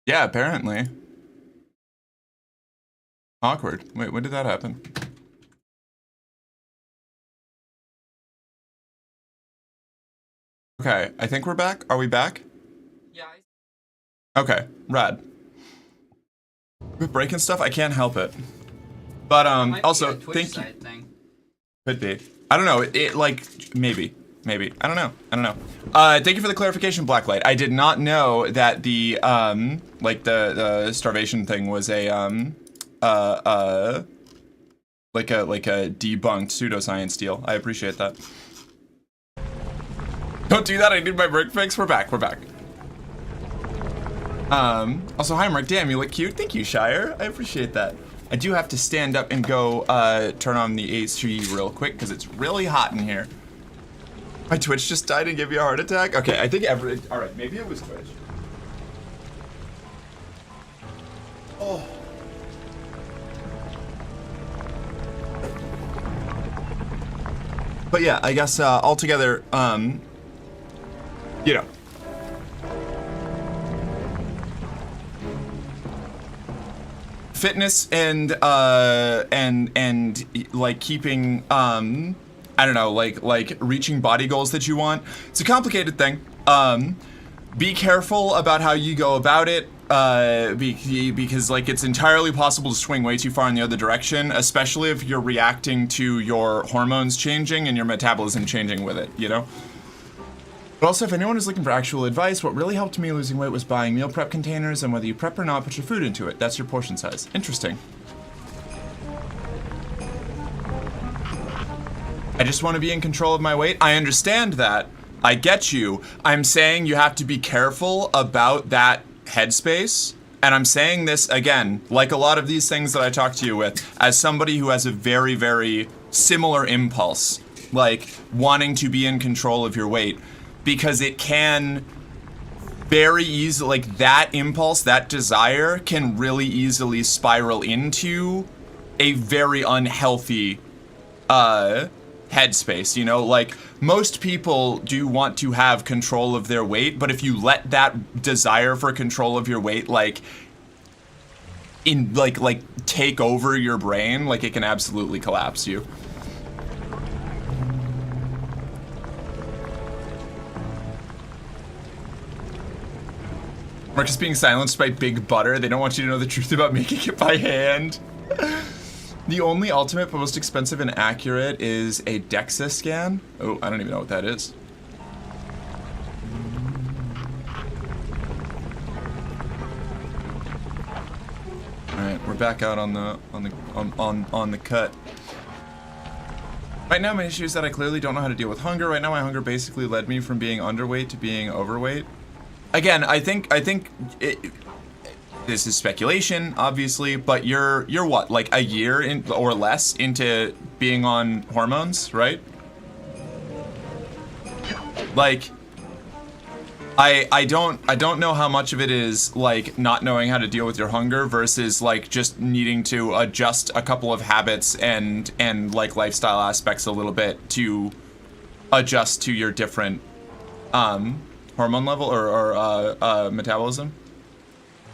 Yeah, apparently. Awkward. Wait, when did that happen? Okay, I think we're back. Are we back? Yeah. Okay, rad. We're breaking stuff? I can't help it. But, Might also, be a Twitch thank you. side thing. Could be. I don't know. It like, maybe. Maybe. I don't know. I don't know. Thank you for the clarification, Blacklight. I did not know that the, like the starvation thing was a, like a debunked pseudoscience deal. I appreciate that. Don't do that. I need my break fix. We're back. We're back. Also, hi, Mark. Damn, you look cute. Thank you, Shire. I appreciate that. I do have to stand up and go, turn on the AC real quick because it's really hot in here. My Twitch just died and gave you a heart attack? Okay, I think alright, maybe it was Twitch. Oh. But yeah, I guess, altogether, you know. Fitness and like keeping, I don't know, like reaching body goals that you want. It's a complicated thing. Be careful about how you go about it, because like it's entirely possible to swing way too far in the other direction, especially if you're reacting to your hormones changing and your metabolism changing with it, you know? But also, if anyone is looking for actual advice, what really helped me losing weight was buying meal prep containers, and whether you prep or not, put your food into it. That's your portion size. Interesting. I just want to be in control of my weight. I understand that. I get you. I'm saying you have to be careful about that headspace. And I'm saying this, again, like a lot of these things that I talk to you with, as somebody who has a very, very similar impulse, like wanting to be in control of your weight, because it can very easily, like that impulse, that desire can really easily spiral into a very unhealthy headspace, you know? Like, most people do want to have control of their weight, but if you let that desire for control of your weight, like take over your brain, like it can absolutely collapse you. Marcus being silenced by Big Butter. They don't want you to know the truth about making it by hand. The only ultimate but most expensive and accurate is a DEXA scan. Oh, I don't even know what that is. All right, we're back out on the cut. Right now, my issue is that I clearly don't know how to deal with hunger. Right now, my hunger basically led me from being underweight to being overweight. Again, I think this is speculation, obviously, but you're what, like a year in, or less into being on hormones, right? Like, I don't know how much of it is like not knowing how to deal with your hunger versus like just needing to adjust a couple of habits and like lifestyle aspects a little bit to adjust to your different hormone level or metabolism.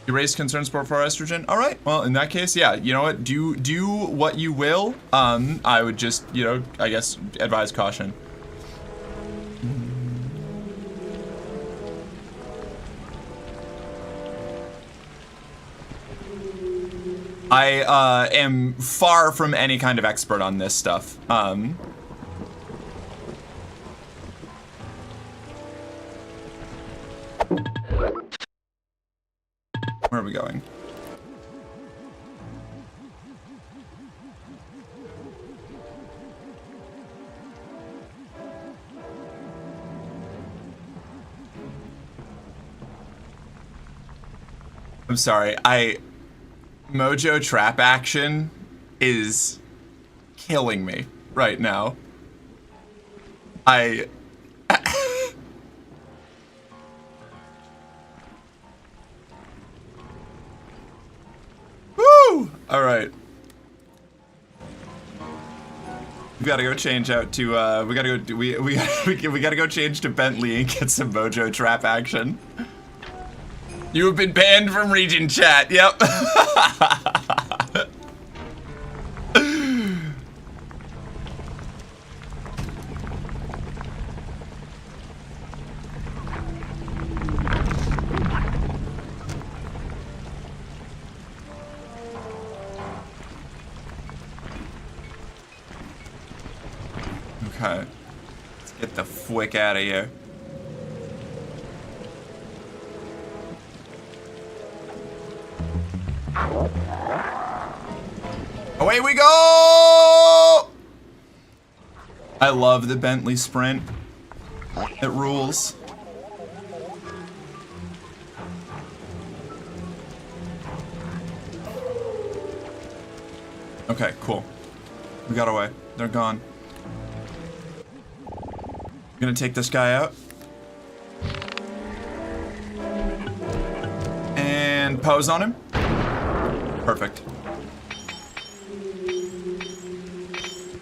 You raised concerns for estrogen. All right. Well, in that case, yeah. You know what? Do what you will. I would just, you know, I guess advise caution. I am far from any kind of expert on this stuff. Where are we going? I'm sorry, Mojo trap action is killing me right now. Woo! All right. We gotta go change out to, we gotta go, we gotta go change to Bentley and get some Mojo trap action. You have been banned from region chat. Yep. Okay. Let's get the fwick out of here. Away we go! I love the Bentley Sprint. It rules. Okay, cool. We got away. They're gone. I'm gonna take this guy out. And pose on him. Perfect.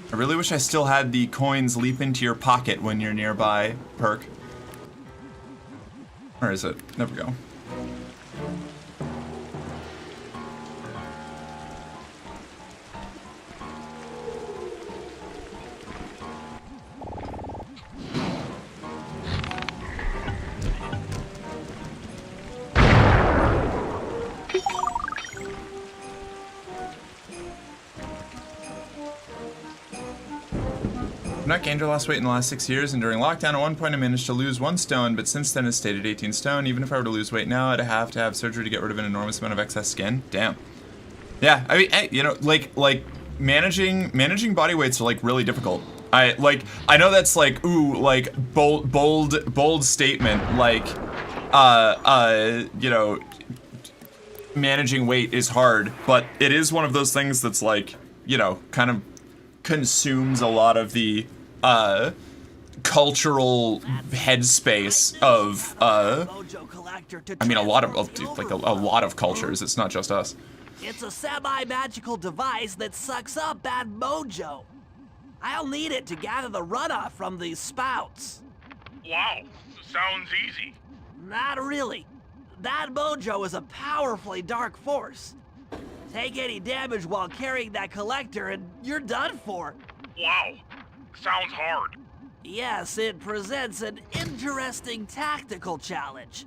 I really wish I still had the coins leap into your pocket when you're nearby perk. Where is it? There we go. I've not gained or lost weight in the last 6 years, and during lockdown at one point I managed to lose 1 stone, but since then it's stayed at 18 stone. Even if I were to lose weight now, I'd have to have surgery to get rid of an enormous amount of excess skin. Damn. Yeah, I mean, hey, you know, like managing body weights are like really difficult. I know that's like, ooh, like bold statement, like you know, managing weight is hard, but it is one of those things that's like, you know, kind of consumes a lot of the cultural headspace of I mean a lot of cultures. It's not just us. It's a semi-magical device that sucks up bad mojo. I'll need it to gather the runoff from these spouts. Wow, sounds easy. Not really. Bad mojo is a powerfully dark force. Take any damage while carrying that collector and you're done for. Wow, sounds hard. Yes, it presents an interesting tactical challenge.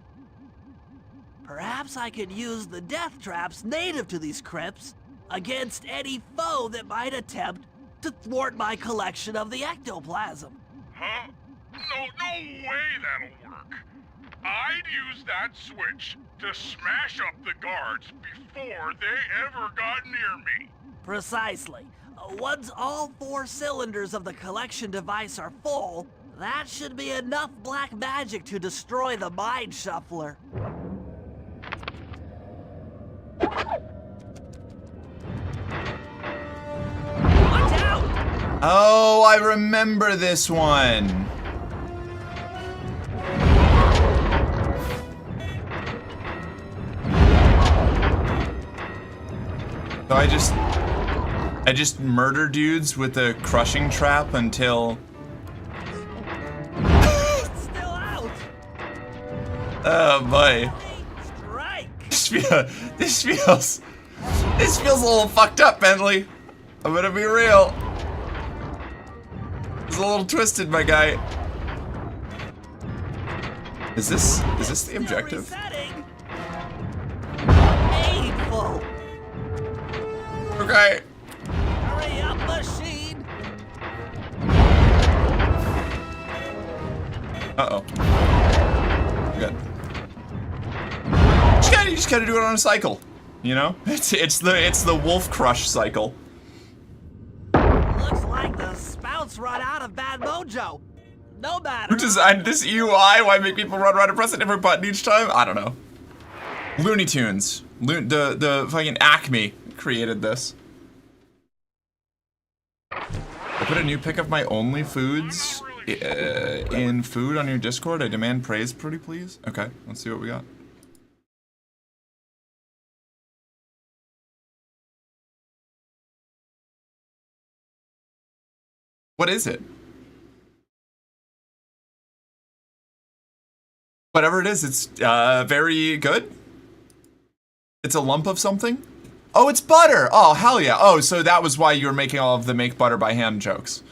Perhaps I could use the death traps native to these crypts against any foe that might attempt to thwart my collection of the ectoplasm. Huh? No way that'll work. I'd use that switch to smash up the guards before they ever got near me. Precisely. Once all 4 cylinders of the collection device are full, that should be enough black magic to destroy the Mind Shuffler. Watch out! Oh, I remember this one. So I just murder dudes with a crushing trap until It's still out. oh boy. Strike. This feels a little fucked up, Bentley. I'm gonna be real. It's a little twisted, my guy. Is this the objective? Resetting. Painful. Okay. Hurry up, machine. Uh-oh. Good. You just gotta do it on a cycle. You know? It's the wolf crush cycle. Looks like the spouts run out of bad mojo. No matter. Who designed this UI? Why make people run around and press a different button each time? I don't know. Looney Tunes. The fucking Acme created this. I put a new pic of my only foods in food on your Discord. I demand praise, pretty please. Okay, let's see what we got. What is it? Whatever it is, it's very good. It's a lump of something? Oh, it's butter. Oh, hell yeah. Oh, so that was why you were making all of the make butter by hand jokes.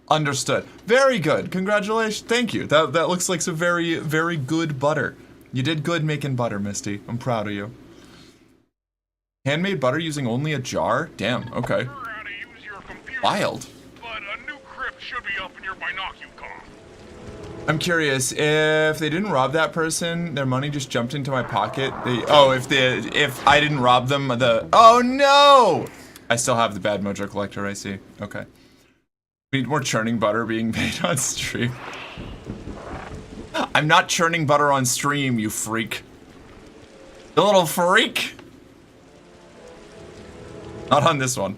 Understood. Very good. Congratulations. Thank you. That looks like some very, very good butter. You did good making butter, Misty. I'm proud of you. Handmade butter using only a jar? Damn, okay. Sure how to use your computer, Wild. but a new crypt should be up in your binocular. I'm curious, if they didn't rob that person, their money just jumped into my pocket. If I didn't rob them, oh no! I still have the bad mojo collector, I see. Okay. We need more churning butter being made on stream. I'm not churning butter on stream, you freak. The little freak! Not on this one.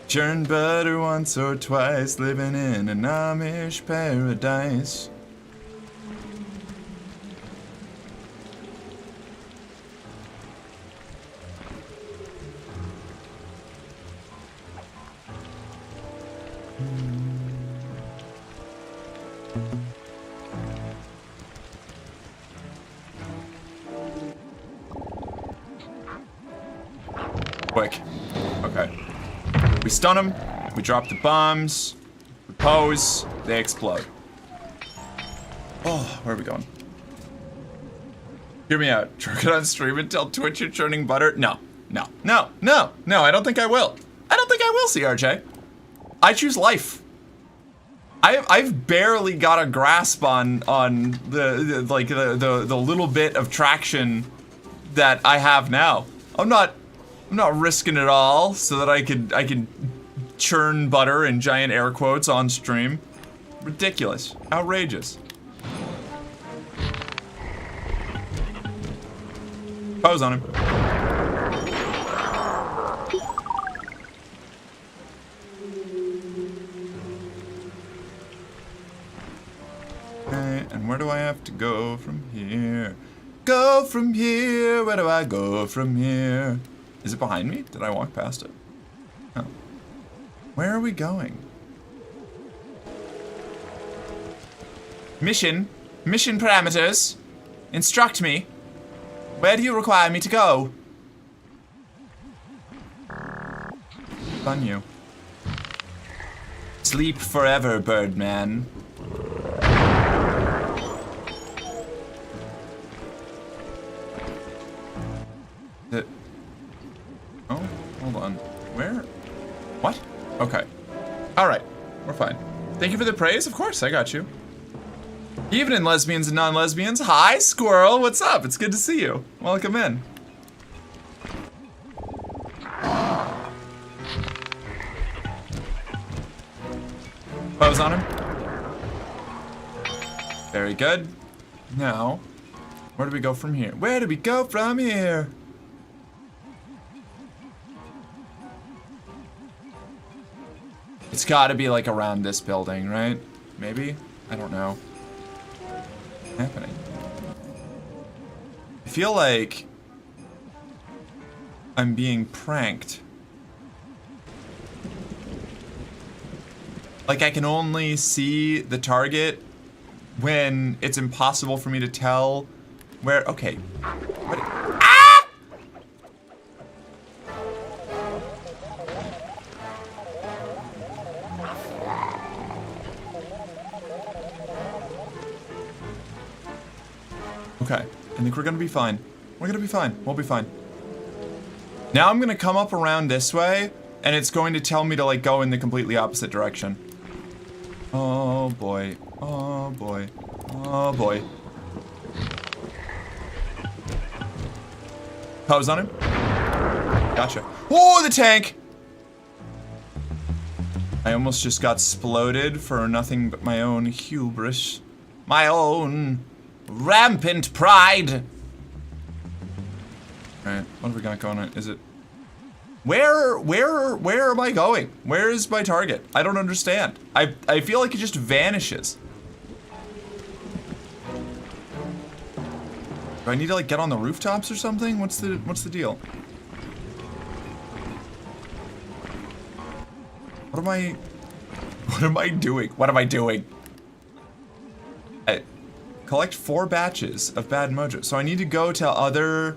Churn butter once or twice, living in an Amish paradise. Quick. Okay. We stun them, we drop the bombs, we pose, they explode. Oh, where are we going? Hear me out. Drunk it on stream and tell Twitch you're churning butter? No, no, no, no, no, I don't think I will. I don't think I will, CRJ. I choose life. I've barely got a grasp on the little bit of traction that I have now. I'm not risking it all so that I could churn butter in giant air quotes on stream. Ridiculous. Outrageous. Pose on him. Okay, and where do I have to go from here? Go from here, where do I go from here? Is it behind me? Did I walk past it? Oh. Where are we going? Mission parameters. Instruct me. Where do you require me to go? Fun you. Sleep forever, Birdman. Oh, hold on. Where? What? Okay. Alright. We're fine. Thank you for the praise. Of course, I got you. Even in lesbians and non-lesbians. Hi, Squirrel. What's up? It's good to see you. Welcome in. Pose on him. Very good. Now, where do we go from here? Where do we go from here? It's gotta be like around this building, right? Maybe? I don't know. What's happening? I feel like I'm being pranked. Like I can only see the target when it's impossible for me to tell where. Okay. What? Ah! Okay. I think we're gonna be fine. We're gonna be fine. We'll be fine. Now I'm gonna come up around this way, and it's going to tell me to like go in the completely opposite direction. Oh boy. Oh boy. Oh boy. Pose on him. Gotcha. Oh, the tank! I almost just got exploded for nothing but my own hubris. My own rampant pride. Alright, what have we got going on? Is it... Where am I going? Where is my target? I don't understand. I feel like it just vanishes. Do I need to like get on the rooftops or something? What's the deal? What am I doing? What am I doing? Collect 4 batches of bad mojo. So I need to go to other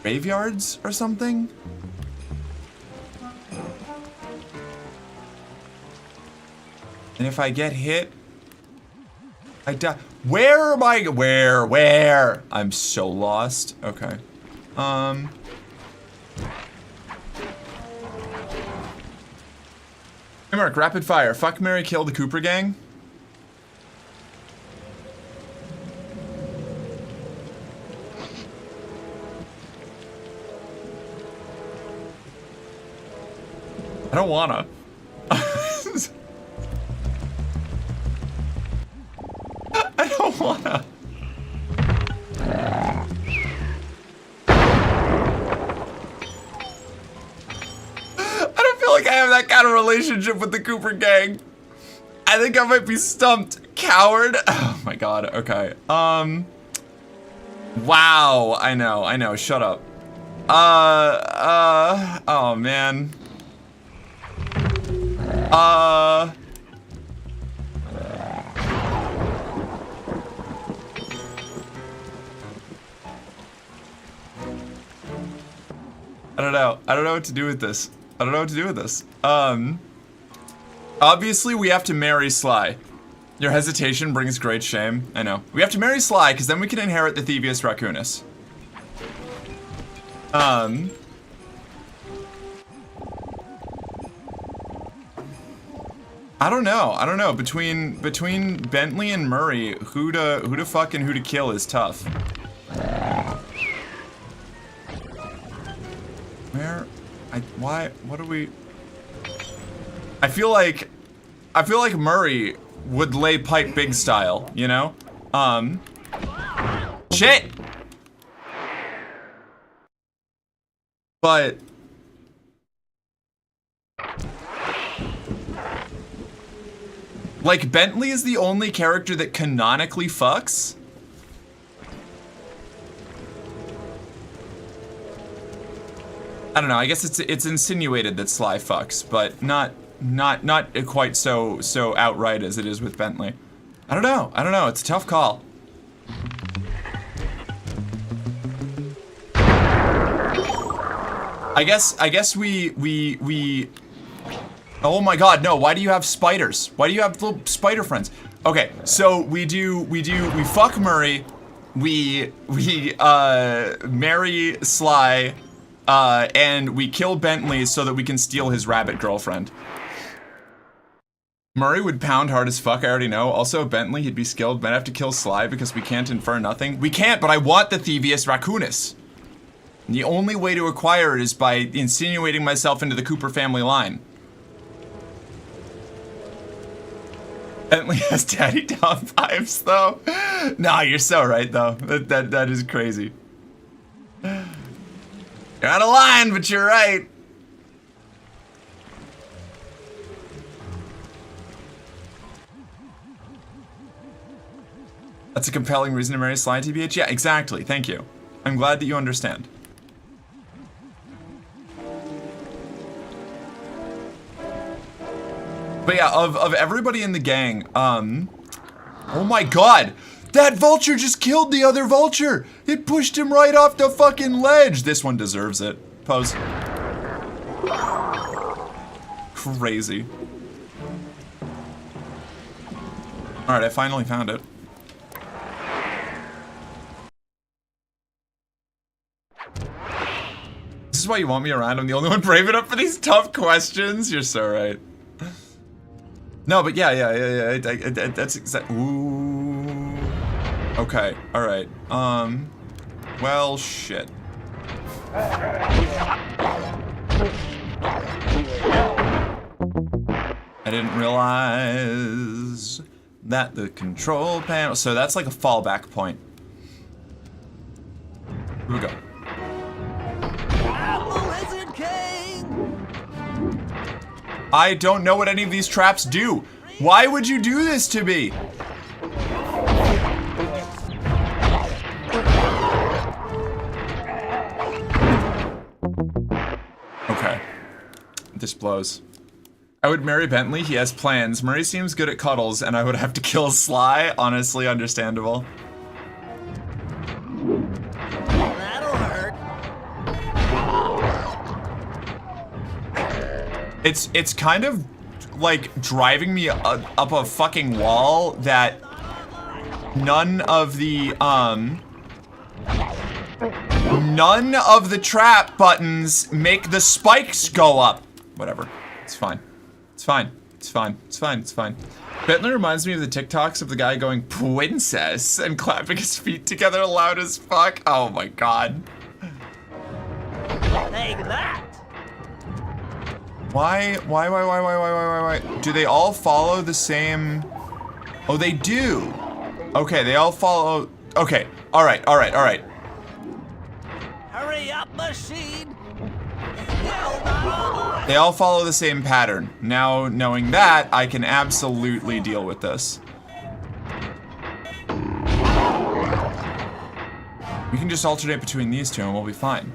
graveyards or something? And if I get hit, I die. Where am I? Where? I'm so lost. Okay. Hey Mark, rapid fire. Fuck, marry, kill the Cooper gang. I don't wanna. I don't wanna. I don't feel like I have that kind of relationship with the Cooper gang. I think I might be stumped. Coward. Oh my god. Okay. Wow. I know. Shut up. Oh man. I don't know. I don't know what to do with this. Obviously we have to marry Sly. Your hesitation brings great shame. I know. We have to marry Sly, because then we can inherit the Thievius Raccoonus. I don't know. Between Bentley and Murray, who to fuck and who to kill is tough. What do we... I feel like Murray would lay pipe big style, you know? Shit! But... like, Bentley is the only character that canonically fucks? I don't know, I guess it's insinuated that Sly fucks, but not quite so outright as it is with Bentley. I don't know, it's a tough call. I guess we oh my god, no, why do you have spiders? Why do you have little spider friends? Okay, so we fuck Murray, we marry Sly, and we kill Bentley so that we can steal his rabbit girlfriend. Murray would pound hard as fuck, I already know. Also, Bentley, he'd be skilled. Might have to kill Sly because we can't infer nothing. We can't, but I want the Thievius Raccoonus. And the only way to acquire it is by insinuating myself into the Cooper family line. Bentley has daddy down pipes, though. Nah, you're so right, though. That is crazy. You're out of line, but you're right. That's a compelling reason to marry Sly, TBH. Yeah, exactly. Thank you. I'm glad that you understand. But yeah, of everybody in the gang, oh my god! That vulture just killed the other vulture! It pushed him right off the fucking ledge! This one deserves it. Pose. Crazy. Alright, I finally found it. This is why you want me around. I'm the only one brave enough for these tough questions. You're so right. No, but yeah. That's exact. Ooh. Okay. All right. Well, shit. I didn't realize that the control panel. So that's like a fallback point. Here we go. I don't know what any of these traps do. Why would you do this to me? Okay. This blows. I would marry Bentley. He has plans. Murray seems good at cuddles, and I would have to kill Sly. Honestly, understandable. That'll hurt. It's kind of like driving me up a fucking wall that none of the trap buttons make the spikes go up. Whatever. It's fine. It's fine. It's fine. It's fine. It's fine. Bentley reminds me of the TikToks of the guy going princess and clapping his feet together loud as fuck. Oh my god. Take that. Why? Do they all follow the same? Oh, they do. Okay, they all follow. Okay. All right. Hurry up, machine. They all follow the same pattern. Now, knowing that, I can absolutely deal with this. We can just alternate between these two and we'll be fine.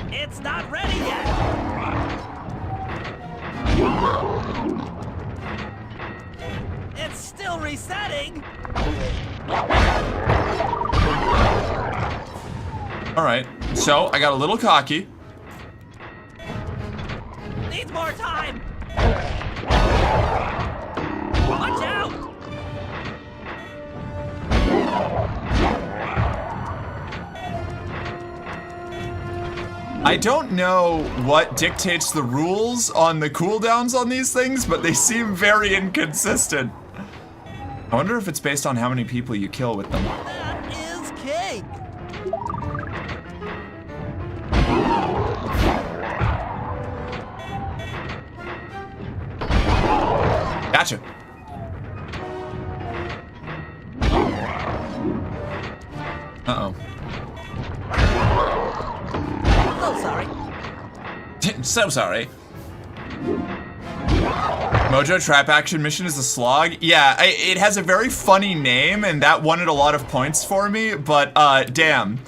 It's not ready yet. It's still resetting. All right, so I got a little cocky. Needs more time. Watch out. I don't know what dictates the rules on the cooldowns on these things, but they seem very inconsistent. I wonder if it's based on how many people you kill with them. That is cake. Gotcha. Uh-oh. Oh, sorry. So sorry. Mojo Trap Action Mission is a slog. Yeah, it has a very funny name, and that wanted a lot of points for me, but damn.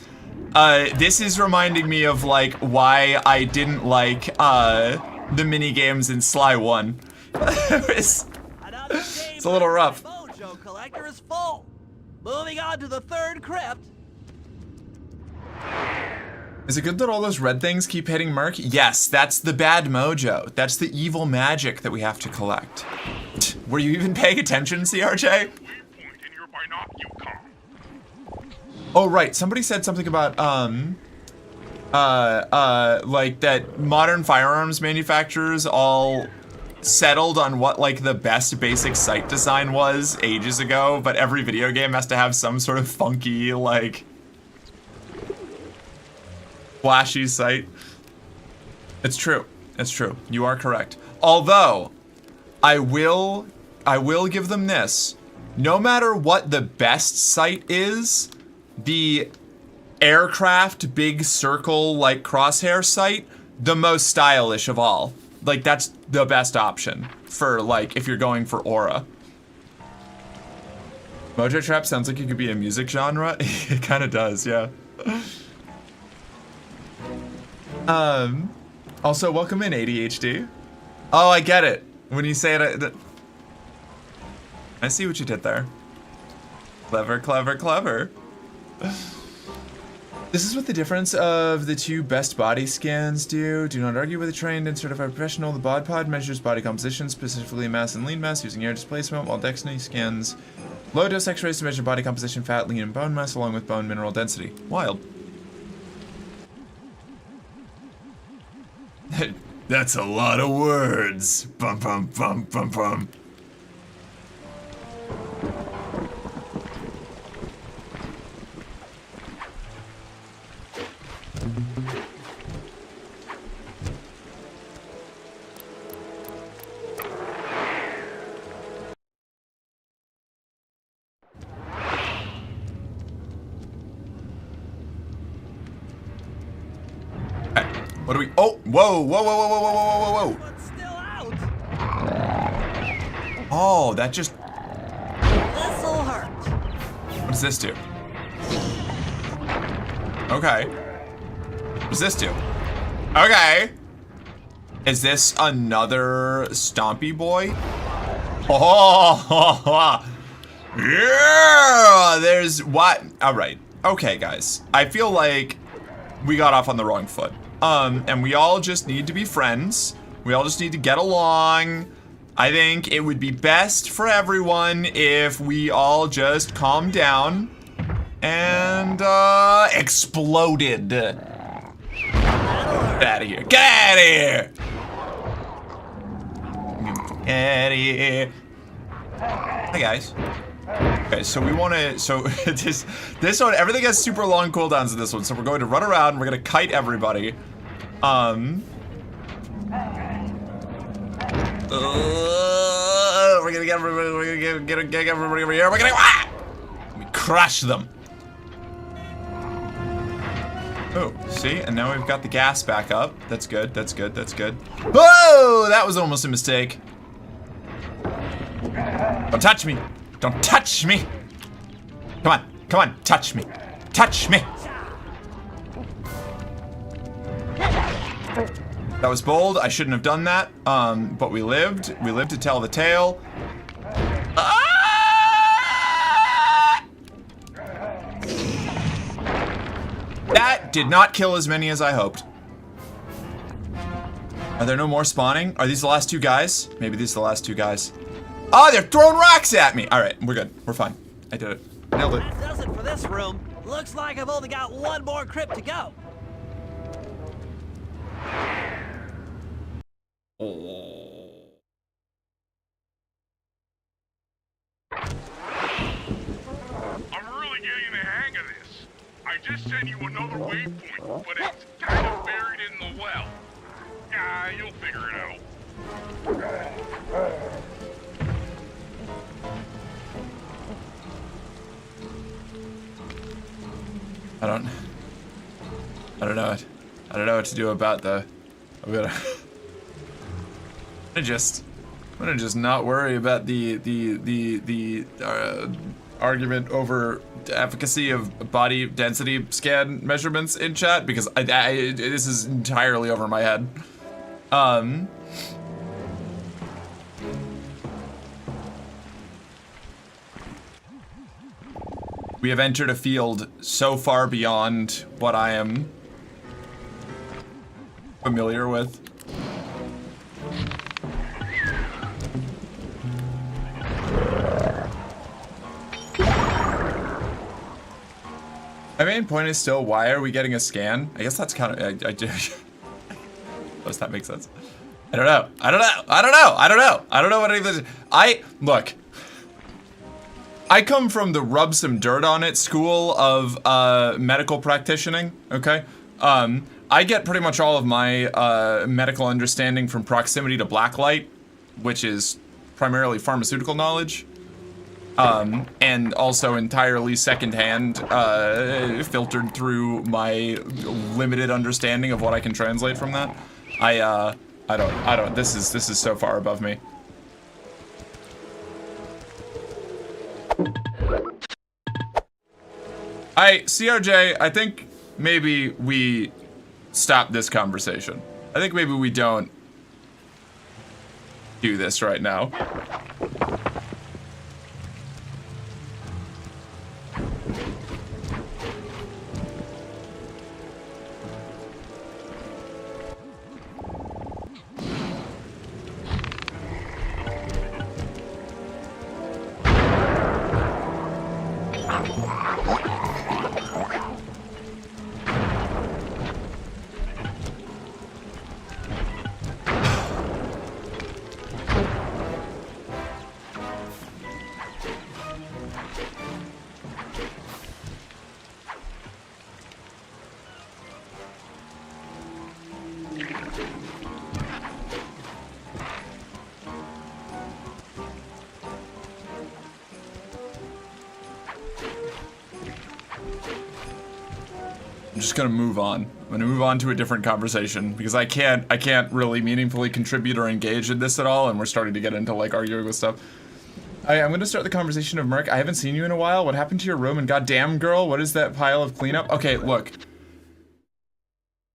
This is reminding me of, like, why I didn't like, the mini games in Sly 1. It's a little rough. Mojo collector is full. Moving on to the third crypt. Is it good that all those red things keep hitting Merc? Yes, that's the bad mojo. That's the evil magic that we have to collect. Were you even paying attention, CRJ? Waypoint in your binocular. Oh, right. Somebody said something about, like that modern firearms manufacturers all settled on what, like, the best basic sight design was ages ago, but every video game has to have some sort of funky, like, flashy sight. It's true. It's true. You are correct. Although, I will give them this. No matter what the best sight is, the aircraft big circle like crosshair sight, the most stylish of all. Like, that's the best option for, like, if you're going for aura. Mojo Trap sounds like it could be a music genre. It kind of does, yeah. Also, welcome in, ADHD. Oh, I get it. When you say it, I see what you did there. Clever, clever, clever. This is what the difference of the two best body scans do. Do not argue with a trained and certified professional. The bod pod measures body composition, specifically mass and lean mass, using air displacement, while Dexny scans low dose X-rays to measure body composition, fat, lean, and bone mass, along with bone mineral density. Wild. That's a lot of words. Bum bum bum bum bum. What do we? Oh, whoa, whoa, whoa, whoa, whoa, whoa, whoa, whoa, But still out. Oh, that just. This'll hurt. What's this do? Okay. What's this do? Okay. Is this another Stompy Boy? Oh, yeah! There's what? All right. Okay, guys. I feel like we got off on the wrong foot. And we all just need to be friends. We all just need to get along. I think it would be best for everyone if we all just calm down and exploded. Get out of here. Get out of here. Get out of here. Hey guys. Okay, so we want to, so this one, everything has super long cooldowns in this one, so we're going to run around, we're going to kite everybody. We're going to get everybody, we're going to get everybody over here, we're going to, we crush them. Oh, see, and now we've got the gas back up. That's good, that's good, that's good. Whoa, that was almost a mistake. Don't touch me. Don't touch me. Come on, touch me. Touch me. That was bold. I shouldn't have done that. But we lived. We lived to tell the tale. Ah! That did not kill as many as I hoped. Are there no more spawning? Are these the last two guys? Maybe these are the last two guys. Oh, they're throwing rocks at me! Alright, we're good. We're fine. I did it. Nailed it. That does it for this room. Looks like I've only got one more crypt to go. I'm really getting the hang of this. I just sent you another waypoint, but it's kind of buried in the well. Yeah, you'll figure it out. I don't know it. I don't know what to do about the. I'm gonna just not worry about the argument over the efficacy of body density scan measurements in chat because this is entirely over my head. We have entered a field so far beyond what I am familiar with. My main point is still, why are we getting a scan? I guess that's kind of, does that make sense? I don't know. I don't know what any of this is. Look. I come from the rub some dirt on it school of medical practitioning, okay? I get pretty much all of my medical understanding from proximity to blacklight, which is primarily pharmaceutical knowledge, and also entirely secondhand, filtered through my limited understanding of what I can translate from that. I don't, this is so far above me. CRJ, I think maybe we stop this conversation. I think maybe we don't do this right now. I'm just gonna move on. I'm gonna move on to a different conversation because I can't really meaningfully contribute or engage in this at all, and we're starting to get into like arguing with stuff. I'm gonna start the conversation of Merc. I haven't seen you in a while. What happened to your room? And goddamn, girl, what is that pile of cleanup? Okay, look.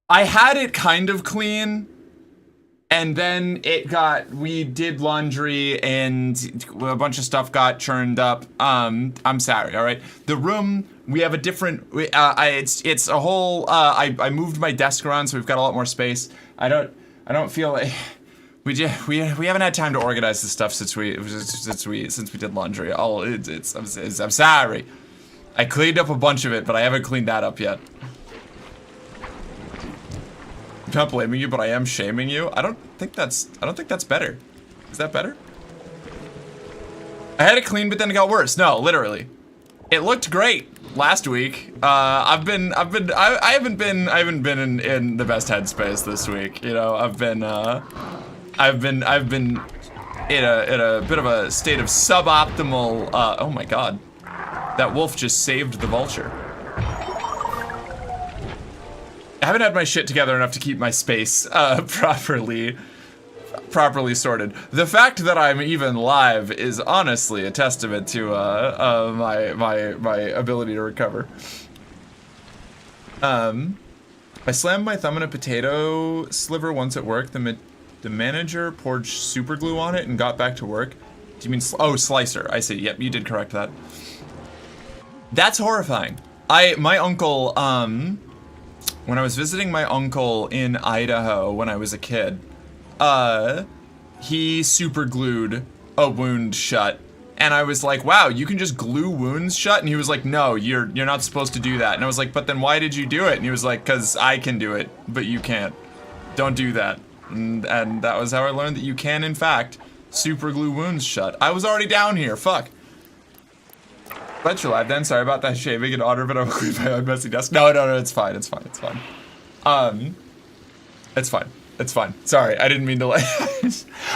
I had it kind of clean, and then we did laundry, and a bunch of stuff got churned up. I'm sorry, all right? The room, we have a different, it's a whole, I moved my desk around, so we've got a lot more space. I don't feel like, we haven't had time to organize this stuff since we did laundry. I'm sorry. I cleaned up a bunch of it, but I haven't cleaned that up yet. I'm not blaming you, but I am shaming you. I don't think that's better. Is that better? I had it clean, but then it got worse. No, literally. It looked great last week. I haven't been in the best headspace this week. You know, I've been in a bit of a state of suboptimal, oh my god. That wolf just saved the vulture. I haven't had my shit together enough to keep my space, properly sorted. The fact that I'm even live is honestly a testament to, my ability to recover. I slammed my thumb in a potato sliver once at work. The manager poured super glue on it and got back to work. Do you mean, oh, slicer, I see, yep, you did correct that. That's horrifying. My uncle, when I was visiting my uncle in Idaho when I was a kid, he super glued a wound shut. And I was like, wow, you can just glue wounds shut? And he was like, no, you're not supposed to do that. And I was like, but then why did you do it? And he was like, because I can do it, but you can't. Don't do that. And that was how I learned that you can, in fact, super glue wounds shut. I was already down here, fuck. But you're live then, sorry about that shaving in honor, but I'm clean my own messy desk. No, it's fine. It's fine. Sorry, I didn't mean to like,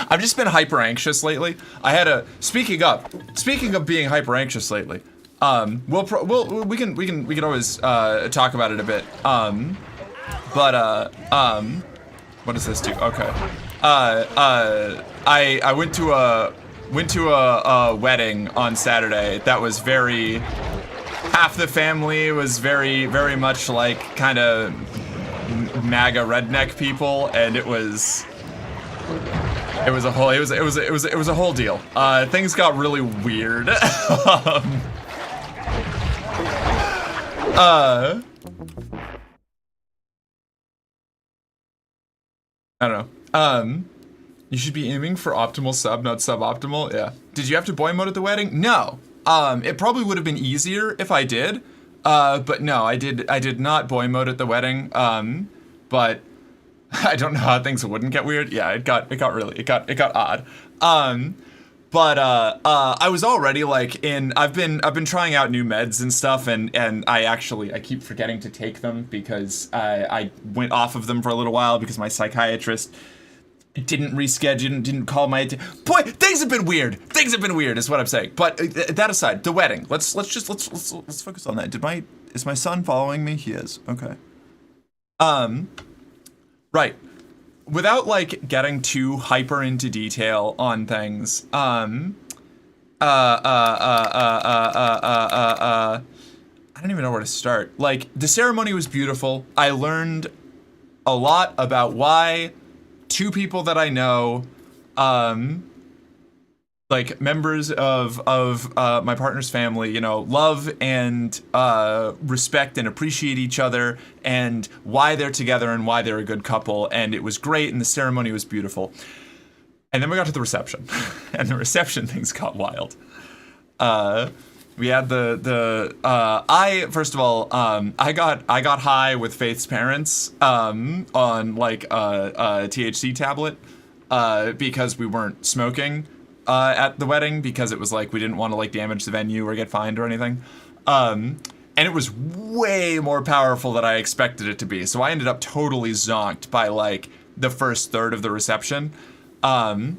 I've just been hyper anxious lately. I had speaking of being hyper anxious lately, we can always, talk about it a bit. What does this do? Okay. I went to a wedding on Saturday that was half the family was very much like kind of MAGA redneck people, and it was a whole deal. Things got really weird. I don't know. You should be aiming for optimal sub, not suboptimal. Yeah. Did you have to boy mode at the wedding? No. It probably would have been easier if I did. But no, I did not boy mode at the wedding. But I don't know how things wouldn't get weird. Yeah, it got odd. But I was already like I've been trying out new meds and stuff, and I keep forgetting to take them because I went off of them for a little while because my psychiatrist didn't reschedule, didn't call my attention. Boy, things have been weird. Things have been weird is what I'm saying. But that aside, the wedding. Let's focus on that. Is my son following me? He is. Okay. Right. Without like getting too hyper into detail on things, I don't even know where to start. Like, the ceremony was beautiful. I learned a lot about why two people that I know, like members of my partner's family, you know, love and respect and appreciate each other, and why they're together and why they're a good couple. And it was great, and the ceremony was beautiful. And then we got to the reception, and the reception things got wild. We had I got high with Faith's parents on like a THC tablet because we weren't smoking at the wedding, because it was like we didn't want to like damage the venue or get fined or anything. And it was way more powerful than I expected it to be. So I ended up totally zonked by like the first third of the reception. The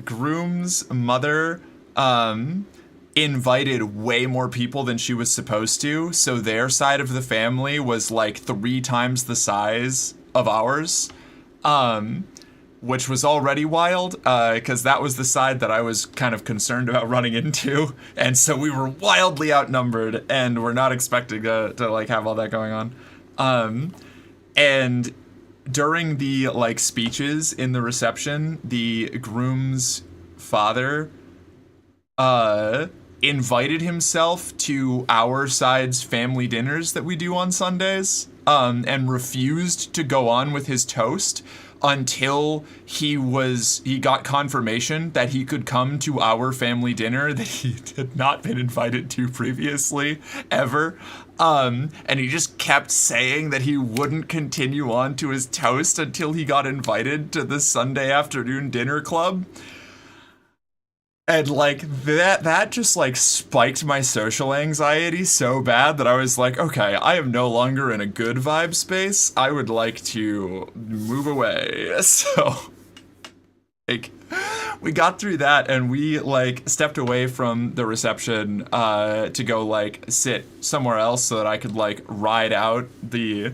groom's mother invited way more people than she was supposed to, so their side of the family was like 3 times the size of ours, which was already wild, because that was the side that I was kind of concerned about running into, and so we were wildly outnumbered, and we're not expecting to like have all that going on. And during the like speeches in the reception, the groom's father invited himself to our side's family dinners that we do on Sundays, and refused to go on with his toast until he got confirmation that he could come to our family dinner that he had not been invited to previously, ever. And he just kept saying that he wouldn't continue on to his toast until he got invited to the Sunday afternoon dinner club. And like that just like spiked my social anxiety so bad that I was like, okay, I am no longer in a good vibe space. I would like to move away. So like we got through that and we like stepped away from the reception to go like sit somewhere else so that I could like ride out the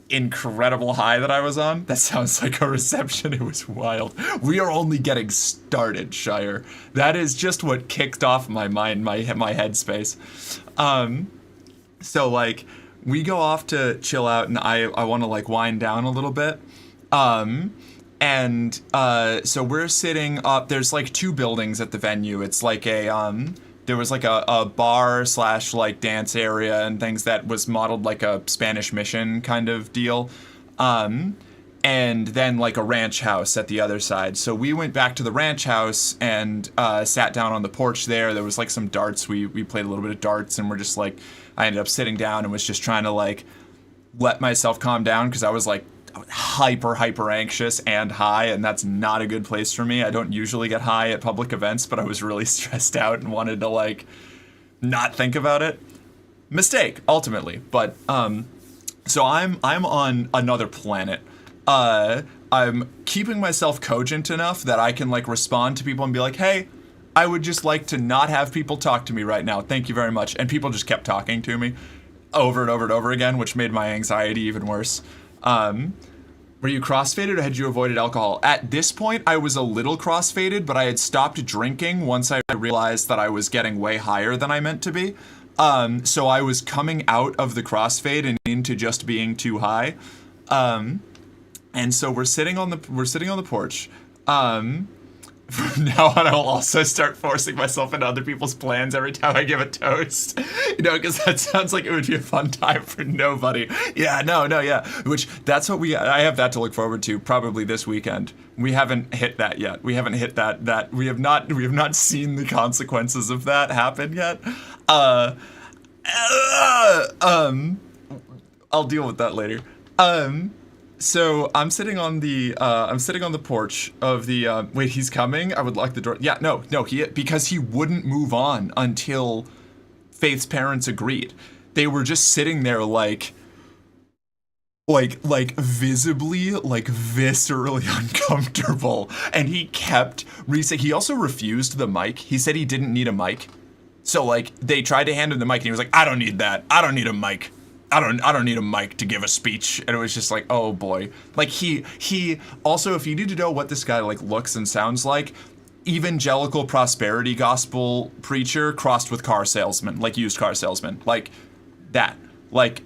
incredible high that I was on. That sounds like a reception. It was wild. We are only getting started, Shire. That is just what kicked off my mind, my headspace. So like we go off to chill out and I want to like wind down a little bit. And so we're sitting up, there's like two buildings at the venue. It's like there was like a bar / like dance area and things that was modeled like a Spanish Mission kind of deal. And then like a ranch house at the other side. So we went back to the ranch house and sat down on the porch there. There was like some darts. We played a little bit of darts and we're just like, I ended up sitting down and was just trying to like let myself calm down because I was like hyper anxious and high, and that's not a good place for me. I don't usually get high at public events, but I was really stressed out and wanted to like not think about it. Mistake, ultimately. But so I'm on another planet. I'm keeping myself cogent enough that I can like respond to people and be like, hey, I would just like to not have people talk to me right now. Thank you very much. And people just kept talking to me over and over and over again, which made my anxiety even worse. Were you crossfaded or had you avoided alcohol? At this point, I was a little crossfaded, but I had stopped drinking once I realized that I was getting way higher than I meant to be. So I was coming out of the crossfade and into just being too high. And so we're sitting on the porch. From now on, I will also start forcing myself into other people's plans every time I give a toast. You know, because that sounds like it would be a fun time for nobody. Yeah, yeah. Which, that's what I have that to look forward to probably this weekend. We haven't hit that yet. We haven't hit that. We have not seen the consequences of that happen yet. I'll deal with that later. So I'm sitting on the porch of the wait, he's coming? I would lock the door. Yeah, no, because he wouldn't move on until Faith's parents agreed. They were just sitting there like visibly, like viscerally uncomfortable. And he kept he also refused the mic. He said he didn't need a mic. So like they tried to hand him the mic and he was like, I don't need that. I don't need a mic. I don't need a mic to give a speech. And it was just like, oh boy. Like he also, if you need to know what this guy like looks and sounds like, evangelical prosperity gospel preacher crossed with car salesman, like used car salesman, like that, like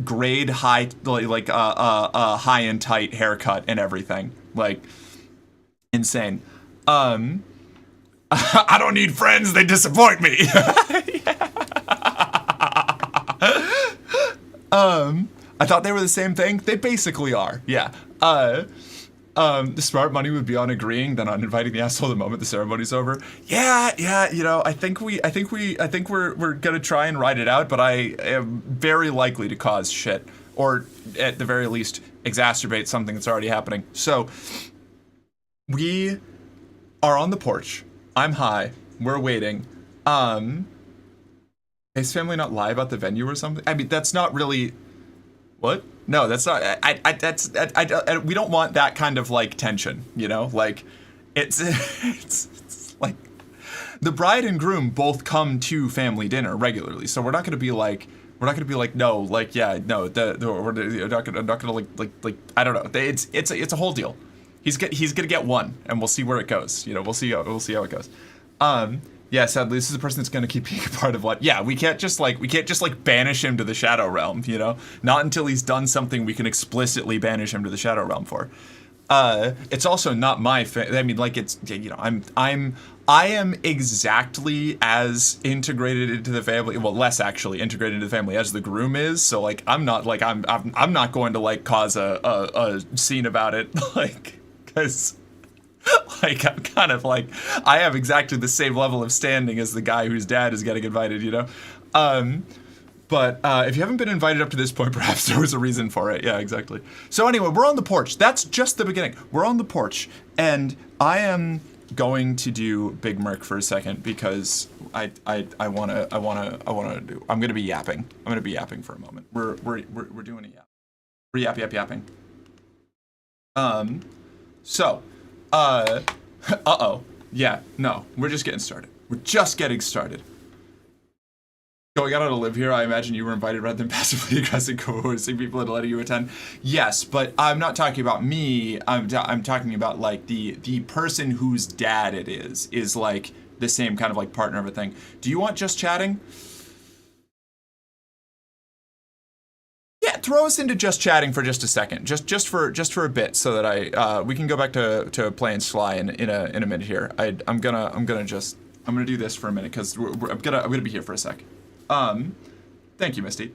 grade high, like high and tight haircut and everything, like insane. I don't need friends, they disappoint me. I thought they were the same thing. They basically are. Yeah. The smart money would be on agreeing than on inviting the asshole the moment the ceremony's over. Yeah. You know, I think we're gonna try and ride it out, but I am very likely to cause shit, or at the very least exacerbate something that's already happening. So we are on the porch. I'm high. We're waiting. His family not lie about the venue or something? I mean, that's not really... What? No, that's not... we don't want that kind of, like, tension, you know? Like, it's like... The bride and groom both come to family dinner regularly, so we're not going to be, like, We're not gonna be like, no, like, yeah, no, we're not gonna like, I don't know. It's a whole deal. He's gonna get one, and we'll see where it goes. You know, we'll see how it goes. Yeah, sadly, this is a person that's gonna keep being a part of what. Yeah, we can't just banish him to the Shadow Realm. You know, not until he's done something we can explicitly banish him to the Shadow Realm for. It's also not my I mean, like, it's, you know, I am exactly as integrated into the family, well, less actually integrated into the family as the groom is. So like, I'm not going to like cause a scene about it, like, because like I'm kind of like, I have exactly the same level of standing as the guy whose dad is getting invited, you know. But if you haven't been invited up to this point, perhaps there was a reason for it. Yeah, exactly. So anyway, we're on the porch. That's just the beginning. We're on the porch, and I am going to do Big Merc for a second because I'm gonna be yapping. I'm gonna be yapping for a moment. We're doing a yap. We're yapping. Yeah, no, we're just getting started. Going out on a live here, I imagine you were invited rather than passively aggressive coercing people into letting you attend. Yes, but I'm not talking about me. I'm talking about like the person whose dad it is like the same kind of like partner of a thing. Do you want just chatting? Yeah, throw us into just chatting for just a second, just for a bit, so that we can go back to playing Sly in a minute here. I'm gonna do this for a minute because I'm gonna be here for a sec. Thank you, Misty.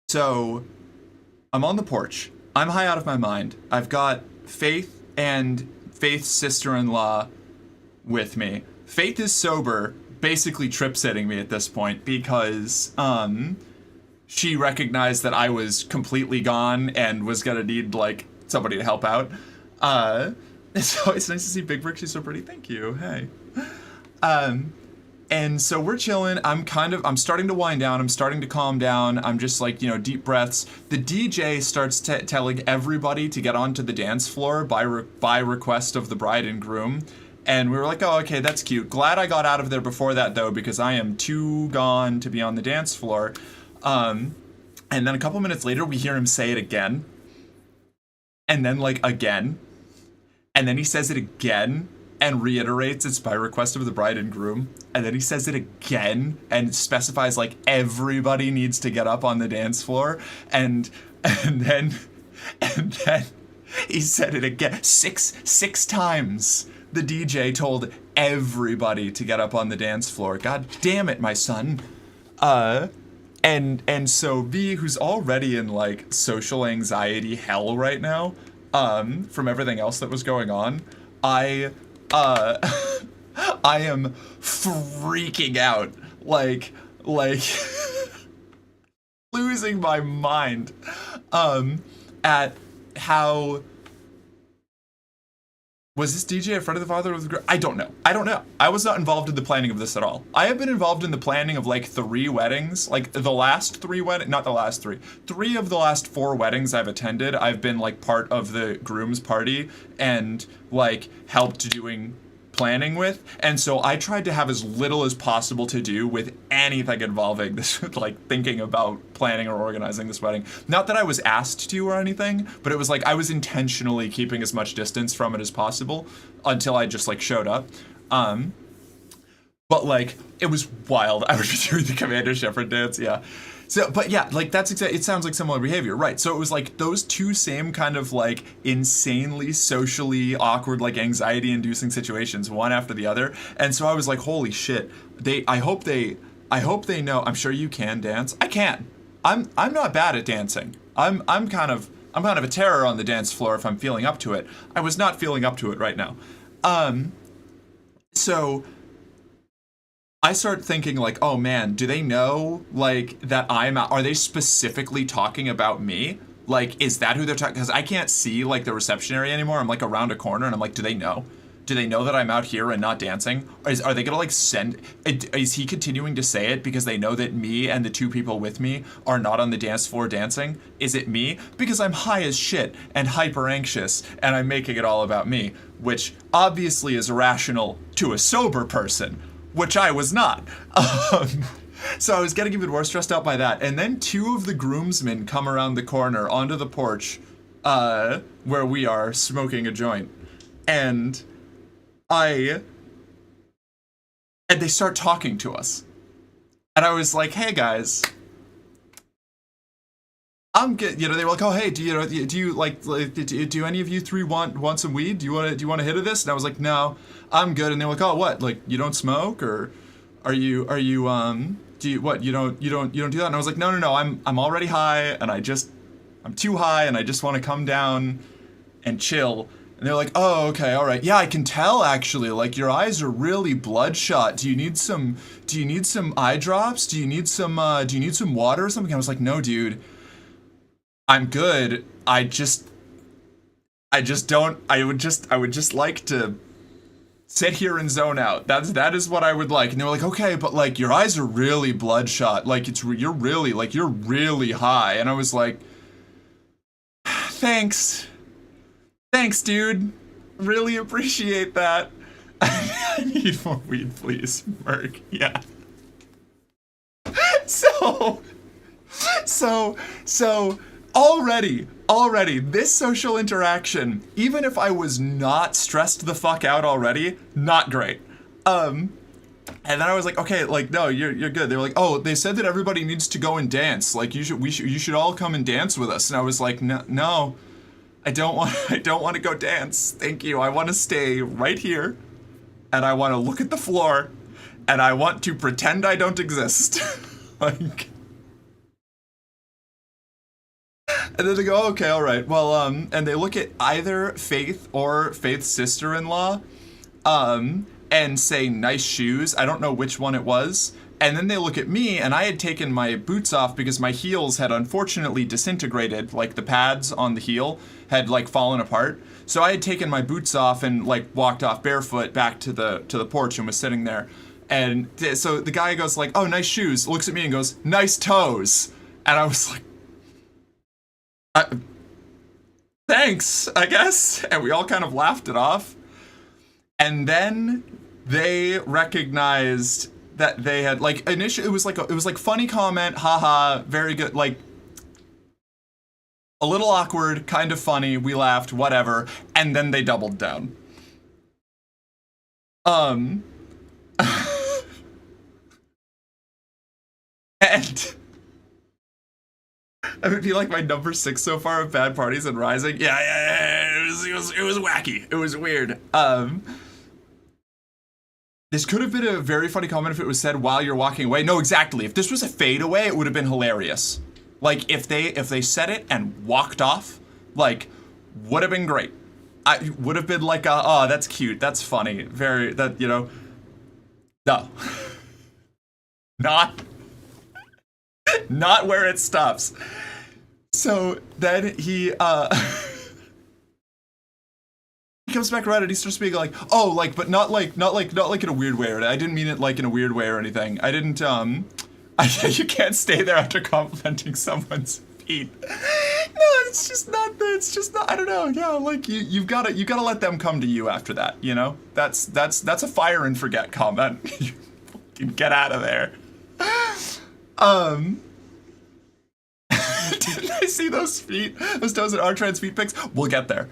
So I'm on the porch. I'm high out of my mind. I've got Faith and Faith's sister-in-law with me. Faith is sober, basically trip-sitting me at this point because, she recognized that I was completely gone and was gonna need, like, somebody to help out. So it's nice to see Big Brick. She's so pretty. Thank you. Hey. And so we're chilling. I'm starting to wind down. I'm starting to calm down. I'm just like, you know, deep breaths. The DJ starts telling everybody to get onto the dance floor by request of the bride and groom. And we were like, oh, okay, that's cute. Glad I got out of there before that, though, because I am too gone to be on the dance floor. And then a couple minutes later, we hear him say it again. And then, like, again. And then he says it again. And reiterates it's by request of the bride and groom. And then he says it again and specifies like everybody needs to get up on the dance floor. And then he said it again six times. The DJ told everybody to get up on the dance floor. God damn it, my son. And so V, who's already in like social anxiety hell right now, from everything else that was going on, I am freaking out, like losing my mind, at how, was this DJ a friend of the father of the girl? I don't know. I was not involved in the planning of this at all. I have been involved in the planning of like 3 weddings, like the last 3 not the last 3. 3 of the last 4 weddings I've attended, I've been like part of the groom's party and like helped doing planning with, and so I tried to have as little as possible to do with anything involving this, like thinking about planning or organizing this wedding. Not that I was asked to or anything, but it was like I was intentionally keeping as much distance from it as possible until I just like showed up. But like it was wild. I would be doing the Commander Shepard dance, yeah. So, but yeah, like that's it sounds like similar behavior, right? So it was like those 2 same kind of like insanely socially awkward, like anxiety-inducing situations, one after the other. And so I was like, holy shit! I hope they know. I'm sure you can dance. I can. I'm not bad at dancing. I'm kind of a terror on the dance floor if I'm feeling up to it. I was not feeling up to it right now. So I start thinking like, oh man, do they know like that I'm out? Are they specifically talking about me? Like, is that who they're talking? Because I can't see like the reception area anymore. I'm like around a corner and I'm like, do they know? Do they know that I'm out here and not dancing? Are they gonna like send, is he continuing to say it because they know that me and the 2 people with me are not on the dance floor dancing? Is it me? Because I'm high as shit and hyper anxious and I'm making it all about me, which obviously is irrational to a sober person, which I was not. So I was getting even more stressed out by that. And then two of the groomsmen come around the corner onto the porch where we are smoking a joint. And they start talking to us. And I was like, hey guys, I'm good. You know, they were like, oh hey, do you any of you three want some weed? Do you want a hit of this? And I was like, no, I'm good. And they were like, oh what? Like you don't smoke, or are you do you what? You don't do that? And I was like, no, I'm already high, and I'm too high, and I just want to come down and chill. And they're like, oh, okay, all right. Yeah, I can tell actually. Like your eyes are really bloodshot. Do you need some eye drops? Do you need some water or something? And I was like, no, dude. I'm good. I would just like to sit here and zone out. That is what I would like. And they were like, okay, but like your eyes are really bloodshot. Like you're really high. And I was like, thanks, dude. Really appreciate that. I need more weed, please, Merc. Yeah. So already, this social interaction, even if I was not stressed the fuck out already, not great. And then I was like, okay, like, no, you're good. They were like, oh, they said that everybody needs to go and dance. Like, you should all come and dance with us. And I was like, no, I don't want to go dance. Thank you. I want to stay right here, and I want to look at the floor, and I want to pretend I don't exist. Like. And then they go, okay, all right. Well, and they look at either Faith or Faith's sister-in-law, and say, nice shoes. I don't know which one it was. And then they look at me, and I had taken my boots off because my heels had unfortunately disintegrated. Like, the pads on the heel had, like, fallen apart. So I had taken my boots off and, like, walked off barefoot back to the porch and was sitting there. And so the guy goes, like, oh, nice shoes. Looks at me and goes, nice toes. And I was like, thanks, I guess. And we all kind of laughed it off. And then they recognized that they had, like, initially it was like funny comment, haha, very good, like a little awkward, kind of funny, we laughed, whatever, and then they doubled down. And I would be like my number 6 so far of bad parties and rising. Yeah. It was wacky. It was weird. This could have been a very funny comment if it was said while you're walking away. No, exactly. If this was a fadeaway, it would have been hilarious. Like if they said it and walked off, like, would have been great. I would have been like, oh, that's cute. That's funny. Very, that, you know. No. Not where it stops. So then he comes back around and he starts being like, oh, like, but not like in a weird way. Or I didn't mean it like in a weird way or anything. I didn't. You can't stay there after complimenting someone's feet. No, it's just not. I don't know. Yeah, like you've got to let them come to you after that. You know, that's a fire and forget comment. You can get out of there. Didn't I see those feet? Those toes and R-Trans feet pics? We'll get there.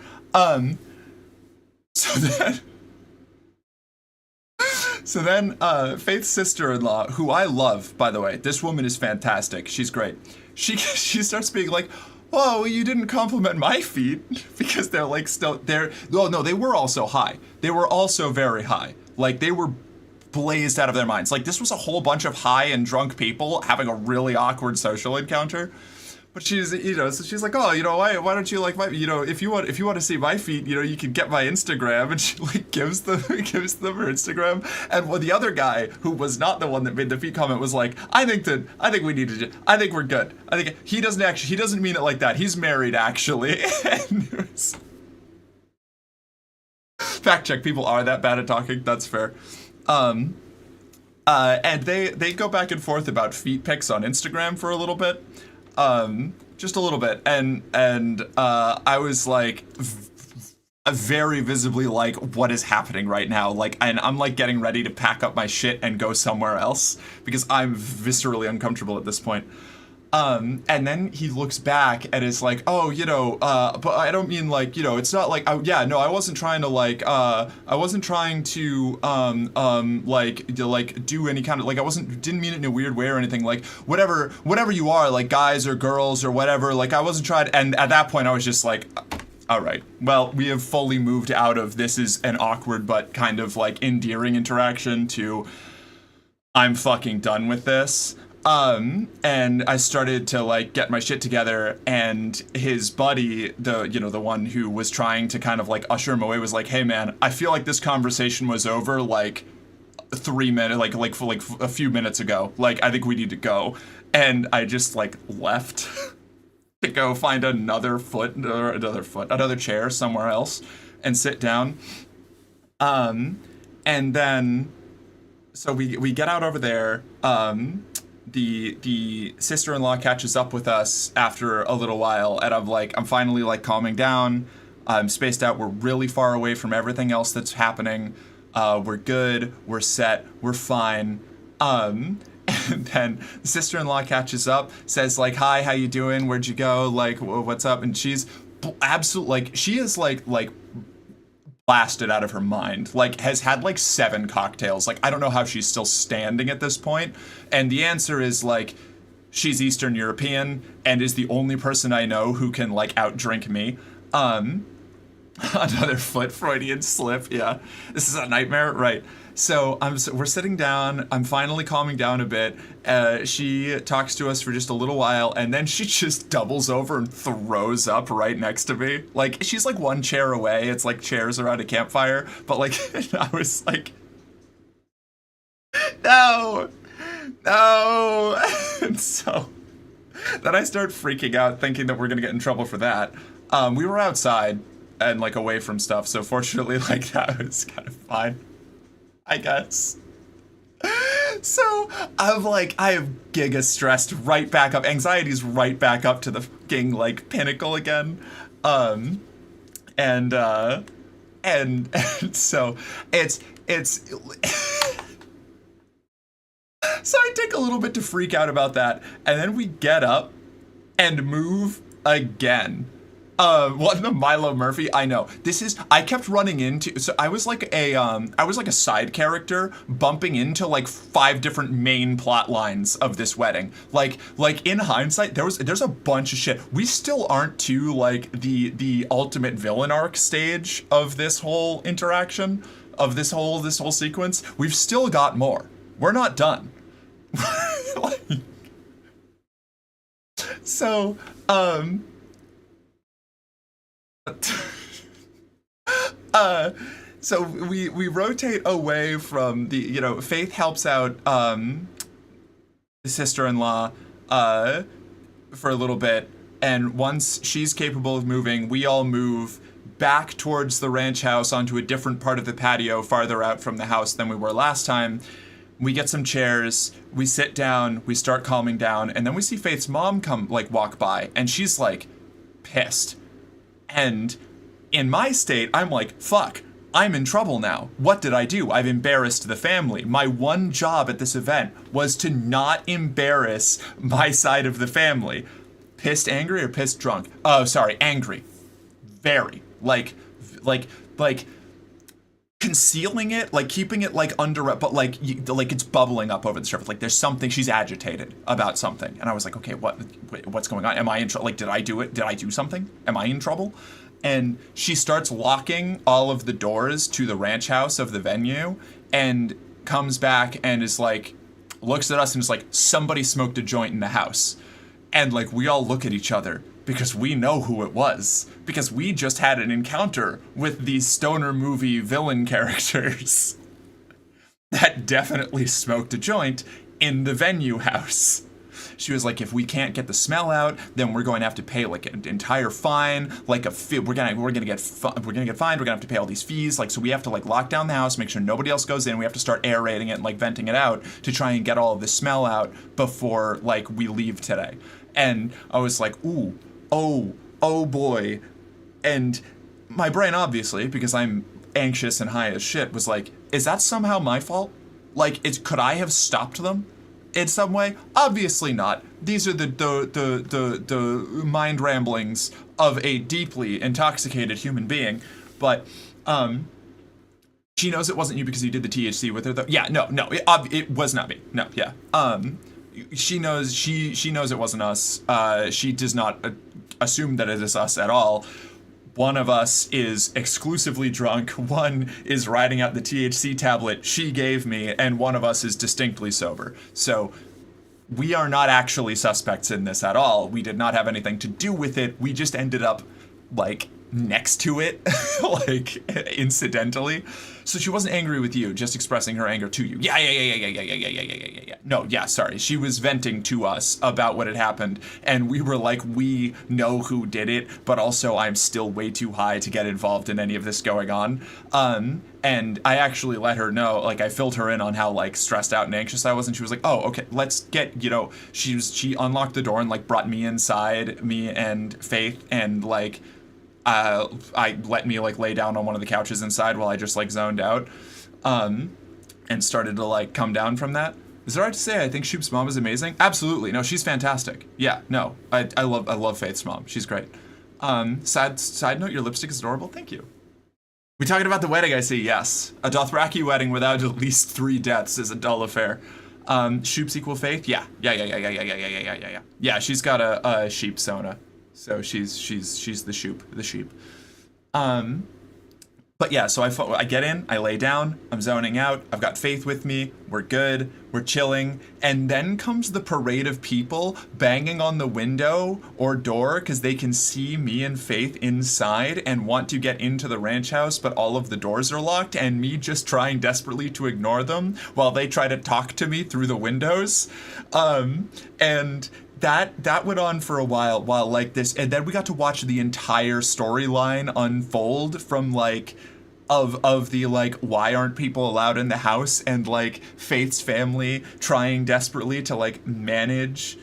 So then, Faith's sister-in-law, who I love, by the way, this woman is fantastic. She's great. She starts being like, "Oh, you didn't compliment my feet," because they're like they were also high. They were also very high. Like they were blazed out of their minds. Like this was a whole bunch of high and drunk people having a really awkward social encounter. But she's, so she's like, oh, why don't you like my, if you want to see my feet, you can get my Instagram. And she like gives them her Instagram. And the other guy, who was not the one that made the feet comment, was like, I think we're good. I think he doesn't mean it like that. He's married actually. And it was, fact check, people are that bad at talking. That's fair. And they go back and forth about feet pics on Instagram for a little bit. Just a little bit, and I was like, very visibly like, what is happening right now? Like, and I'm like getting ready to pack up my shit and go somewhere else because I'm viscerally uncomfortable at this point. And then he looks back and is like, oh, but I don't mean like, it's not like, I wasn't trying to like, I wasn't trying to, like do any kind of, like, didn't mean it in a weird way or anything, like, whatever you are, like guys or girls or whatever, like I wasn't trying, and at that point I was just like, all right, well, we have fully moved out of this is an awkward but kind of like endearing interaction to I'm fucking done with this. And I started to like get my shit together, and his buddy, the one who was trying to kind of like usher him away, was like, hey man, I feel like this conversation was over like 3 minutes, like a few minutes ago. Like, I think we need to go. And I just like left to go find another chair somewhere else and sit down. And then, so we get out over there, the sister-in-law catches up with us after a little while, and I'm finally like calming down. I'm spaced out. We're really far away from everything else that's happening. We're good. We're set. We're fine. And then the sister-in-law catches up, says like, hi, how you doing? Where'd you go? Like, what's up? And she's absolutely like, she is like blasted out of her mind, like has had like 7 cocktails. Like, I don't know how she's still standing at this point. And the answer is like, she's Eastern European and is the only person I know who can like outdrink me. Another foot Freudian slip. Yeah, this is a nightmare, right? So we're sitting down. I'm finally calming down a bit. She talks to us for just a little while, and then she just doubles over and throws up right next to me. Like, she's like 1 chair away. It's like chairs around a campfire. But like, I was like, no. And so then I start freaking out, thinking that we're gonna get in trouble for that. We were outside and like away from stuff, so fortunately, like, that was kind of fine, I guess. So I'm like, I have giga stressed right back up. Anxiety's right back up to the fucking like pinnacle again. And so it's so I take a little bit to freak out about that, and then we get up and move again. What the Milo Murphy? I know. I kept running into, so I was like a side character bumping into like 5 different main plot lines of this wedding. Like in hindsight, there's a bunch of shit. We still aren't to like the ultimate villain arc stage of this whole interaction, of this whole sequence. We've still got more. We're not done. So, so we rotate away from the, Faith helps out the sister-in-law for a little bit, and once she's capable of moving, we all move back towards the ranch house onto a different part of the patio farther out from the house than we were last time. We get some chairs, we sit down, we start calming down, and then we see Faith's mom walk by, and she's like pissed. And in my state, I'm like, fuck, I'm in trouble now. What did I do? I've embarrassed the family. My one job at this event was to not embarrass my side of the family. Pissed angry or pissed drunk? Oh, sorry, angry. Very. Like concealing it, like keeping it like under, but like it's bubbling up over the surface. Like there's something, she's agitated about something. And I was like, okay, what's going on? Am I in trouble? Like, did I do it? Did I do something? Am I in trouble? And she starts locking all of the doors to the ranch house of the venue and comes back and is like, looks at us and is like, somebody smoked a joint in the house. And like, we all look at each other because we know who it was, because we just had an encounter with these stoner movie villain characters that definitely smoked a joint in the venue house. She was like, if we can't get the smell out, then we're going to have to pay like an entire fine, like we're gonna get fined. We're gonna have to pay all these fees. Like, so we have to like lock down the house, make sure nobody else goes in. We have to start aerating it and like venting it out to try and get all of the smell out before like we leave today. And I was like, ooh, oh boy. And my brain, obviously, because I'm anxious and high as shit, was like, is that somehow my fault? Like, could I have stopped them in some way? Obviously not. These are the mind ramblings of a deeply intoxicated human being. But she knows it wasn't you because you did the THC with her, though. Yeah, no, it was not me. No, yeah. She knows it wasn't us. She does not assume that it is us at all. One of us is exclusively drunk, one is riding out the THC tablet she gave me, and one of us is distinctly sober. So we are not actually suspects in this at all. We did not have anything to do with it. We just ended up, like, next to it, like, incidentally. So she wasn't angry with you, just expressing her anger to you. Yeah. No, yeah, sorry. She was venting to us about what had happened, and we were like, we know who did it, but also I'm still way too high to get involved in any of this going on. And I actually let her know, like, I filled her in on how, like, stressed out and anxious I was, and she was like, oh, okay, let's get, she unlocked the door and, like, brought me inside, me and Faith, and, like, I let me, like, lay down on one of the couches inside while I just, like, zoned out, and started to, like, come down from that. Is it right to say I think Shoop's mom is amazing? Absolutely. No, she's fantastic. Yeah, no, I love Faith's mom. She's great. Side note, your lipstick is adorable. Thank you. We talking about the wedding, I see. Yes. A Dothraki wedding without at least 3 deaths is a dull affair. Shoop's equal Faith? Yeah. Yeah, she's got a sheep sona. So she's the sheep. But yeah, so I get in, I lay down, I'm zoning out, I've got Faith with me, we're good, we're chilling, and then comes the parade of people banging on the window or door because they can see me and Faith inside and want to get into the ranch house, but all of the doors are locked, and me just trying desperately to ignore them while they try to talk to me through the windows. And that went on for a while like this, and then we got to watch the entire storyline unfold from, like, of the, like, why aren't people allowed in the house, and, like, Faith's family trying desperately to, like, manage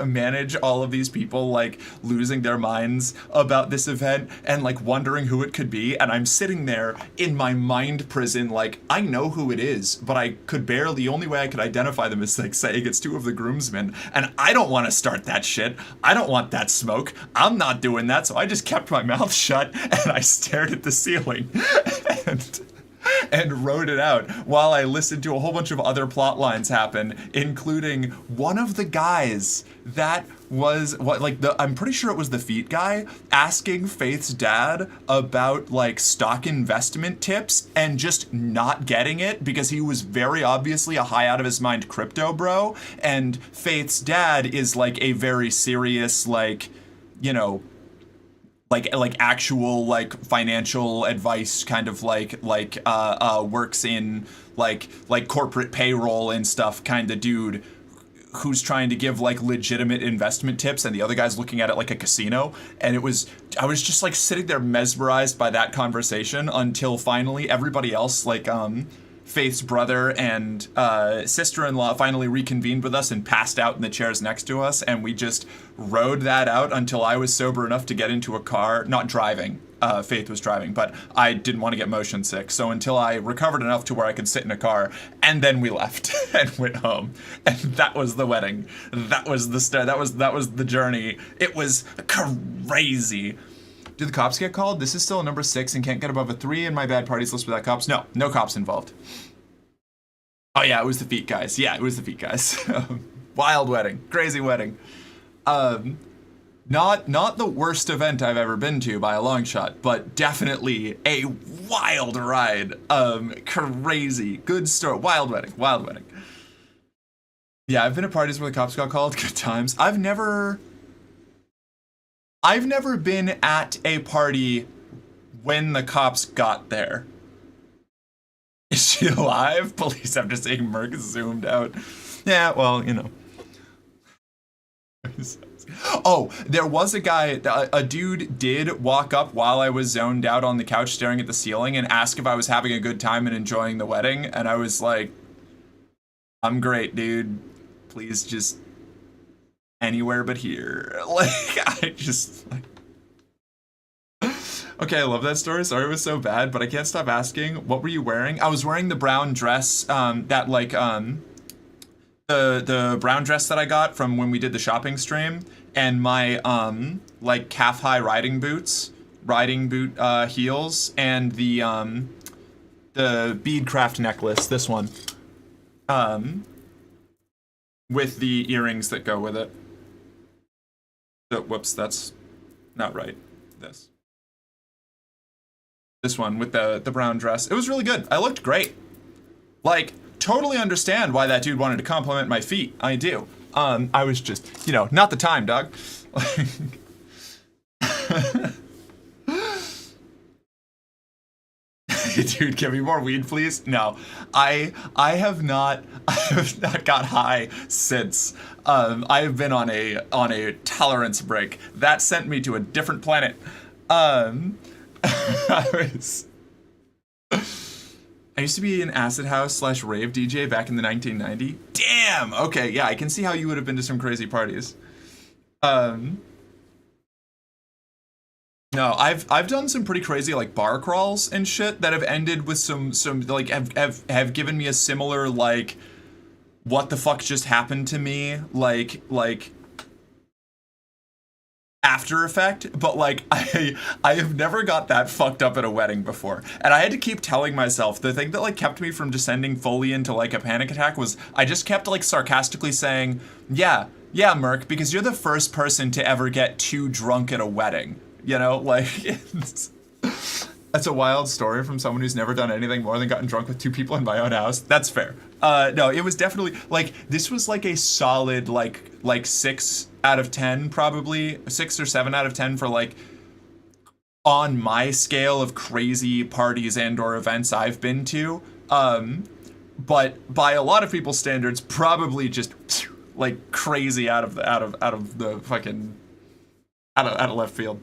manage all of these people, like, losing their minds about this event and, like, wondering who it could be. And I'm sitting there in my mind prison, like, I know who it is, but the only way I could identify them is, like, saying it's 2 of the groomsmen, and I don't want to start that shit. I don't want that smoke. I'm not doing that. So I just kept my mouth shut and I stared at the ceiling and wrote it out while I listened to a whole bunch of other plot lines happen, including one of the guys that was I'm pretty sure it was the feet guy asking Faith's dad about, like, stock investment tips and just not getting it because he was very obviously a high out of his mind crypto bro, and Faith's dad is, like, a very serious, like, like actual, like, financial advice kind of works in like corporate payroll and stuff kind of dude who's trying to give, like, legitimate investment tips, and the other guy's looking at it like a casino. And I was just, like, sitting there mesmerized by that conversation until finally everybody else, like, Faith's brother and sister-in-law finally reconvened with us and passed out in the chairs next to us, and we just rode that out until I was sober enough to get into a car, not driving. Faith was driving, but I didn't want to get motion sick, so until I recovered enough to where I could sit in a car, and then we left and went home. And that was the wedding. That was the start. That was the journey. It was crazy. Do the cops get called? This is still a number 6 and can't get above a 3 in my bad parties list without cops. No cops involved. Oh yeah, it was the feet guys. Wild wedding, crazy wedding. Not the worst event I've ever been to by a long shot, but definitely a wild ride. Crazy, good story. Wild wedding. Yeah, I've been at parties where the cops got called. Good times. I've never been at a party when the cops got there. Is she alive? Police after seeing Merc zoomed out. Yeah, well, Oh, there was a guy, a dude did walk up while I was zoned out on the couch staring at the ceiling and ask if I was having a good time and enjoying the wedding. And I was like, I'm great, dude. Please just anywhere but here. Like, Okay, I love that story. Sorry it was so bad, but I can't stop asking. What were you wearing? I was wearing the brown dress, that like the brown dress that I got from when we did the shopping stream, and my like calf high riding boot heels, and the beadcraft necklace. This one, with the earrings that go with it. So, whoops, that's not right. This one with the brown dress. It was really good. I looked great. Like, totally understand why that dude wanted to compliment my feet. I do. I was just, not the time, dog. Dude, give me more weed, please. No, I have not got high since. I have been on a tolerance break that sent me to a different planet. I used to be an acid house / rave DJ back in the 1990s. Damn. Okay, yeah, I can see how you would have been to some crazy parties. No, I've done some pretty crazy like bar crawls and shit that have ended with some like have given me a similar like what the fuck just happened to me like after effect, but like I have never got that fucked up at a wedding before. And I had to keep telling myself the thing that like kept me from descending fully into like a panic attack was I just kept like sarcastically saying, yeah, Merc, because you're the first person to ever get too drunk at a wedding. Like, that's a wild story from someone who's never done anything more than gotten drunk with two people in my own house. That's fair. No, it was definitely, like, this was like a solid, like 6 out of 10, probably. 6 or 7 out of 10 for, like, on my scale of crazy parties and or events I've been to. But by a lot of people's standards, probably just, like, crazy out of the fucking... Out of left field.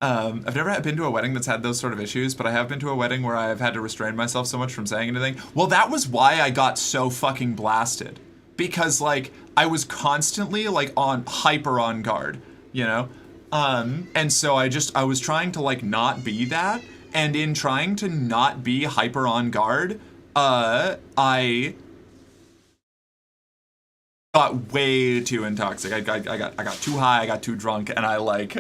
I've never been to a wedding that's had those sort of issues, but I have been to a wedding where I've had to restrain myself so much from saying anything. Well, that was why I got so fucking blasted. Because, like, I was constantly, like, hyper on guard, And so I was trying to, like, not be that. And in trying to not be hyper on guard, I got way too intoxicated. I got too high, I got too drunk, and I like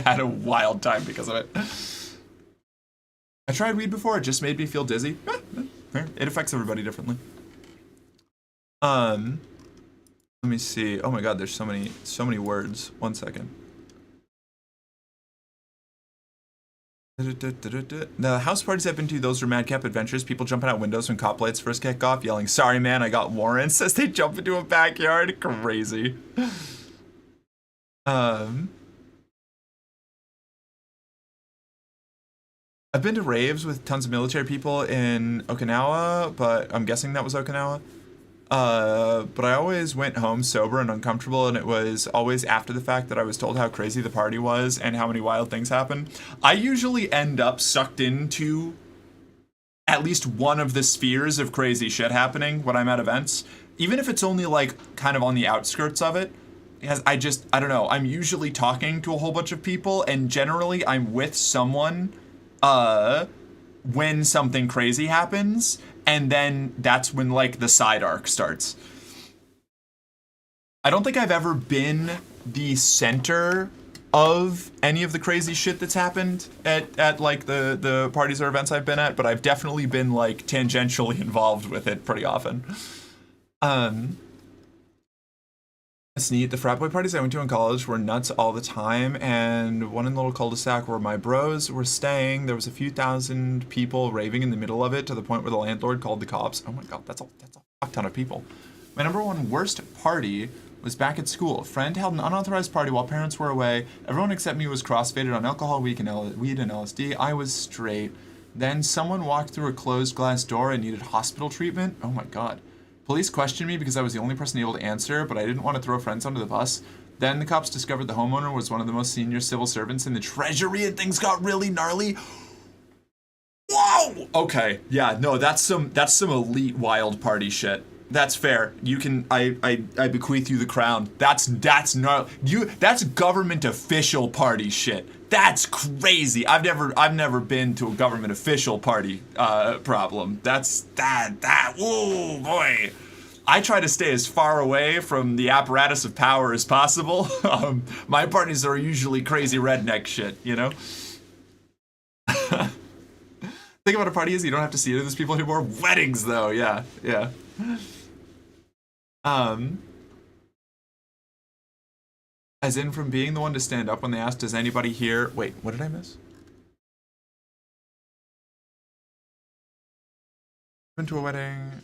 had a wild time because of it. I tried weed before, it just made me feel dizzy. It affects everybody differently. Let me see. Oh my god, there's so many words. 1 second. The house parties I've been to, those are madcap adventures. People jumping out windows when cop lights first kick off, yelling, "Sorry, man, I got warrants," as they jump into a backyard. Crazy. I've been to raves with tons of military people in Okinawa, but I'm guessing that was Okinawa. But I always went home sober and uncomfortable, and it was always after the fact that I was told how crazy the party was and how many wild things happened. I usually end up sucked into at least one of the spheres of crazy shit happening when I'm at events, even if it's only like kind of on the outskirts of it. Because I don't know, I'm usually talking to a whole bunch of people, and generally I'm with someone when something crazy happens. And then that's when, like, the side arc starts. I don't think I've ever been the center of any of the crazy shit that's happened at like, the parties or events I've been at, but I've definitely been, like, tangentially involved with it pretty often. It's neat. The frat boy parties I went to in college were nuts all the time, and one in the little cul-de-sac where my bros were staying, there was a few thousand people raving in the middle of it to the point where the landlord called the cops. Oh my god, that's a fuck ton of people. My number one worst party was back at school. A friend held an unauthorized party while parents were away. Everyone except me was crossfaded on alcohol, weed, and LSD. I was straight. Then someone walked through a closed glass door and needed hospital treatment. Oh my god. Police questioned me because I was the only person able to answer, but I didn't want to throw friends under the bus. Then the cops discovered the homeowner was one of the most senior civil servants in the treasury, and things got really gnarly. Whoa! Okay, yeah, no, that's some elite wild party shit. That's fair. You can I bequeath you the crown. That's gnarly. That's government official party shit. That's crazy. I've never been to a government official party problem. Oh boy. I try to stay as far away from the apparatus of power as possible. My parties are usually crazy redneck shit, you know? Think about a party is you don't have to see it. There's people anymore. Weddings, though, yeah. As in from being the one to stand up when they asked, does anybody here... Wait, what did I miss? Been to a wedding...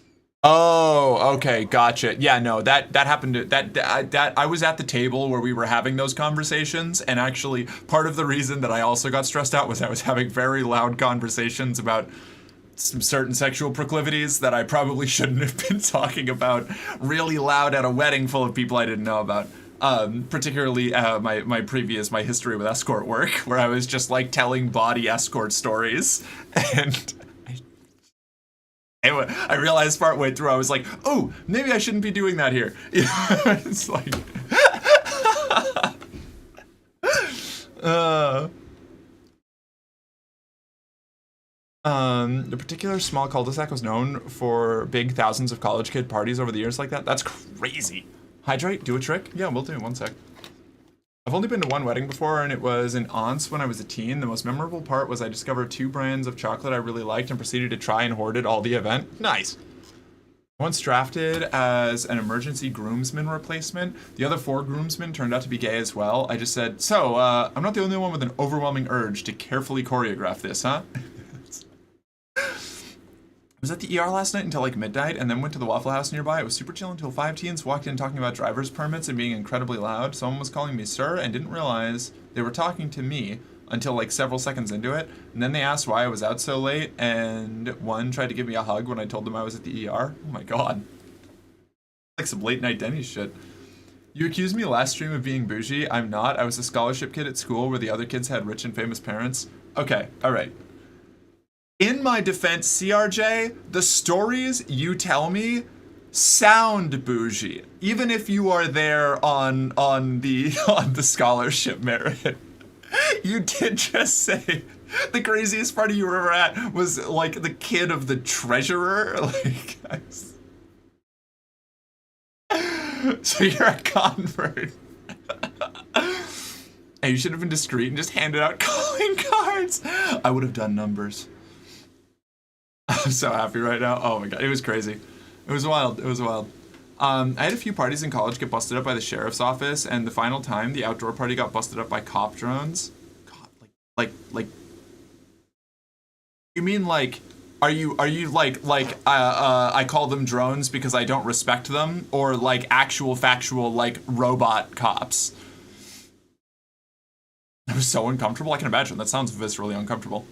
Oh, okay, gotcha. Yeah, no, that happened to I was at the table where we were having those conversations, and actually part of the reason that I also got stressed out was I was having very loud conversations about some certain sexual proclivities that I probably shouldn't have been talking about really loud at a wedding full of people I didn't know about. Particularly my history with escort work, where I was just like telling body escort stories, and I realized partway through, I was like, oh, maybe I shouldn't be doing that here. It's like... The particular small cul-de-sac was known for big thousands of college kid parties over the years like that. That's crazy. Hydrate, do a trick? Yeah, we'll do, 1 sec. I've only been to one wedding before, and it was an aunt's when I was a teen. The most memorable part was I discovered 2 brands of chocolate I really liked and proceeded to try and hoard it all the event. Nice. Once drafted as an emergency groomsman replacement. The other 4 groomsmen turned out to be gay as well. I just said, so, I'm not the only one with an overwhelming urge to carefully choreograph this, huh? I was at the ER last night until like midnight and then went to the Waffle House nearby. It was super chill until 5 teens walked in talking about driver's permits and being incredibly loud. Someone was calling me sir and didn't realize they were talking to me until like several seconds into it. And then they asked why I was out so late, and one tried to give me a hug when I told them I was at the ER. Oh my god. Like some late night Denny's shit. You accused me last stream of being bougie. I'm not. I was a scholarship kid at school where the other kids had rich and famous parents. Okay, alright. In my defense, CRJ, the stories you tell me sound bougie, even if you are there on the scholarship merit. You did just say the craziest party you were ever at was like the kid of the treasurer. Like, so you're a convert. Hey, you should have been discreet and just handed out calling cards. I would have done numbers. I'm so happy right now. Oh my god, it was crazy. It was wild. It was wild. I had a few parties in college get busted up by the sheriff's office, and the final time the outdoor party got busted up by cop drones. God, like. You mean like, are you like I call them drones because I don't respect them, or like actual factual like robot cops? It was so uncomfortable. I can imagine. That sounds viscerally uncomfortable.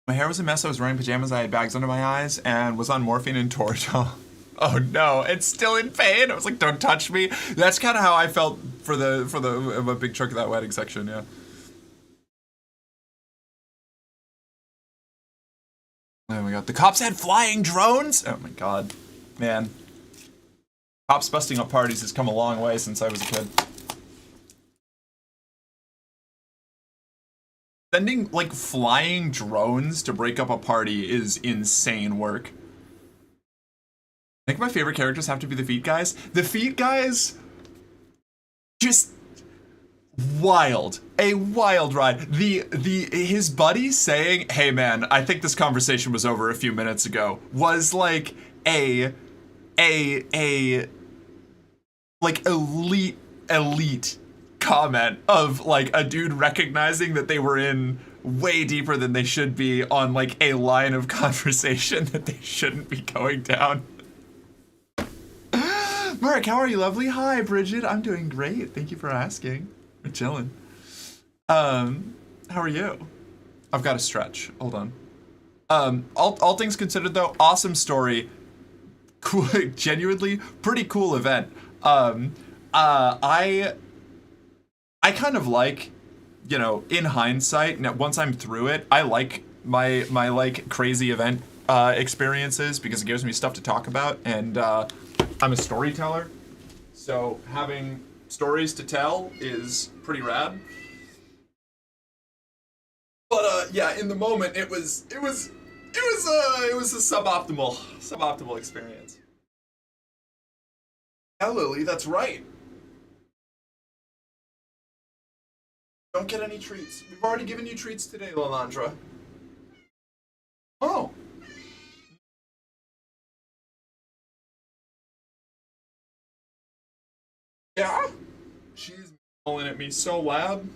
My hair was a mess. I was wearing pajamas. I had bags under my eyes and was on morphine and Toradol. Oh no, it's still in pain. I was like, don't touch me. That's kind of how I felt for a big chunk of that wedding section, yeah. Oh my god, the cops had flying drones? Oh my god, man. Cops busting up parties has come a long way since I was a kid. Sending, like, flying drones to break up a party is insane work. I think my favorite characters have to be the feet guys. The feet guys, just wild. A wild ride. His buddy saying, hey man, I think this conversation was over a few minutes ago, was like like elite comment of like a dude recognizing that they were in way deeper than they should be on like a line of conversation that they shouldn't be going down. Mark, how are you, lovely? Hi, Bridget. I'm doing great. Thank you for asking. We're chilling. How are you? I've got to stretch. Hold on. All things considered, though, awesome story. Cool, genuinely pretty cool event. I kind of like, you know, in hindsight, now once I'm through it, I like my like crazy event experiences because it gives me stuff to talk about, and I'm a storyteller, so having stories to tell is pretty rad. But yeah, in the moment, it was a suboptimal experience. Yeah, Lily, that's right. Don't get any treats. We've already given you treats today, Lalandra. Oh. Yeah? She's yelling at me so loud.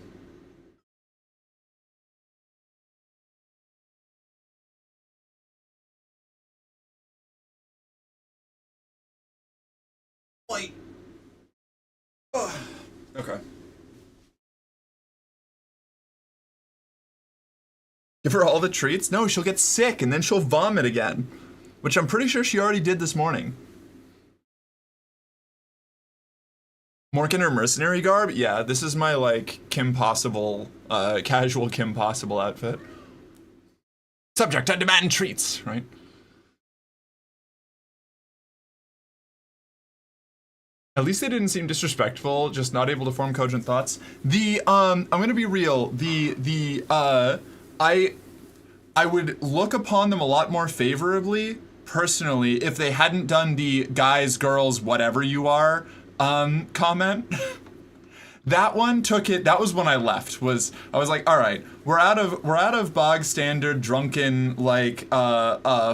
Like. Ugh. Okay. Give her all the treats? No, she'll get sick and then she'll vomit again. Which I'm pretty sure she already did this morning. Mork in her mercenary garb? Yeah, this is my, like, Kim Possible, casual Kim Possible outfit. Subject, I demand treats, right? At least they didn't seem disrespectful, just not able to form cogent thoughts. I'm gonna be real, I would look upon them a lot more favorably, personally, if they hadn't done the guys, girls, whatever you are, comment. That one took it. That was when I left. I was like, all right, we're out of bog standard drunken like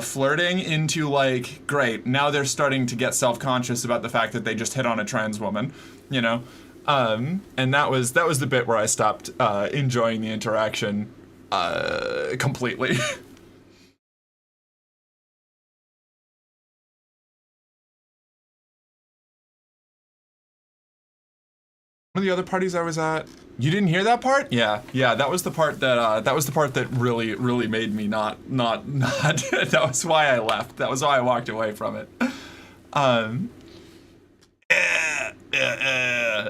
flirting into like great. Now they're starting to get self-conscious about the fact that they just hit on a trans woman, you know, and that was the bit where I stopped enjoying the interaction completely. One of the other parties I was at, you didn't hear that part? Yeah, that was the part that really made me not that was why I left. That was why I walked away from it.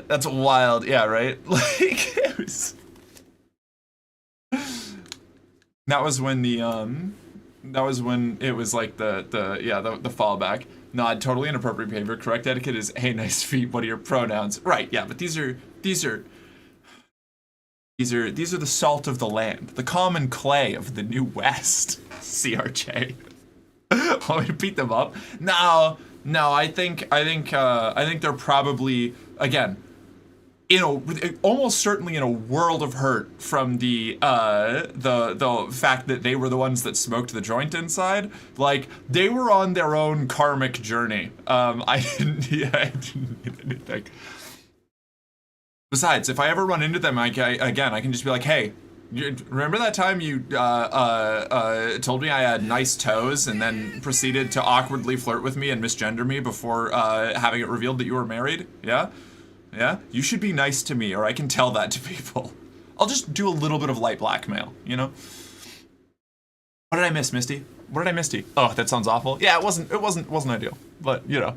That's wild. Yeah, right? Like it was. That was when it was like the fallback. Not totally inappropriate behavior. Correct etiquette is, hey, nice feet. What are your pronouns? Right. Yeah, but these are the salt of the land, the common clay of the New West. CRJ. Want me to beat them up? No. I think they're probably again. Almost certainly in a world of hurt from the fact that they were the ones that smoked the joint inside. Like they were on their own karmic journey. I didn't need anything. Besides, if I ever run into them, I can just be like, hey, remember that time you told me I had nice toes and then proceeded to awkwardly flirt with me and misgender me before having it revealed that you were married? Yeah? Yeah? You should be nice to me, or I can tell that to people. I'll just do a little bit of light blackmail, you know? What did I miss, Misty? What did I miss? Oh, that sounds awful. Yeah, it wasn't ideal, but you know.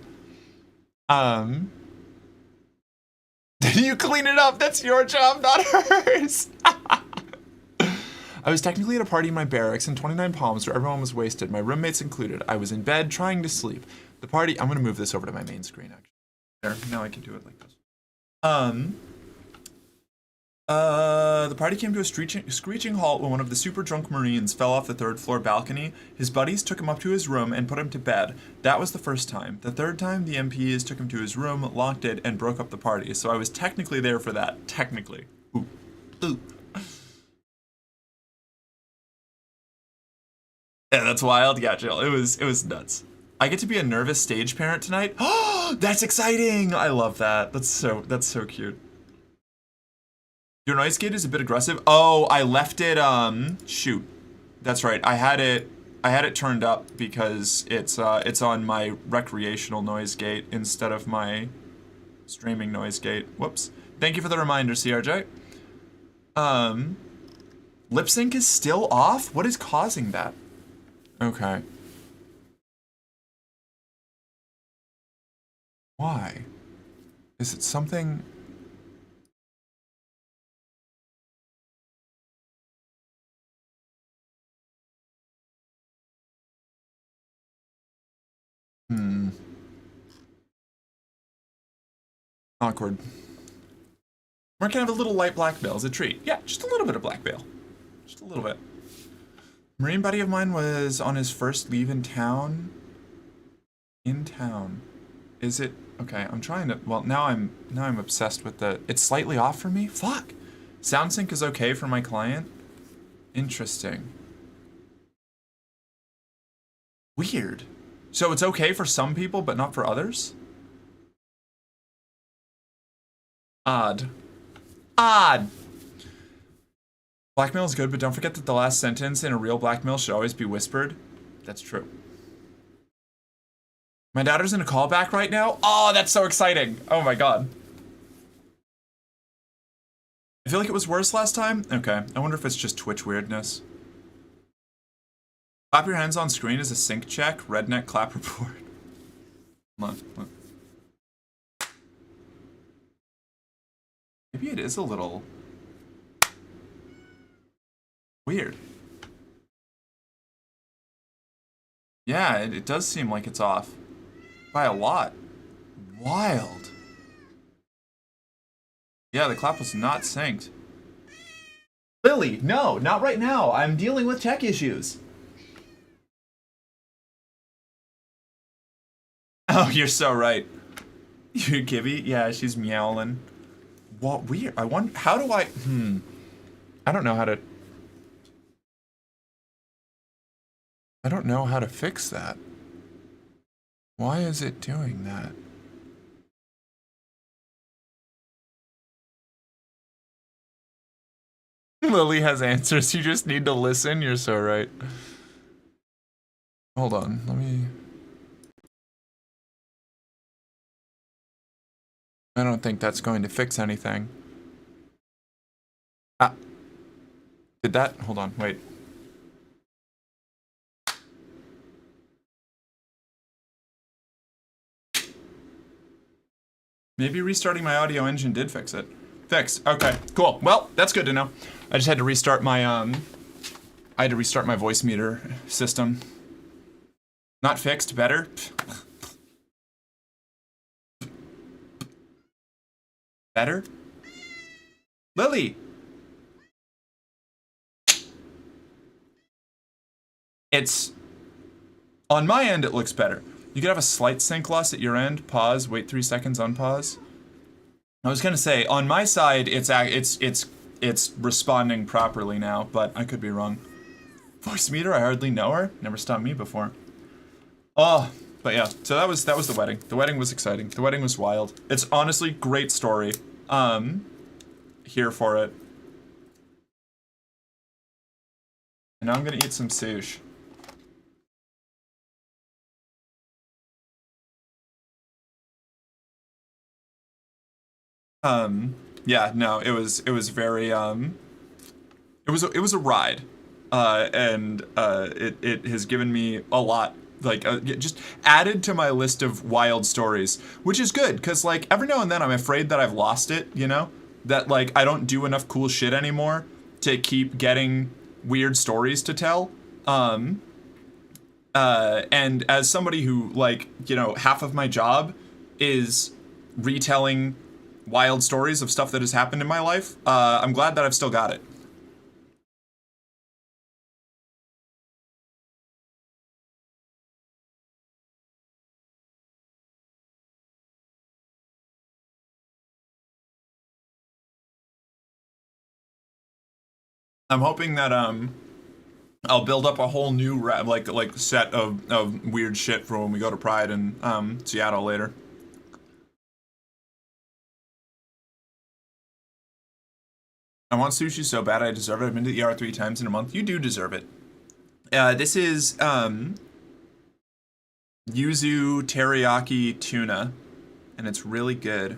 You clean it up. That's your job, not hers. I was technically at a party in my barracks in 29 Palms where everyone was wasted, my roommates included. I was in bed trying to sleep. The party. I'm gonna move this over to my main screen actually. There. Now I can do it like this. The party came to a screeching halt when one of the super drunk Marines fell off the third floor balcony. His buddies took him up to his room and put him to bed. That was the first time. The third time, the MPs took him to his room, locked it, and broke up the party. So I was technically there for that. Technically. Ooh. Ooh. Yeah, that's wild. Yeah, Jill. It was nuts. I get to be a nervous stage parent tonight. Oh, that's exciting! I love that. That's so cute. Your noise gate is a bit aggressive. Oh, I left it. Shoot, that's right. I had it turned up because it's on my recreational noise gate instead of my streaming noise gate. Whoops. Thank you for the reminder, CRJ. Lip sync is still off. What is causing that? Okay. Why? Is it something? Awkward. We're gonna have a little light blackmail as a treat. Yeah, just a little bit of blackmail. Just a little bit. Marine buddy of mine was on his first leave in town. In town. Is it okay, I'm trying to now I'm obsessed with the it's slightly off for me? Fuck. Sound sync is okay for my client? Interesting. Weird. So it's okay for some people but not for others? Odd. Odd. Blackmail is good, but don't forget that the last sentence in a real blackmail should always be whispered. That's true. My daughter's in a callback right now? Oh, that's so exciting. Oh my god. I feel like it was worse last time? Okay, I wonder if it's just Twitch weirdness. Clap your hands on screen as a sync check. Redneck clap report. Hold on. Maybe it is a little weird. Yeah, it does seem like it's off. By a lot. Wild. Yeah, the clap was not synced. Lily, no, not right now. I'm dealing with tech issues. Oh, you're so right. You Gibby? Yeah, she's meowing. What weird. I wonder, how do I don't know how to fix that. Why is it doing that? Lily has answers. You just need to listen. You're so right. Hold on. Let me... I don't think that's going to fix anything. Ah. Did that? Hold on. Wait. Maybe restarting my audio engine did fix it. Fix. Okay, cool. Well, that's good to know. I just had to restart my voice meter system. Not fixed, better. Better? Lily! It's... On my end, it looks better. You could have a slight sync loss at your end. Pause. Wait 3 seconds. Unpause. I was gonna say on my side, it's responding properly now, but I could be wrong. Voice meter. I hardly know her. Never stopped me before. Oh, but yeah. So that was the wedding. The wedding was exciting. The wedding was wild. It's honestly great story. Here for it. And now I'm gonna eat some sushi. Yeah, no, it was very, it was a ride, and it has given me a lot, like, just added to my list of wild stories, which is good, because, like, every now and then I'm afraid that I've lost it, you know, that, like, I don't do enough cool shit anymore to keep getting weird stories to tell, and as somebody who, like, you know, half of my job is retelling wild stories of stuff that has happened in my life, I'm glad that I've still got it. I'm hoping that I'll build up a whole new like set of weird shit for when we go to Pride in Seattle later. I want sushi so bad I deserve it. I've been to the ER 3 times in a month. You do deserve it. This is yuzu teriyaki tuna, and it's really good.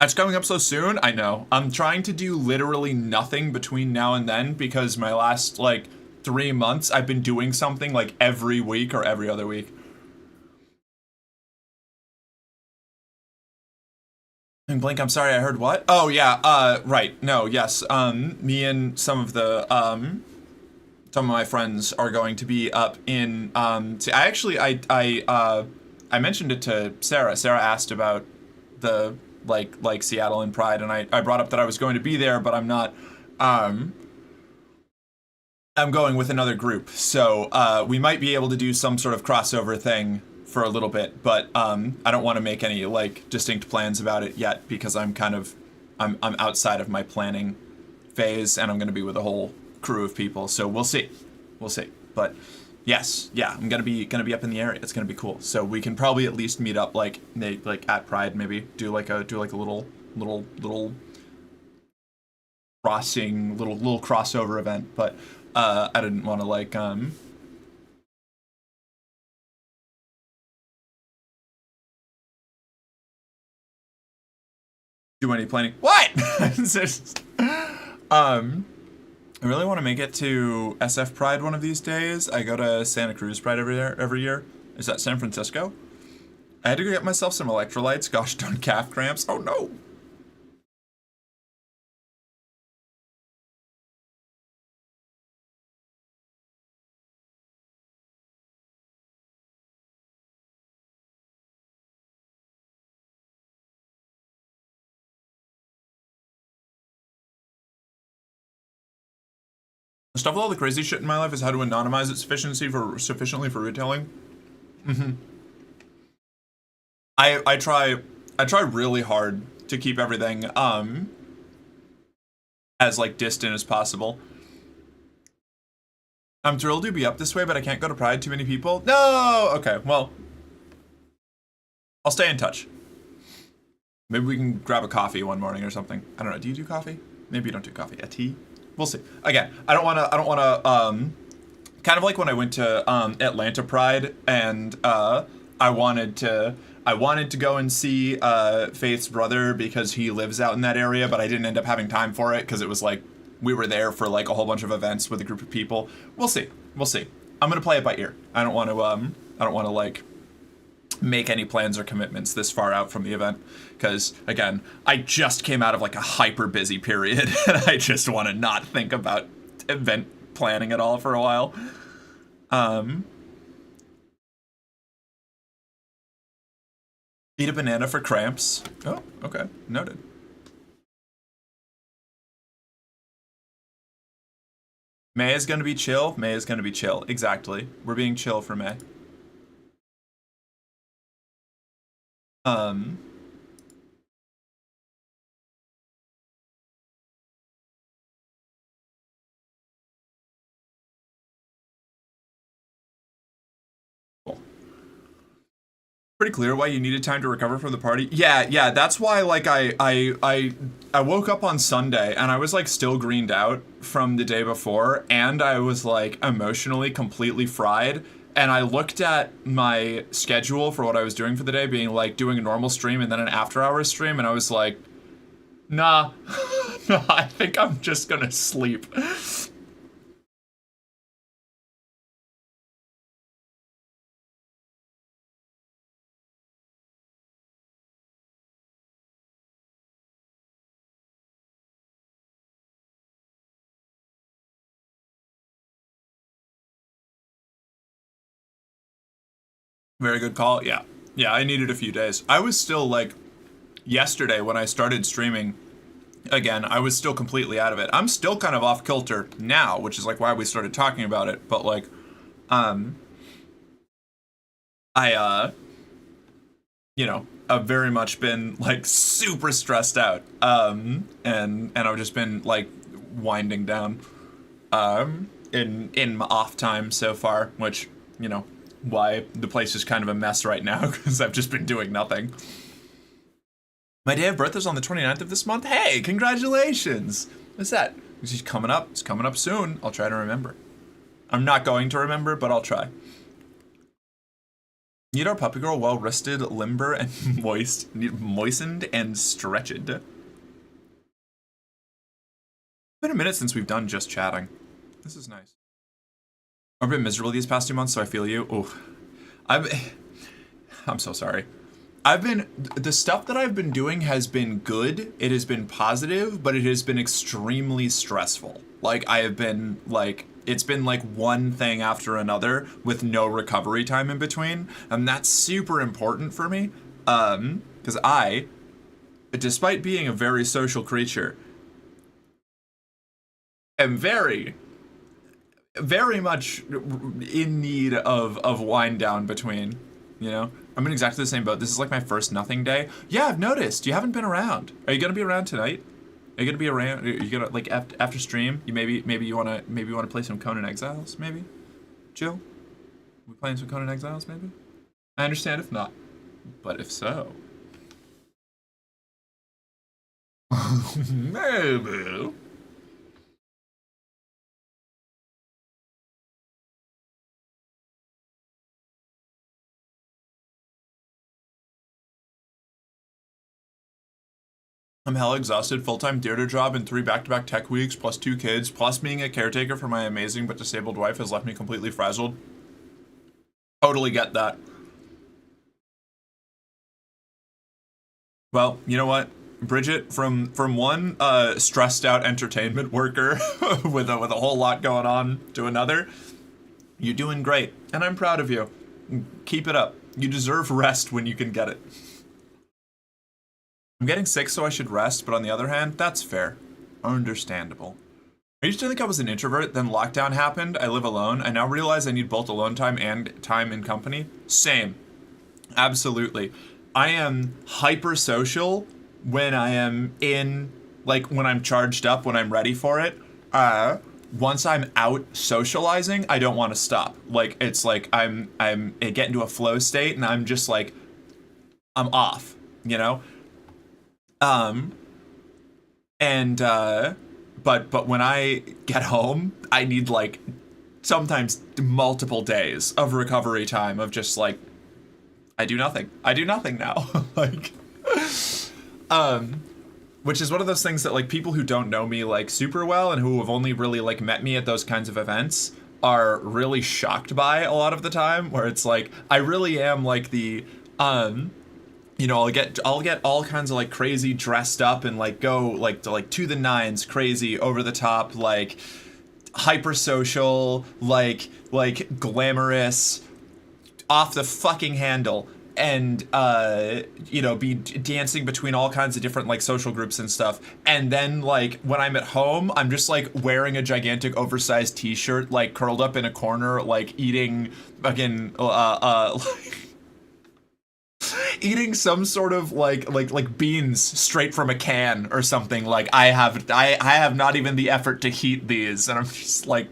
That's coming up so soon? I know. I'm trying to do literally nothing between now and then because my last, like, 3 months I've been doing something, like, every week or every other week. And Blink, I'm sorry, I heard what? Oh, yeah, right. No, yes. Me and some of my friends are going to be up in, I I mentioned it to Sarah. Sarah asked about the like Seattle and Pride, and I brought up that I was going to be there, but I'm not. I'm going with another group, so we might be able to do some sort of crossover thing for a little bit, but I don't want to make any like distinct plans about it yet because I'm outside of my planning phase, and I'm going to be with a whole crew of people, so we'll see. But yes, yeah, I'm gonna be up in the area. It's gonna be cool. So we can probably at least meet up like at Pride, maybe do like a little crossing little crossover event. But I didn't want to like do any planning. What? I really want to make it to SF Pride one of these days. I go to Santa Cruz Pride every year. Is that San Francisco? I had to go get myself some electrolytes. Gosh darn calf cramps. Oh no. The stuff with all the crazy shit in my life is how to anonymize it sufficiently for retailing. I try really hard to keep everything as like distant as possible. I'm thrilled to be up this way, but I can't go to Pride. Too many people. No. Okay. Well, I'll stay in touch. Maybe we can grab a coffee one morning or something. I don't know. Do you do coffee? Maybe you don't do coffee. A tea? We'll see. Again, I don't want to kind of like when I went to Atlanta Pride, and I wanted to go and see Faith's brother because he lives out in that area, but I didn't end up having time for it because it was like we were there for like a whole bunch of events with a group of people. We'll see. I'm gonna play it by ear. I don't want to like make any plans or commitments this far out from the event because again, I just came out of like a hyper busy period and I just want to not think about event planning at all for a while. Eat a banana for cramps. Oh, okay. Noted. May is going to be chill. May is going to be chill. Exactly. We're being chill for May. Cool. Pretty clear why you needed time to recover from the party. Yeah, that's why like I woke up on Sunday and I was like still greened out from the day before, and I was like emotionally completely fried. And I looked at my schedule for what I was doing for the day, being like doing a normal stream and then an after hours stream, and I was like, nah, no, I think I'm just gonna sleep. Very good call. Yeah, I needed a few days. I was still like, yesterday when I started streaming again, I was still completely out of it. I'm still kind of off kilter now, which is like why we started talking about it. But like, I've very much been like super stressed out. And I've just been like winding down, in my off time so far, which, why the place is kind of a mess right now because I've just been doing nothing. My day of birth is on the 29th of this month. Hey, congratulations! What's that? It's coming up. It's coming up soon. I'll try to remember. I'm not going to remember, but I'll try. Need our puppy girl well rested, limber, and moistened and stretched. It's been a minute since we've done just chatting. This is nice. I've been miserable these past 2 months, so I feel you. Oh, I'm so sorry. The stuff that I've been doing has been good. It has been positive, but it has been extremely stressful. Like, I have been, like, it's been like one thing after another with no recovery time in between, and that's super important for me, because I, despite being a very social creature, am very much in need of wind down between, you know? I'm in exactly the same boat. This is like my first nothing day. Yeah, I've noticed. You haven't been around. Are you gonna be around tonight? Are you gonna be around? Are you gonna, like, after stream? You maybe you wanna play some Conan Exiles? Maybe, Jill. We playing some Conan Exiles? Maybe. I understand if not, but if so, maybe. I'm hella exhausted, full-time theater job and 3 back-to-back tech weeks, plus 2 kids, plus being a caretaker for my amazing but disabled wife has left me completely frazzled. Totally get that. Well, you know what, Bridget, from one stressed out entertainment worker with a whole lot going on to another, you're doing great, and I'm proud of you. Keep it up. You deserve rest when you can get it. I'm getting sick, so I should rest, but on the other hand, that's fair. Understandable. I used to think I was an introvert, then lockdown happened, I live alone, I now realize I need both alone time and time in company. Same. Absolutely. I am hyper-social when I am in, like, when I'm charged up, when I'm ready for it. Once I'm out socializing, I don't want to stop. Like, it's like I get into a flow state, and I'm just like, I'm off, you know? But when I get home, I need like sometimes multiple days of recovery time of just like, I do nothing now. Like, which is one of those things that like people who don't know me like super well and who have only really like met me at those kinds of events are really shocked by a lot of the time, where it's like, I really am like the, you know, I'll get all kinds of like crazy dressed up and like go like to the nines crazy over the top, like hyper social, like glamorous, off the fucking handle, and you know, be dancing between all kinds of different like social groups and stuff. And then like when I'm at home, I'm just like wearing a gigantic oversized t-shirt, like curled up in a corner, like eating fucking eating some sort of like beans straight from a can or something. Like I have not even the effort to heat these, and I'm just like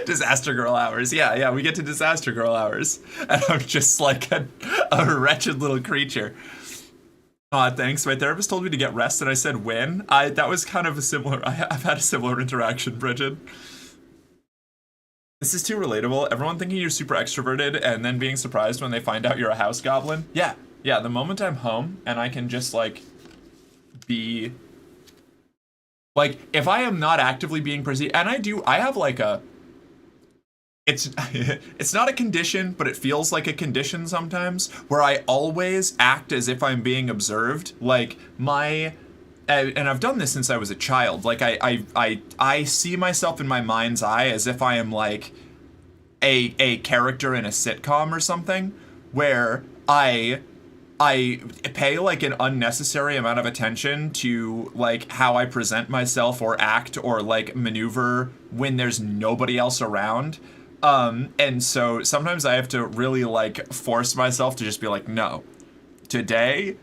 disaster girl hours. Yeah, we get to disaster girl hours, and I'm just like a wretched little creature. Thanks. My therapist told me to get rest, and I said when. That was kind of a similar. I've had a similar interaction, Bridget. This is too relatable. Everyone thinking you're super extroverted and then being surprised when they find out you're a house goblin. Yeah. The moment I'm home and I can just like be like, if I am not actively being perceived, and I have like a, it's not a condition, but it feels like a condition sometimes, where I always act as if I'm being observed. Like and I've done this since I was a child. Like I see myself in my mind's eye as if I am like a character in a sitcom or something, where I pay like an unnecessary amount of attention to like how I present myself or act or like maneuver when there's nobody else around. And so sometimes I have to really like force myself to just be like, no, today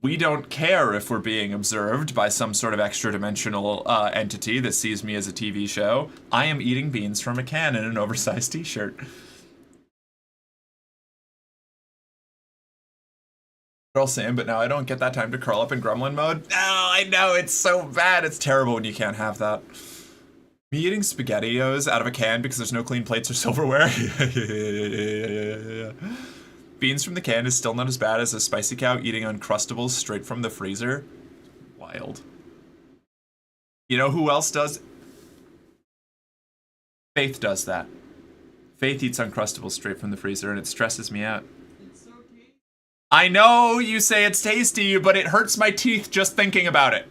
we don't care if we're being observed by some sort of extra-dimensional entity that sees me as a TV show. I am eating beans from a can in an oversized t-shirt. Girl Sam, but now I don't get that time to curl up in gremlin mode. No, I know, it's so bad. It's terrible when you can't have that. Me eating SpaghettiOs out of a can because there's no clean plates or silverware. Yeah. Beans from the can is still not as bad as a spicy cow eating Uncrustables straight from the freezer. Wild. You know who else does? Faith does that. Faith eats Uncrustables straight from the freezer, and it stresses me out. It's so tasty. I know you say it's tasty, but it hurts my teeth just thinking about it.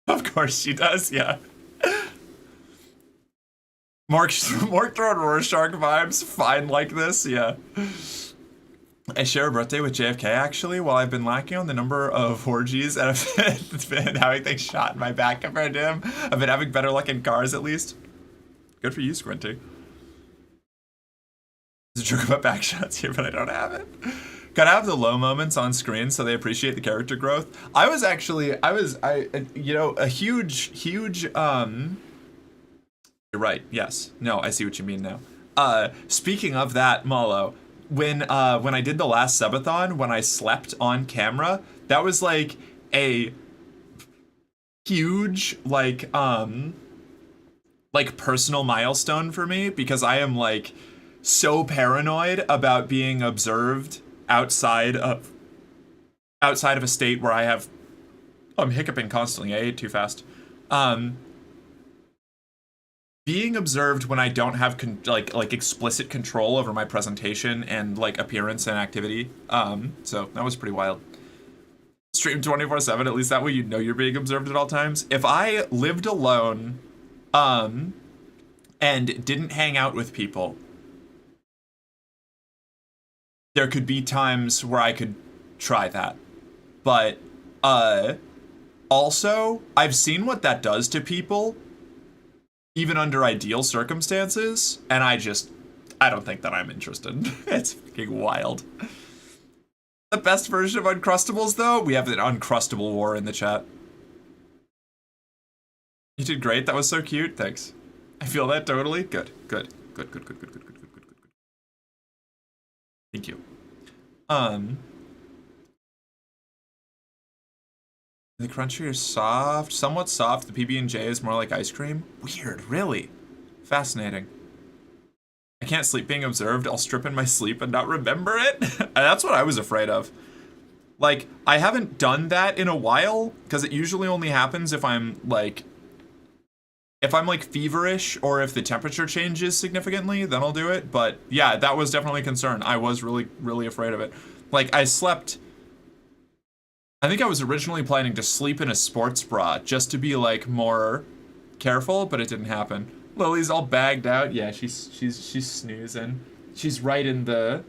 Of course she does, yeah. Mark throwing Rorschach vibes. Fine like this, yeah. I share a birthday with JFK actually. While I've been lacking on the number of orgies and I've been having things shot in my back compared to him, I've been having better luck in cars at least. Good for you, Squinty. There's a joke about back shots here, but I don't have it. Gotta have the low moments on screen so they appreciate the character growth. You know, a huge, you're right, yes. No, I see what you mean now. Speaking of that, Malo, when I did the last subathon, when I slept on camera, that was like a huge, like personal milestone for me because I am like so paranoid about being observed outside of a state where I'm hiccuping constantly. I ate too fast. Being observed when I don't have like explicit control over my presentation and like appearance and activity. So that was pretty wild. Stream 24/7. At least that way you know you're being observed at all times. If I lived alone, and didn't hang out with people, there could be times where I could try that. But also, I've seen what that does to people, even under ideal circumstances, and I don't think that I'm interested. It's fucking wild. The best version of Uncrustables, though, we have an Uncrustable war in the chat. You did great. That was so cute. Thanks. I feel that totally. Good. Thank you. The crunchy is soft, somewhat soft. The PB&J is more like ice cream. Weird, really. Fascinating. I can't sleep being observed. I'll strip in my sleep and not remember it. That's what I was afraid of. Like, I haven't done that in a while, because it usually only happens if I'm like feverish or if the temperature changes significantly, then I'll do it. But yeah, that was definitely a concern. I was really, really afraid of it. Like, I think I was originally planning to sleep in a sports bra just to be like more careful, but it didn't happen. Lily's all bagged out. Yeah, she's snoozing. She's right in the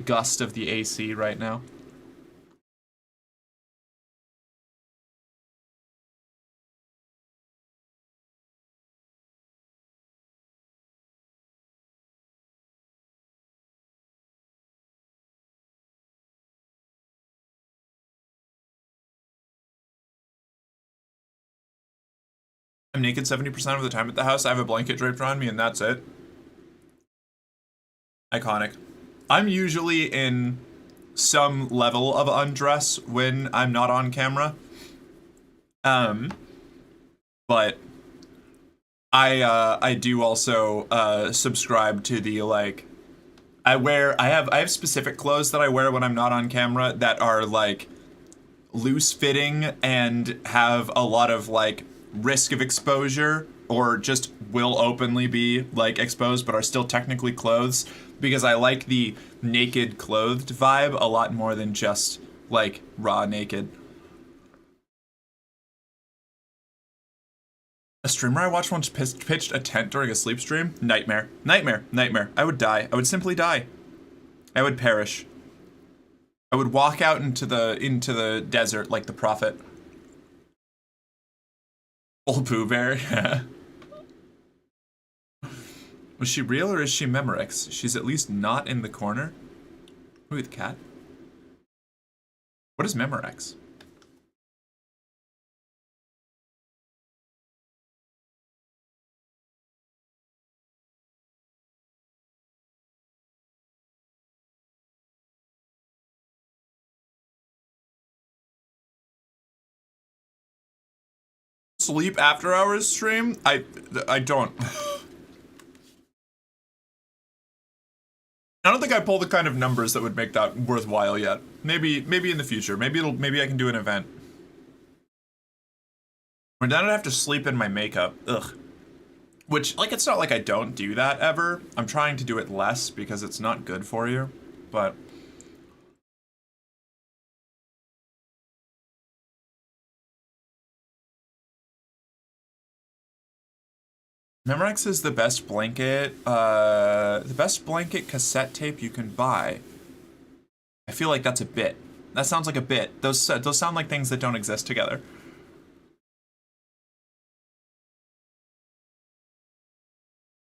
gust of the AC right now. I'm naked 70% of the time at the house. I have a blanket draped around me and that's it. Iconic. I'm usually in some level of undress when I'm not on camera. But I do also subscribe to the like I have specific clothes that I wear when I'm not on camera that are like loose fitting and have a lot of like risk of exposure or just will openly be like exposed but are still technically clothes because I like the naked clothed vibe a lot more than just like raw naked. A streamer I watched once pitched a tent during a sleep stream. Nightmare. I would die. I would simply die. I would perish. I would walk out into the desert like the prophet. Old Pooh Bear. Was she real or is she Memorex? She's at least not in the corner. Who, the cat? What is Memorex? Sleep after hours stream? I don't. I don't think I pull the kind of numbers that would make that worthwhile yet. Maybe in the future. Maybe I can do an event. When then I'd have to sleep in my makeup. Ugh. Which, like, it's not like I don't do that ever. I'm trying to do it less because it's not good for you. But Memorex is the best blanket cassette tape you can buy. I feel like that's a bit. That sounds like a bit. Those sound like things that don't exist together.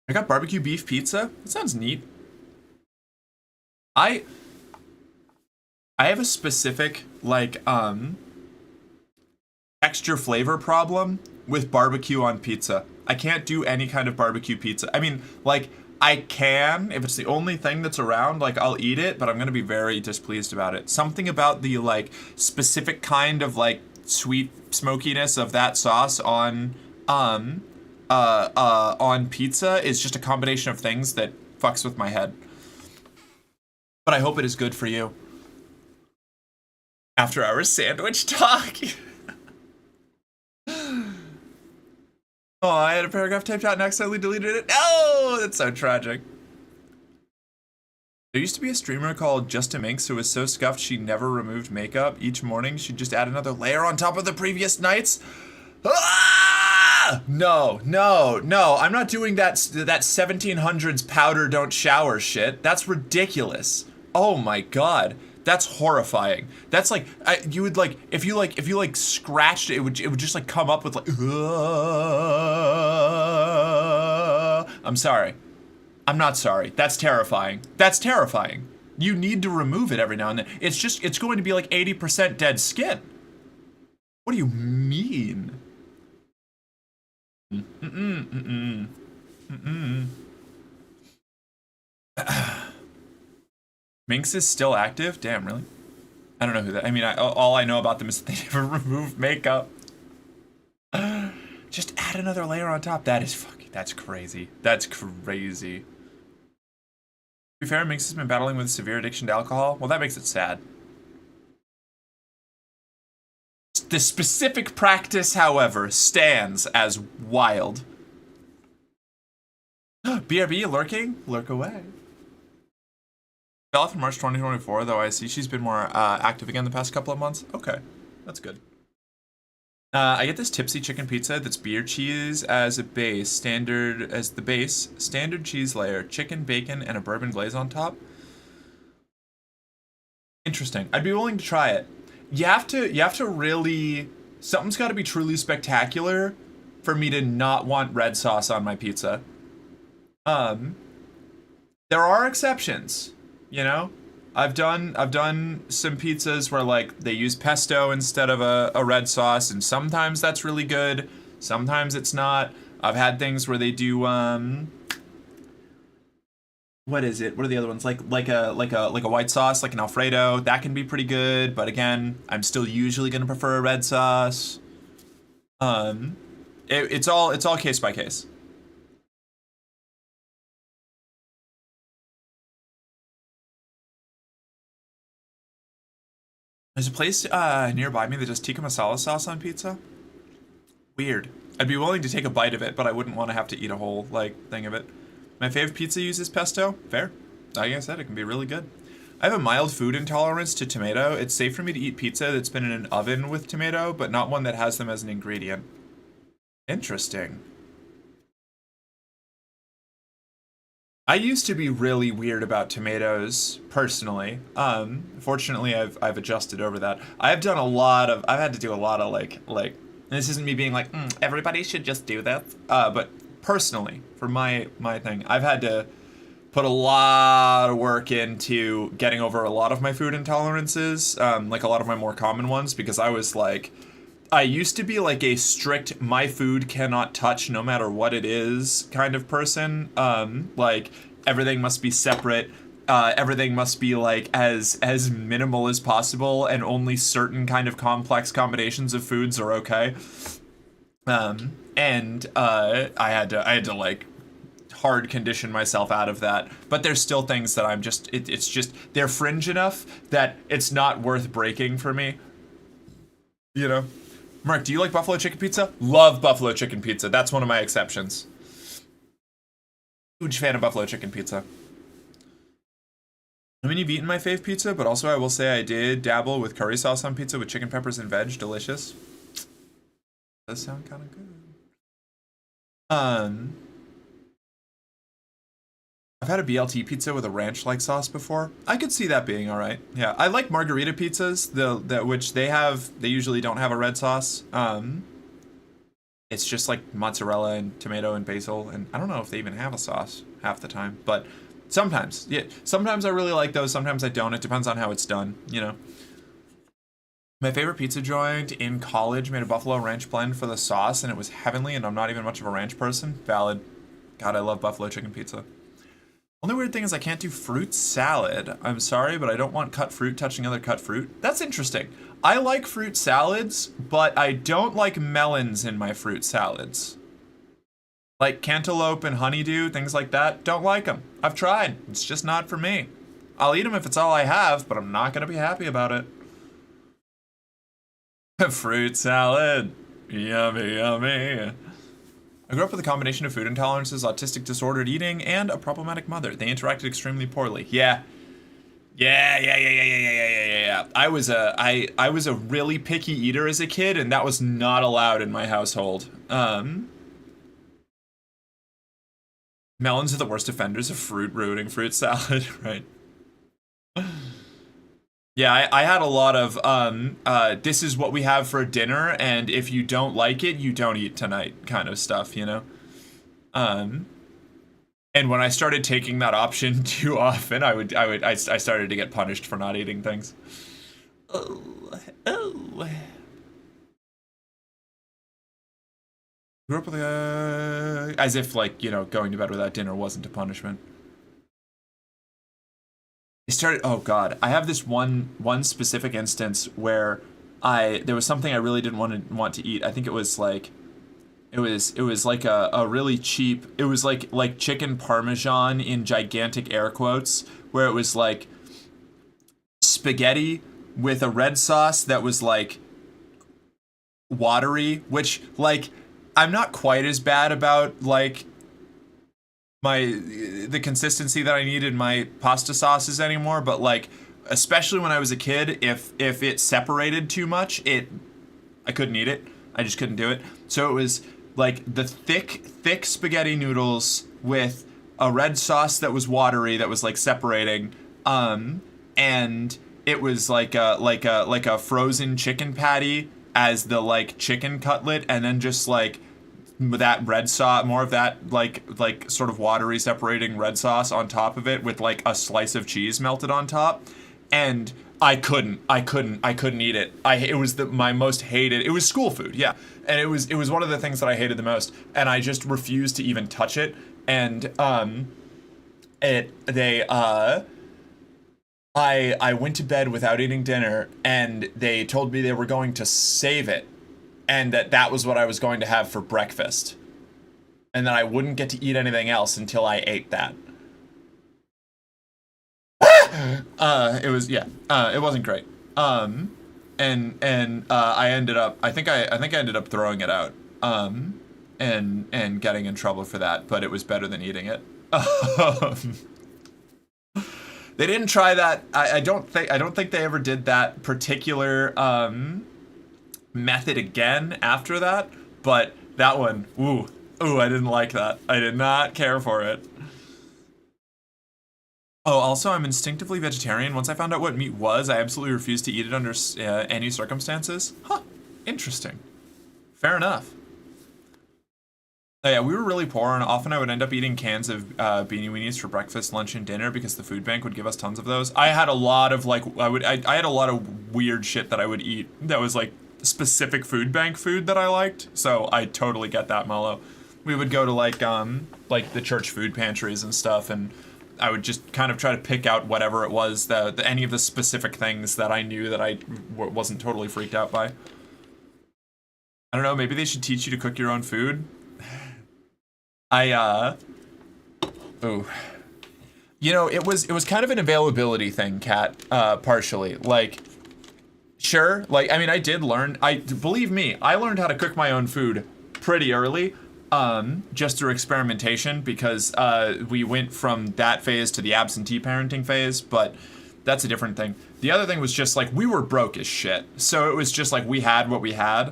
I got barbecue beef pizza. That sounds neat. I have a specific like texture flavor problem with barbecue on pizza. I can't do any kind of barbecue pizza. I mean, like, I can, if it's the only thing that's around, like, I'll eat it, but I'm gonna be very displeased about it. Something about the, like, specific kind of, like, sweet smokiness of that sauce on pizza is just a combination of things that fucks with my head. But I hope it is good for you. After hours sandwich talk. Oh, I had a paragraph typed out and accidentally deleted it. No, that's so tragic. There used to be a streamer called Just Minx who was so scuffed she never removed makeup. Each morning she'd just add another layer on top of the previous night's. Ah! No, I'm not doing that 1700s powder don't shower shit. That's ridiculous. Oh my god. That's horrifying. That's like you would like if you scratched it, it would just like come up with like. I'm sorry. I'm not sorry. That's terrifying. That's terrifying. You need to remove it every now and then. It's going to be like 80% dead skin. What do you mean? Minx is still active? Damn, really? I don't know who that. I mean, all I know about them is that they never remove makeup. Just add another layer on top. That is fucking. That's crazy. That's crazy. To be fair, Minx has been battling with severe addiction to alcohol. Well, that makes it sad. The specific practice, however, stands as wild. BRB lurking? Lurk away. Fell off in March 2024, though I see she's been more active again the past couple of months. Okay, that's good. I get this tipsy chicken pizza that's beer cheese as a base, standard cheese layer, chicken, bacon, and a bourbon glaze on top. Interesting. I'd be willing to try it. You have to really, something's got to be truly spectacular for me to not want red sauce on my pizza. There are exceptions. You know, I've done some pizzas where like they use pesto instead of a red sauce, and sometimes that's really good. Sometimes it's not. I've had things where they do what is it? What are the other ones? Like a white sauce, like an Alfredo. That can be pretty good, but again, I'm still usually gonna prefer a red sauce. It's all case by case. There's a place nearby me that does tikka masala sauce on pizza. Weird. I'd be willing to take a bite of it, but I wouldn't want to have to eat a whole like thing of it. My favorite pizza uses pesto. Fair. Like I said, it can be really good. I have a mild food intolerance to tomato. It's safe for me to eat pizza that's been in an oven with tomato, but not one that has them as an ingredient. Interesting. I used to be really weird about tomatoes, personally. Fortunately, I've adjusted over that. I've had to do a lot of like, and this isn't me being like, everybody should just do that. But personally, for my thing, I've had to put a lot of work into getting over a lot of my food intolerances, like a lot of my more common ones, because I used to be like a strict my food cannot touch no matter what it is kind of person. Like everything must be separate. Everything must be like as minimal as possible, and only certain kind of complex combinations of foods are okay. I had to like hard condition myself out of that. But there's still things that I'm just it's just they're fringe enough that it's not worth breaking for me. You know? Mark, do you like buffalo chicken pizza? Love buffalo chicken pizza. That's one of my exceptions. Huge fan of buffalo chicken pizza. I mean, you've eaten my fave pizza, but also I will say I did dabble with curry sauce on pizza with chicken peppers and veg. Delicious. Does sound kind of good. I've had a BLT pizza with a ranch-like sauce before. I could see that being all right. Yeah, I like margarita pizzas, which they usually don't have a red sauce. It's just like mozzarella and tomato and basil, and I don't know if they even have a sauce half the time, but sometimes, yeah. Sometimes I really like those, sometimes I don't. It depends on how it's done, you know. My favorite pizza joint in college made a buffalo ranch blend for the sauce, and it was heavenly, and I'm not even much of a ranch person. Valid. God, I love buffalo chicken pizza. Only weird thing is I can't do fruit salad. I'm sorry, but I don't want cut fruit touching other cut fruit. That's interesting. I like fruit salads, but I don't like melons in my fruit salads. Like cantaloupe and honeydew, things like that, don't like them. I've tried. It's just not for me. I'll eat them if it's all I have, but I'm not going to be happy about it. Fruit salad. Yummy, yummy. I grew up with a combination of food intolerances, autistic disordered eating, and a problematic mother. They interacted extremely poorly. Yeah. I was a really picky eater as a kid, and that was not allowed in my household. Melons are the worst offenders of fruit ruining fruit salad, right? Yeah, I had a lot of, this is what we have for dinner, and if you don't like it, you don't eat tonight kind of stuff, you know? And when I started taking that option too often, I started to get punished for not eating things. Oh. Grew up with as if, like, you know, going to bed without dinner wasn't a punishment. Oh god, I have this one specific instance where there was something I really didn't want to eat. I think it was like a really cheap, it was like chicken parmesan in gigantic air quotes, where it was like spaghetti with a red sauce that was like watery, which, like, I'm not quite as bad about like the consistency that I need in my pasta sauces anymore, but like, especially when I was a kid, if it separated too much, I couldn't eat it. I just couldn't do it. So it was like the thick spaghetti noodles with a red sauce that was watery, that was like separating, and it was like a frozen chicken patty as the like chicken cutlet, and then just like that red sauce, more of that like sort of watery separating red sauce on top of it with like a slice of cheese melted on top. And I couldn't eat it. It was my most hated. It was school food, yeah, and it was one of the things that I hated the most, and I just refused to even touch it. And I went to bed without eating dinner, and they told me they were going to save it, and that was what I was going to have for breakfast, and then I wouldn't get to eat anything else until I ate that. It wasn't great. I ended up, I think I ended up throwing it out, and getting in trouble for that, but it was better than eating it. They didn't try that. I don't think they ever did that particular method again after that, but that one, ooh, I didn't like that. I did not care for it. Oh, also, I'm instinctively vegetarian. Once I found out what meat was, I absolutely refused to eat it under any circumstances. Huh, interesting. Fair enough. Oh, yeah, we were really poor, and often I would end up eating cans of Beanie Weenies for breakfast, lunch, and dinner because the food bank would give us tons of those. I had a lot of, like, I had a lot of weird shit that I would eat that was, like, specific food bank food that I liked, so I totally get that, Mello. We would go to, like the church food pantries and stuff, and I would just kind of try to pick out whatever it was, any of the specific things that I knew that I wasn't totally freaked out by. I don't know, maybe they should teach you to cook your own food. You know, it was kind of an availability thing, Kat, partially. Like, sure, like, I mean, I did learn, believe me, I learned how to cook my own food pretty early. Just through experimentation, because we went from that phase to the absentee parenting phase, but that's a different thing. The other thing was just like we were broke as shit, so it was just like we had what we had,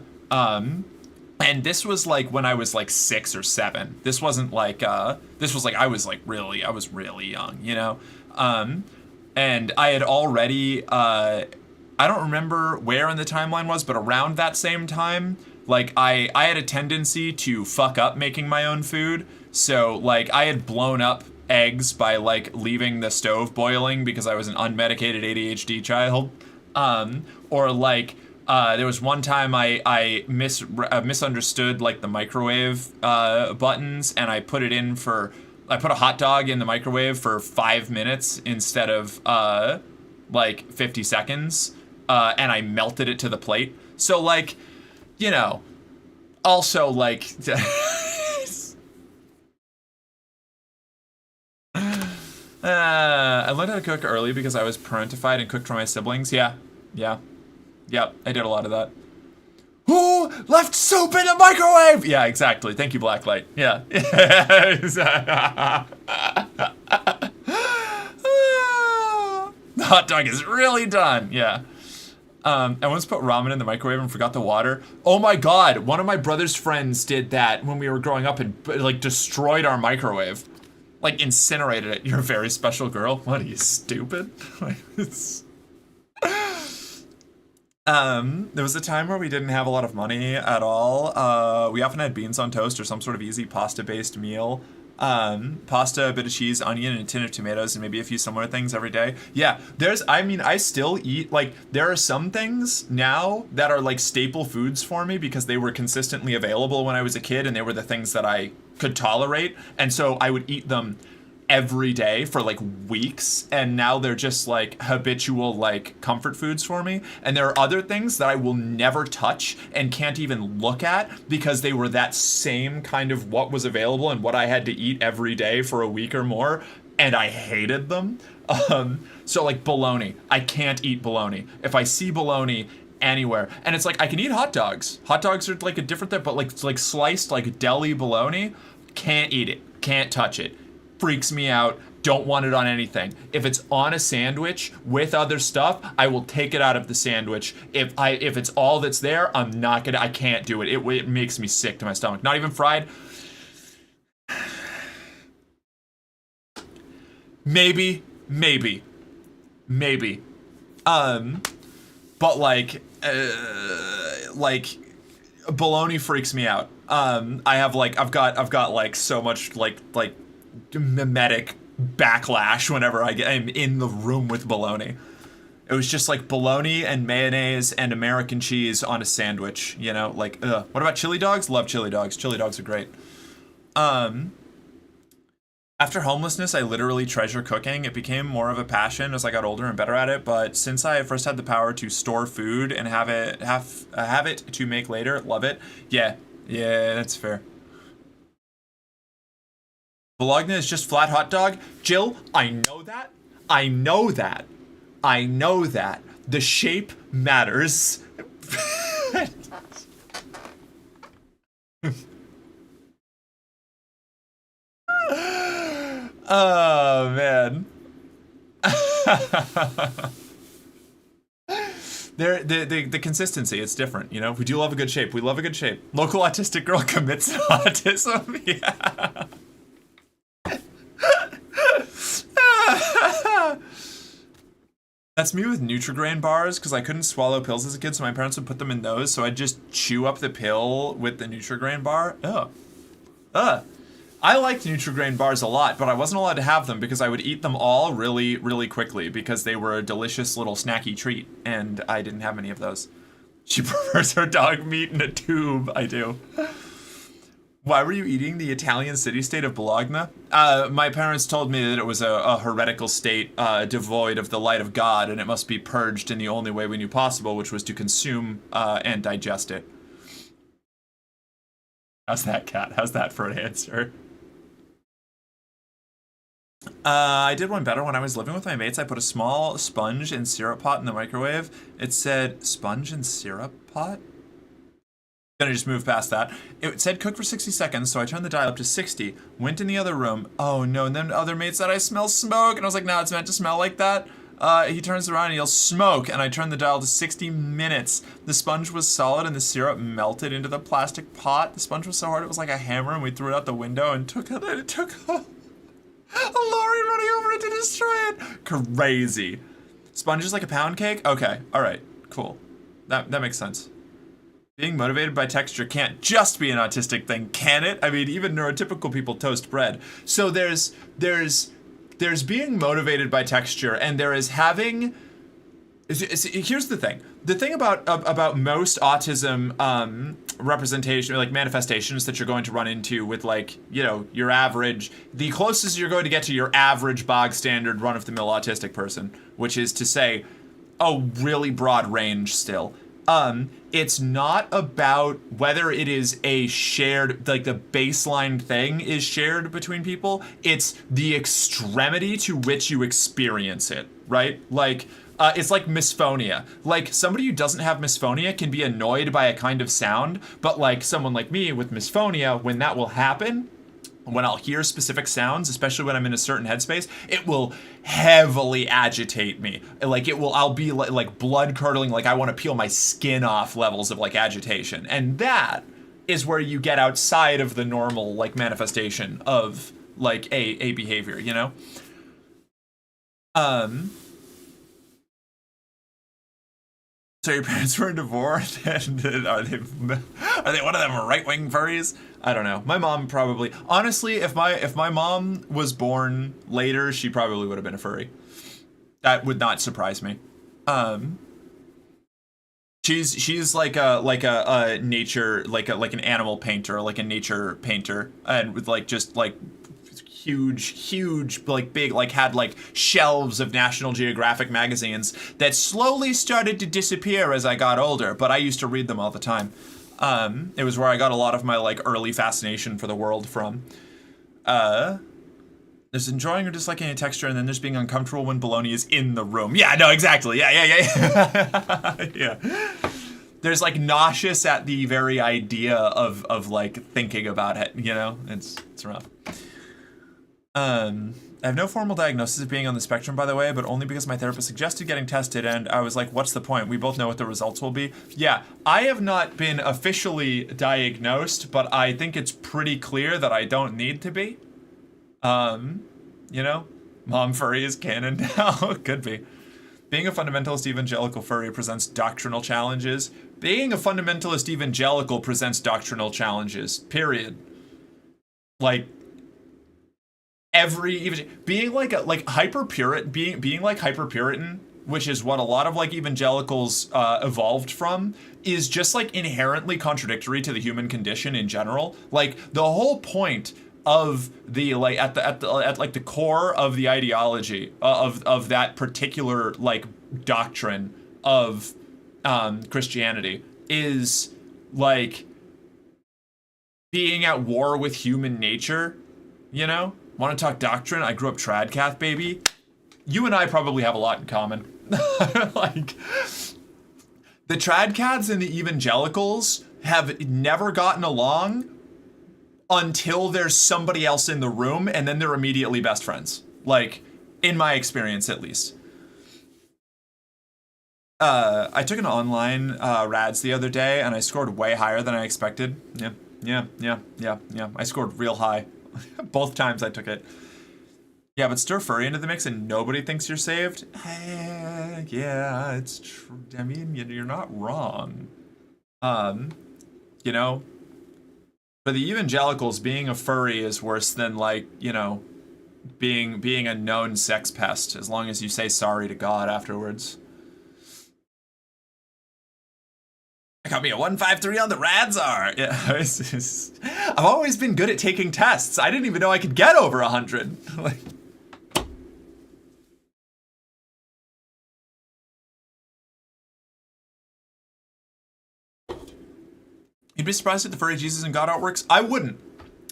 And this was like when I was like 6 or 7. This wasn't like this was like I was really young, you know. And I had already I don't remember where in the timeline was, but around that same time, like I had a tendency to fuck up making my own food. So like I had blown up eggs by like leaving the stove boiling because I was an unmedicated ADHD child. Or like there was one time I misunderstood like the microwave buttons, and I put a hot dog in the microwave for 5 minutes instead of like 50 seconds, and I melted it to the plate. So like, you know, also like I learned how to cook early because I was parentified and cooked for my siblings. Yeah. Yep, I did a lot of that. Who left soup in the microwave? Yeah, exactly. Thank you, Blacklight. Yeah. The hot dog is really done. Yeah. I once put ramen in the microwave and forgot the water. Oh my god, one of my brother's friends did that when we were growing up and like destroyed our microwave. Like incinerated it. You're a very special girl. What are you, stupid? There was a time where we didn't have a lot of money at all. We often had beans on toast or some sort of easy pasta-based meal. Pasta, a bit of cheese, onion, and a tin of tomatoes, and maybe a few similar things every day. Yeah, I still eat, like, there are some things now that are, like, staple foods for me because they were consistently available when I was a kid, and they were the things that I could tolerate, and so I would eat them every day for like weeks, and now they're just like habitual like comfort foods for me. And there are other things that I will never touch and can't even look at because they were that same kind of what was available and what I had to eat every day for a week or more, and I hated them. So like bologna, I can't eat bologna. If I see bologna anywhere, and it's like I can eat hot dogs. Hot dogs are like a different thing, but like sliced like deli bologna, can't eat it, can't touch it. Freaks me out. Don't want it on anything. If it's on a sandwich with other stuff, I will take it out of the sandwich. If it's all that's there, I can't do it. It makes me sick to my stomach. Not even fried. Maybe. But like bologna freaks me out. I've got like so much like mimetic backlash whenever I'm in the room with bologna. It was just like bologna and mayonnaise and American cheese on a sandwich, you know, like, ugh. What about chili dogs? Love chili dogs. Chili dogs are great. After homelessness, I literally treasure cooking. It became more of a passion as I got older and better at it, but since I first had the power to store food and have it to make later, love it. Yeah, that's fair. Bologna is just flat hot dog. Jill, I know that. The shape matters. Oh, man. The consistency, it's different, you know? We do love a good shape. We love a good shape. Local autistic girl commits to autism. Yeah. That's me with Nutri-Grain bars, because I couldn't swallow pills as a kid, so my parents would put them in those, so I'd just chew up the pill with the Nutri-Grain bar. I liked Nutri-Grain bars a lot, but I wasn't allowed to have them because I would eat them all really, really quickly because they were a delicious little snacky treat, and I didn't have any of those. She prefers her dog meat in a tube. I do. Why were you eating the Italian city-state of Bologna? My parents told me that it was a heretical state devoid of the light of God, and it must be purged in the only way we knew possible, which was to consume and digest it. How's that, Cat? How's that for an answer? I did one better when I was living with my mates. I put a small sponge and syrup pot in the microwave. It said, sponge and syrup pot? Gonna just move past that. It said cook for 60 seconds, so I turned the dial up to 60, went in the other room. Oh no, and then other mates said I smell smoke, and I was like, no, it's meant to smell like that. He turns around and yells, "Smoke!" And I turn the dial to 60 minutes. The sponge was solid and the syrup melted into the plastic pot. The sponge was so hard it was like a hammer, and we threw it out the window and took a lorry running over it to destroy it. Crazy. Sponge is like a pound cake? Okay, alright, cool. That makes sense. Being motivated by texture can't just be an autistic thing, can it? I mean, even neurotypical people toast bread. So there's being motivated by texture, and there is having... Here's the thing. The thing about most autism representation, or like manifestations that you're going to run into with, like, you know, your average... The closest you're going to get to your average bog standard run-of-the-mill autistic person, which is to say, a really broad range still. It's not about whether it is a shared, like the baseline thing is shared between people. It's the extremity to which you experience it, right? Like, it's like misphonia. Like, somebody who doesn't have misphonia can be annoyed by a kind of sound, but like someone like me with misphonia, when that will happen, when I'll hear specific sounds, especially when I'm in a certain headspace, it will heavily agitate me. Like, I'll be like blood curdling, like I want to peel my skin off levels of like agitation. And that is where you get outside of the normal like manifestation of like a behavior, you know? So your parents were divorced, and are they one of them right-wing furries? I don't know. My mom probably. Honestly, if my mom was born later, she probably would have been a furry. That would not surprise me. She's like a nature, like an animal painter, like a nature painter, and with like just like huge, like big, like had like shelves of National Geographic magazines that slowly started to disappear as I got older, but I used to read them all the time. It was where I got a lot of my like early fascination for the world from. There's enjoying or disliking a texture, and then there's being uncomfortable when bologna is in the room. Yeah, no, exactly. Yeah. Yeah. There's like nauseous at the very idea of like thinking about it, you know? It's rough. I have no formal diagnosis of being on the spectrum, by the way, but only because my therapist suggested getting tested, and I was like, what's the point? We both know what the results will be. Yeah, I have not been officially diagnosed, but I think it's pretty clear that I don't need to be. You know, mom furry is canon now. Could be. Being a fundamentalist evangelical furry presents doctrinal challenges. Being a fundamentalist evangelical presents doctrinal challenges, period. Like, being like hyper Puritan, being like hyper Puritan, which is what a lot of like evangelicals evolved from, is just like inherently contradictory to the human condition in general. Like, the whole point of the like at the core of the ideology of that particular like doctrine of Christianity is like being at war with human nature, you know? Want to talk doctrine? I grew up tradcath, baby. You and I probably have a lot in common. Like, the tradcaths and the evangelicals have never gotten along until there's somebody else in the room, and then they're immediately best friends. Like, in my experience, at least. I took an online RADS the other day, and I scored way higher than I expected. Yeah. I scored real high. Both times I took it. Yeah, but stir furry into the mix and nobody thinks you're saved? Yeah, it's true. I mean, you're not wrong. You know, for the evangelicals, being a furry is worse than, like, you know, being a known sex pest, as long as you say sorry to God afterwards. I got me a 153 on the Radzar. Yeah, I've always been good at taking tests. I didn't even know I could get over 100. Like, you'd be surprised at the furry Jesus and God artworks? I wouldn't,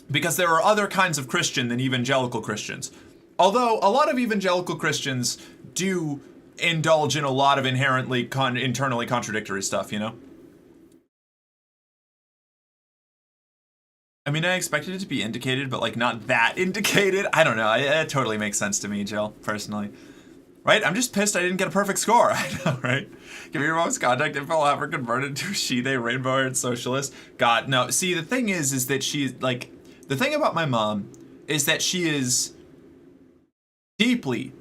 because there are other kinds of Christian than evangelical Christians. Although a lot of evangelical Christians do indulge in a lot of inherently internally contradictory stuff, you know? I mean, I expected it to be indicated, but, like, not that indicated. I don't know. It totally makes sense to me, Jill, personally. Right? I'm just pissed I didn't get a perfect score. I know, right? Give me your mom's contact info. I'll have her converted to a she, they, rainbow-haired socialist. God, no. See, the thing is that she's, like, the thing about my mom is that she is deeply,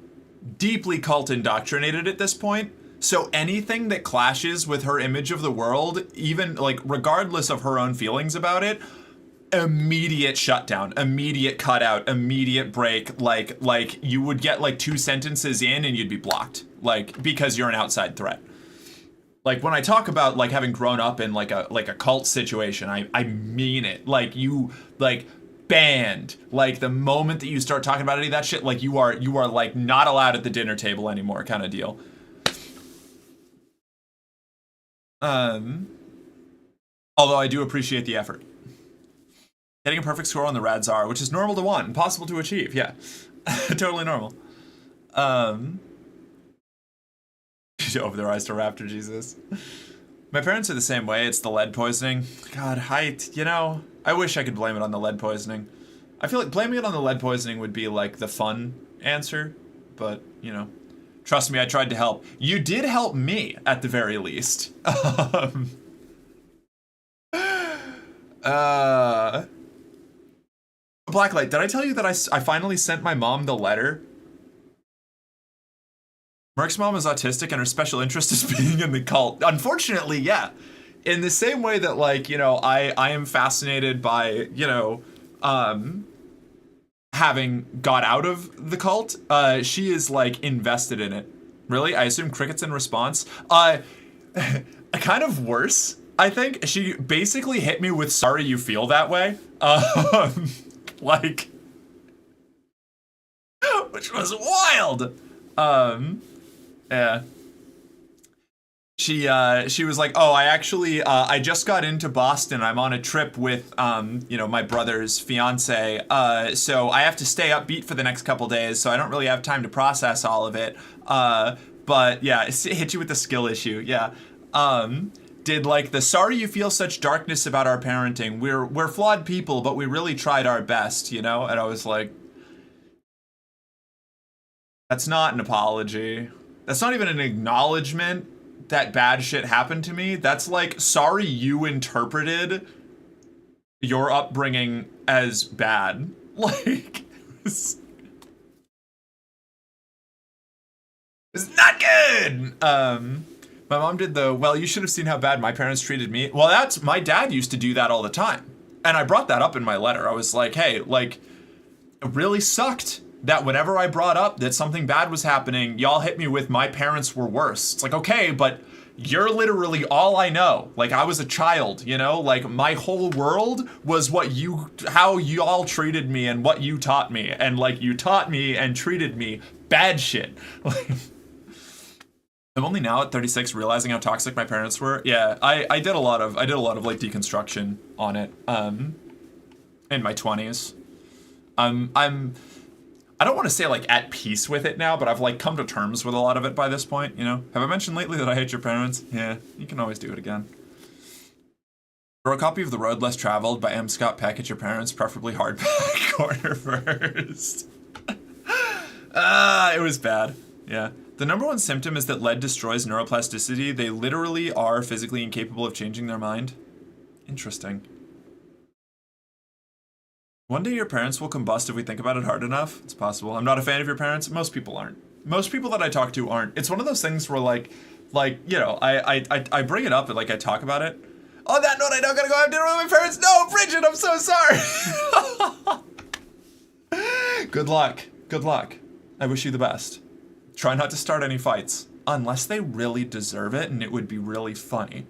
deeply cult indoctrinated at this point. So anything that clashes with her image of the world, even, like, regardless of her own feelings about it, immediate shutdown, immediate cutout, immediate break. Like you would get like 2 sentences in and you'd be blocked, like, because you're an outside threat. Like when I talk about like having grown up in like a cult situation, I mean it. Like you like banned. Like the moment that you start talking about any of that shit, like you are like not allowed at the dinner table anymore, kind of deal. Although I do appreciate the effort. Getting a perfect score on the Radzar, which is normal to want, impossible to achieve, yeah. Totally normal. Over their eyes to Raptor Jesus. My parents are the same way, it's the lead poisoning. God, I wish I could blame it on the lead poisoning. I feel like blaming it on the lead poisoning would be like the fun answer, but, trust me, I tried to help. You did help me, at the very least. Blacklight, did I tell you that I finally sent my mom the letter? Merc's mom is autistic and her special interest is being in the cult. Unfortunately, yeah. In the same way that, like, I am fascinated by, having got out of the cult, she is, like, invested in it. Really? I assume crickets in response? Kind of worse, I think. She basically hit me with, sorry you feel that way. Like, which was wild. Yeah. She was like, oh, I just got into Boston. I'm on a trip with, my brother's fiance. So I have to stay upbeat for the next couple days. So I don't really have time to process all of it. But yeah, it hit you with the skill issue. Yeah. Did like the sorry you feel such darkness about our parenting. We're flawed people, but we really tried our best, And I was like, that's not an apology. That's not even an acknowledgement that bad shit happened to me. That's like, sorry you interpreted your upbringing as bad. Like, it's not good. My mom did well, you should have seen how bad my parents treated me. Well, my dad used to do that all the time. And I brought that up in my letter. I was like, hey, like, it really sucked that whenever I brought up that something bad was happening, y'all hit me with my parents were worse. It's like, okay, but you're literally all I know. Like, I was a child, Like, my whole world was how you all treated me and what you taught me. And, like, you taught me and treated me bad shit. I'm only now at 36 realizing how toxic my parents were. Yeah, I did a lot of like deconstruction on it in my 20s. I don't want to say like at peace with it now, but I've like come to terms with a lot of it by this point, Have I mentioned lately that I hate your parents? Yeah, you can always do it again. Throw a copy of The Road Less Traveled by M. Scott Peck at your parents, preferably hardback corner first. It was bad. Yeah. The number one symptom is that lead destroys neuroplasticity. They literally are physically incapable of changing their mind. Interesting. One day your parents will combust if we think about it hard enough. It's possible. I'm not a fan of your parents. Most people aren't. Most people that I talk to aren't. It's one of those things where I bring it up and like I talk about it. On that note, I don't gotta go have dinner with my parents. No, Bridget, I'm so sorry. Good luck. Good luck. I wish you the best. Try not to start any fights. Unless they really deserve it, and it would be really funny.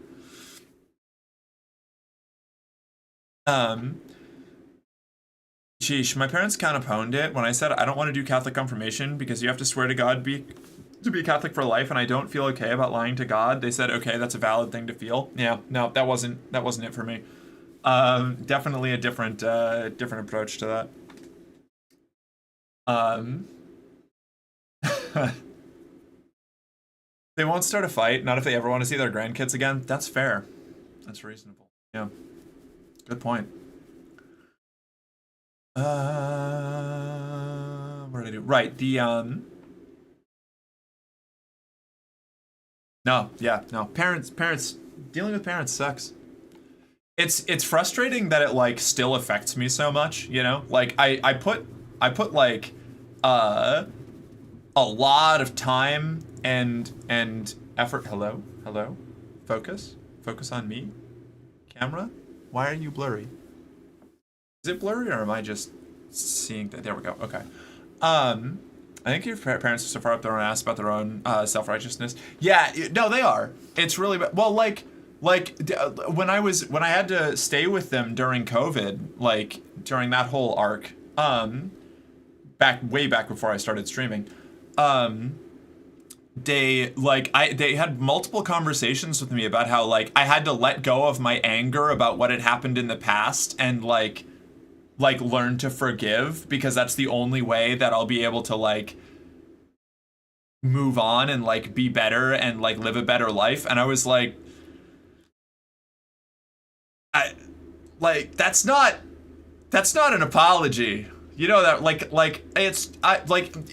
Sheesh, my parents kind of pwned it when I said I don't want to do Catholic confirmation because you have to swear to God to be Catholic for life, and I don't feel okay about lying to God. They said, okay, that's a valid thing to feel. Yeah, no, that wasn't it for me. Definitely a different approach to that. They won't start a fight, not if they ever want to see their grandkids again. That's fair. That's reasonable. Yeah. Good point. What did I do? Right, No, yeah, no. Parents, dealing with parents sucks. It's frustrating that it like still affects me so much, you know? Like I put like uh a lot of time and effort. Hello? Hello? Focus? Focus on me? Camera? Why are you blurry? Is it blurry or am I just seeing that? There we go. Okay. I think your parents are so far up their own ass about their own self-righteousness. Yeah, no, they are. It's really well, when I had to stay with them during COVID, like during that whole arc, way back before I started streaming, they had multiple conversations with me about how like I had to let go of my anger about what had happened in the past and like learn to forgive, because that's the only way that I'll be able to like move on and like be better and like live a better life. And I was like, that's not an apology. You know that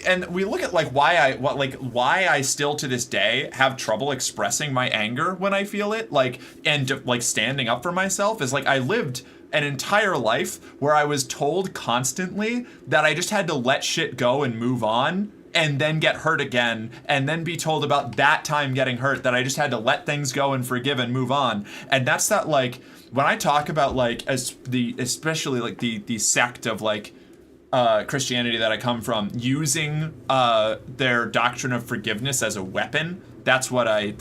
and we look at like why I still to this day have trouble expressing my anger when I feel it, like, and like standing up for myself is like I lived an entire life where I was told constantly that I just had to let shit go and move on, and then get hurt again, and then be told about that time getting hurt, that I just had to let things go and forgive and move on. And that's that, like, when I talk about like especially like the sect of like Christianity that I come from, using their doctrine of forgiveness as a weapon, that's what I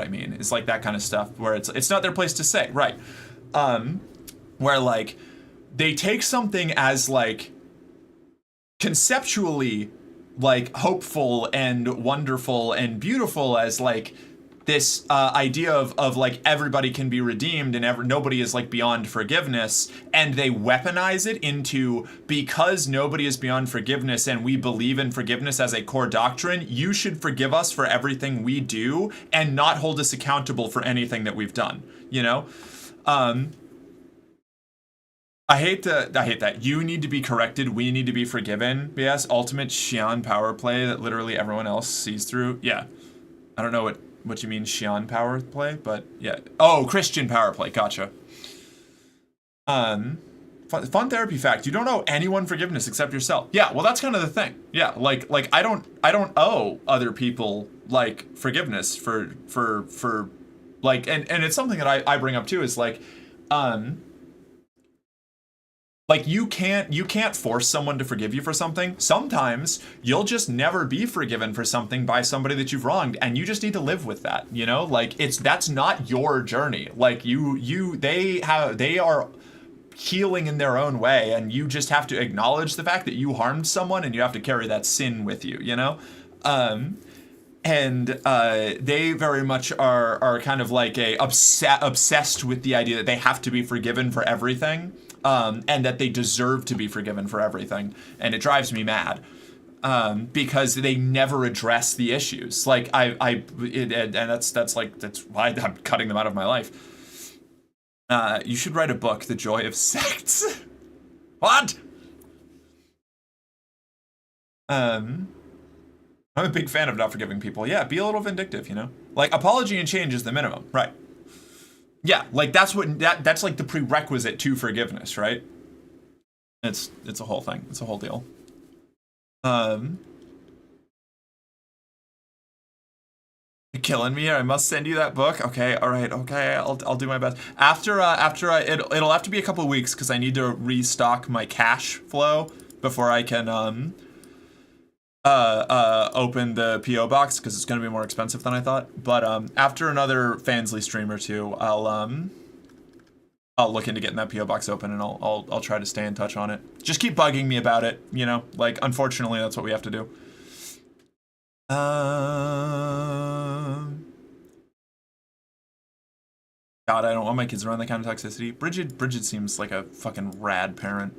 mean. It's like that kind of stuff where it's not their place to say, right? Where like they take something as like conceptually like hopeful and wonderful and beautiful as like this idea of like everybody can be redeemed and nobody is like beyond forgiveness, and they weaponize it into, because nobody is beyond forgiveness and we believe in forgiveness as a core doctrine, you should forgive us for everything we do and not hold us accountable for anything that we've done, you know? I hate that. You need to be corrected. We need to be forgiven. Yes, ultimate Xian power play that literally everyone else sees through. Yeah. I don't know what you mean Xian power play, but yeah. Oh, Christian power play. Gotcha. Fun therapy fact. You don't owe anyone forgiveness except yourself. Yeah, well, that's kind of the thing. Yeah, like I don't owe other people like forgiveness for like, and it's something that I bring up too, is like you can't force someone to forgive you for something. Sometimes you'll just never be forgiven for something by somebody that you've wronged, and you just need to live with that, you know? Like that's not your journey. Like they are healing in their own way, and you just have to acknowledge the fact that you harmed someone, and you have to carry that sin with you, you know? They very much are kind of like obsessed with the idea that they have to be forgiven for everything. And that they deserve to be forgiven for everything. And it drives me mad. Because they never address the issues. Like that's why I'm cutting them out of my life. You should write a book, The Joy of Sects. What? I'm a big fan of not forgiving people. Yeah, be a little vindictive, you know? Like, apology and change is the minimum, right? Yeah, like that's like the prerequisite to forgiveness, right? It's a whole thing. It's a whole deal. You're killing me. I must send you that book. Okay, all right. Okay, I'll do my best. It'll have to be a couple of weeks because I need to restock my cash flow before I can open the PO box, because it's going to be more expensive than I thought. But after another Fansly stream or two, I'll look into getting that PO box open, and I'll try to stay in touch on it. Just keep bugging me about it, you know. Like, unfortunately, that's what we have to do. God, I don't want my kids around that kind of toxicity. Bridget seems like a fucking rad parent.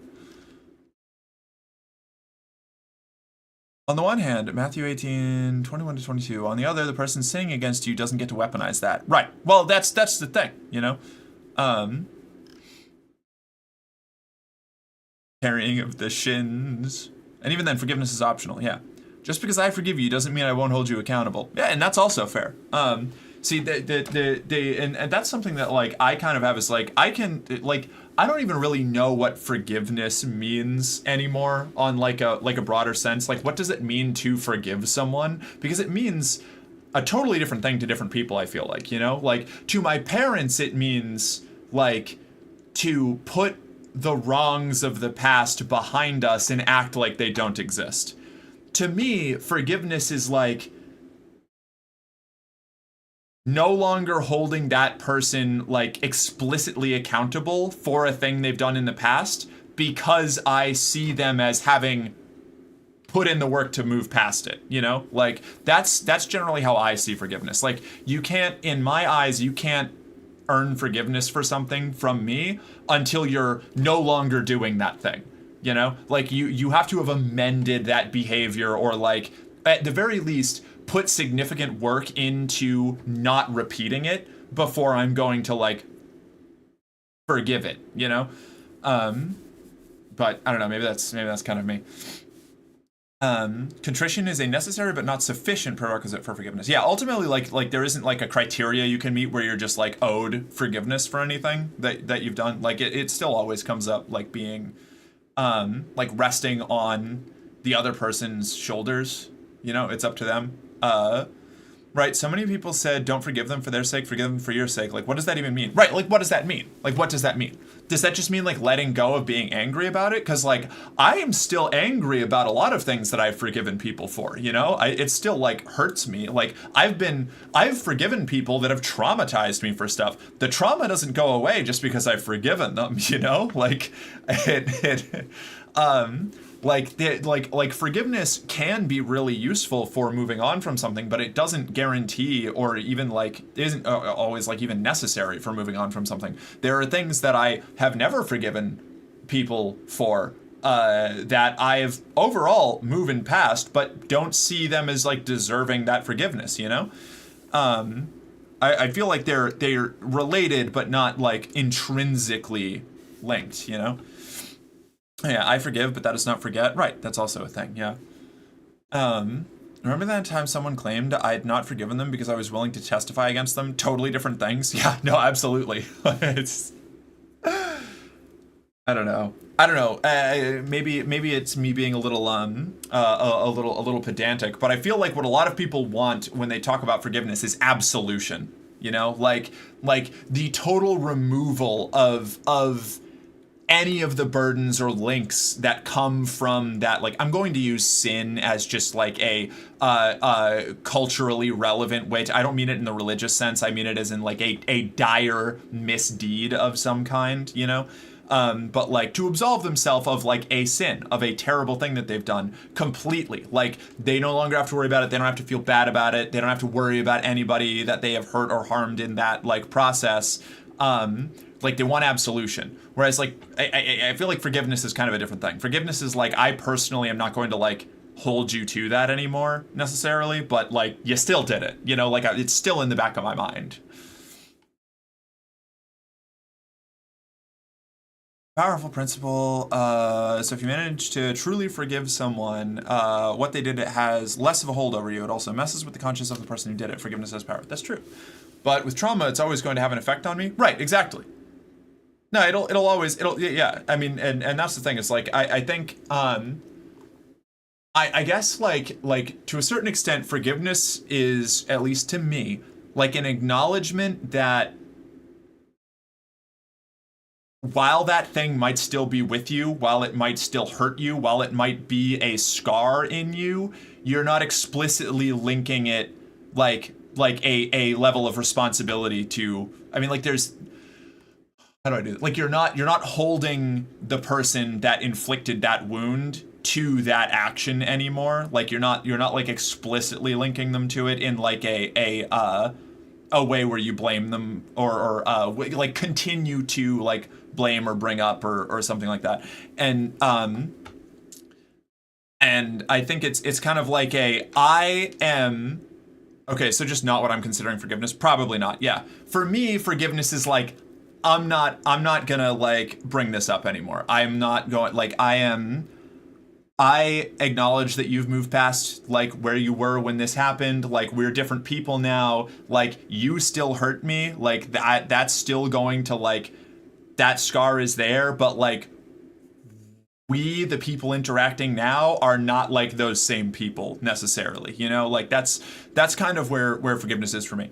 On the one hand, Matthew 18, 21 to 22. On the other, the person sinning against you doesn't get to weaponize that. Right. Well, that's the thing, you know? Carrying of the shins. And even then, forgiveness is optional, yeah. Just because I forgive you doesn't mean I won't hold you accountable. Yeah, and that's also fair. See, and that's something that like I kind of have is like I don't even really know what forgiveness means anymore on like a broader sense. Like, what does it mean to forgive someone? Because it means a totally different thing to different people, I feel like, you know? Like, to my parents, it means like to put the wrongs of the past behind us and act like they don't exist. To me, forgiveness is like no longer holding that person like explicitly accountable for a thing they've done in the past because I see them as having put in the work to move past it, you know? Like that's generally how I see forgiveness. Like you can't, in my eyes, you can't earn forgiveness for something from me until you're no longer doing that thing, you know? Like you have to have amended that behavior or like at the very least put significant work into not repeating it before I'm going to like forgive it, you know? But I don't know, maybe that's kind of me. Contrition is a necessary but not sufficient prerequisite for forgiveness. Yeah, ultimately, like there isn't like a criteria you can meet where you're just like owed forgiveness for anything that you've done. Like it still always comes up like being, like resting on the other person's shoulders. You know, it's up to them. Right, so many people said, don't forgive them for their sake, forgive them for your sake. Like, what does that even mean? Right, like, what does that mean? Like, what does that mean? Does that just mean, like, letting go of being angry about it? Because, like, I am still angry about a lot of things that I've forgiven people for, you know? It still, like, hurts me. Like, I've forgiven people that have traumatized me for stuff. The trauma doesn't go away just because I've forgiven them, you know? Like, like forgiveness can be really useful for moving on from something, but it doesn't guarantee or even like isn't always like even necessary for moving on from something. There are things that I have never forgiven people for that I've overall moving past, but don't see them as like deserving that forgiveness, you know? I feel like they're related, but not like intrinsically linked, you know? Yeah, I forgive, but that is not forget. Right, that's also a thing, yeah. Remember that time someone claimed I had not forgiven them because I was willing to testify against them? Totally different things. Yeah, no, absolutely. It's... I don't know. Maybe it's me being a little a little pedantic, but I feel like what a lot of people want when they talk about forgiveness is absolution. You know, like the total removal of any of the burdens or links that come from that. Like, I'm going to use sin as just like a culturally relevant way to, I don't mean it in the religious sense. I mean it as in like a dire misdeed of some kind, you know? But like to absolve themselves of like a sin, of a terrible thing that they've done completely. Like they no longer have to worry about it. They don't have to feel bad about it. They don't have to worry about anybody that they have hurt or harmed in that like process. Like they want absolution. Whereas like, I feel like forgiveness is kind of a different thing. Forgiveness is like, I personally am not going to like hold you to that anymore necessarily, but like you still did it, you know, like it's still in the back of my mind. Powerful principle. So if you manage to truly forgive someone, what they did, it has less of a hold over you. It also messes with the conscience of the person who did it. Forgiveness has power. That's true. But with trauma, it's always going to have an effect on me. Right, exactly. No, it'll always, yeah. I mean, and that's the thing. It's like, I think, I guess like to a certain extent, forgiveness is, at least to me, like an acknowledgement that while that thing might still be with you, while it might still hurt you, while it might be a scar in you, you're not explicitly linking it like a level of responsibility to, I mean, like there's, how do I do it? Like you're not holding the person that inflicted that wound to that action anymore. Like you're not like explicitly linking them to it in like a way where you blame them or like continue to like blame or bring up or something like that. And I think it's kind of like I am, okay, so just not what I'm considering forgiveness. Probably not. Yeah. For me, forgiveness is like, I'm not gonna like bring this up anymore. I'm not going, like I am I acknowledge that you've moved past like where you were when this happened. Like, we're different people now. Like, you still hurt me. Like, that's still going to, like, that scar is there, but like, we, the people interacting now, are not like those same people necessarily, you know? Like, that's kind of where forgiveness is for me.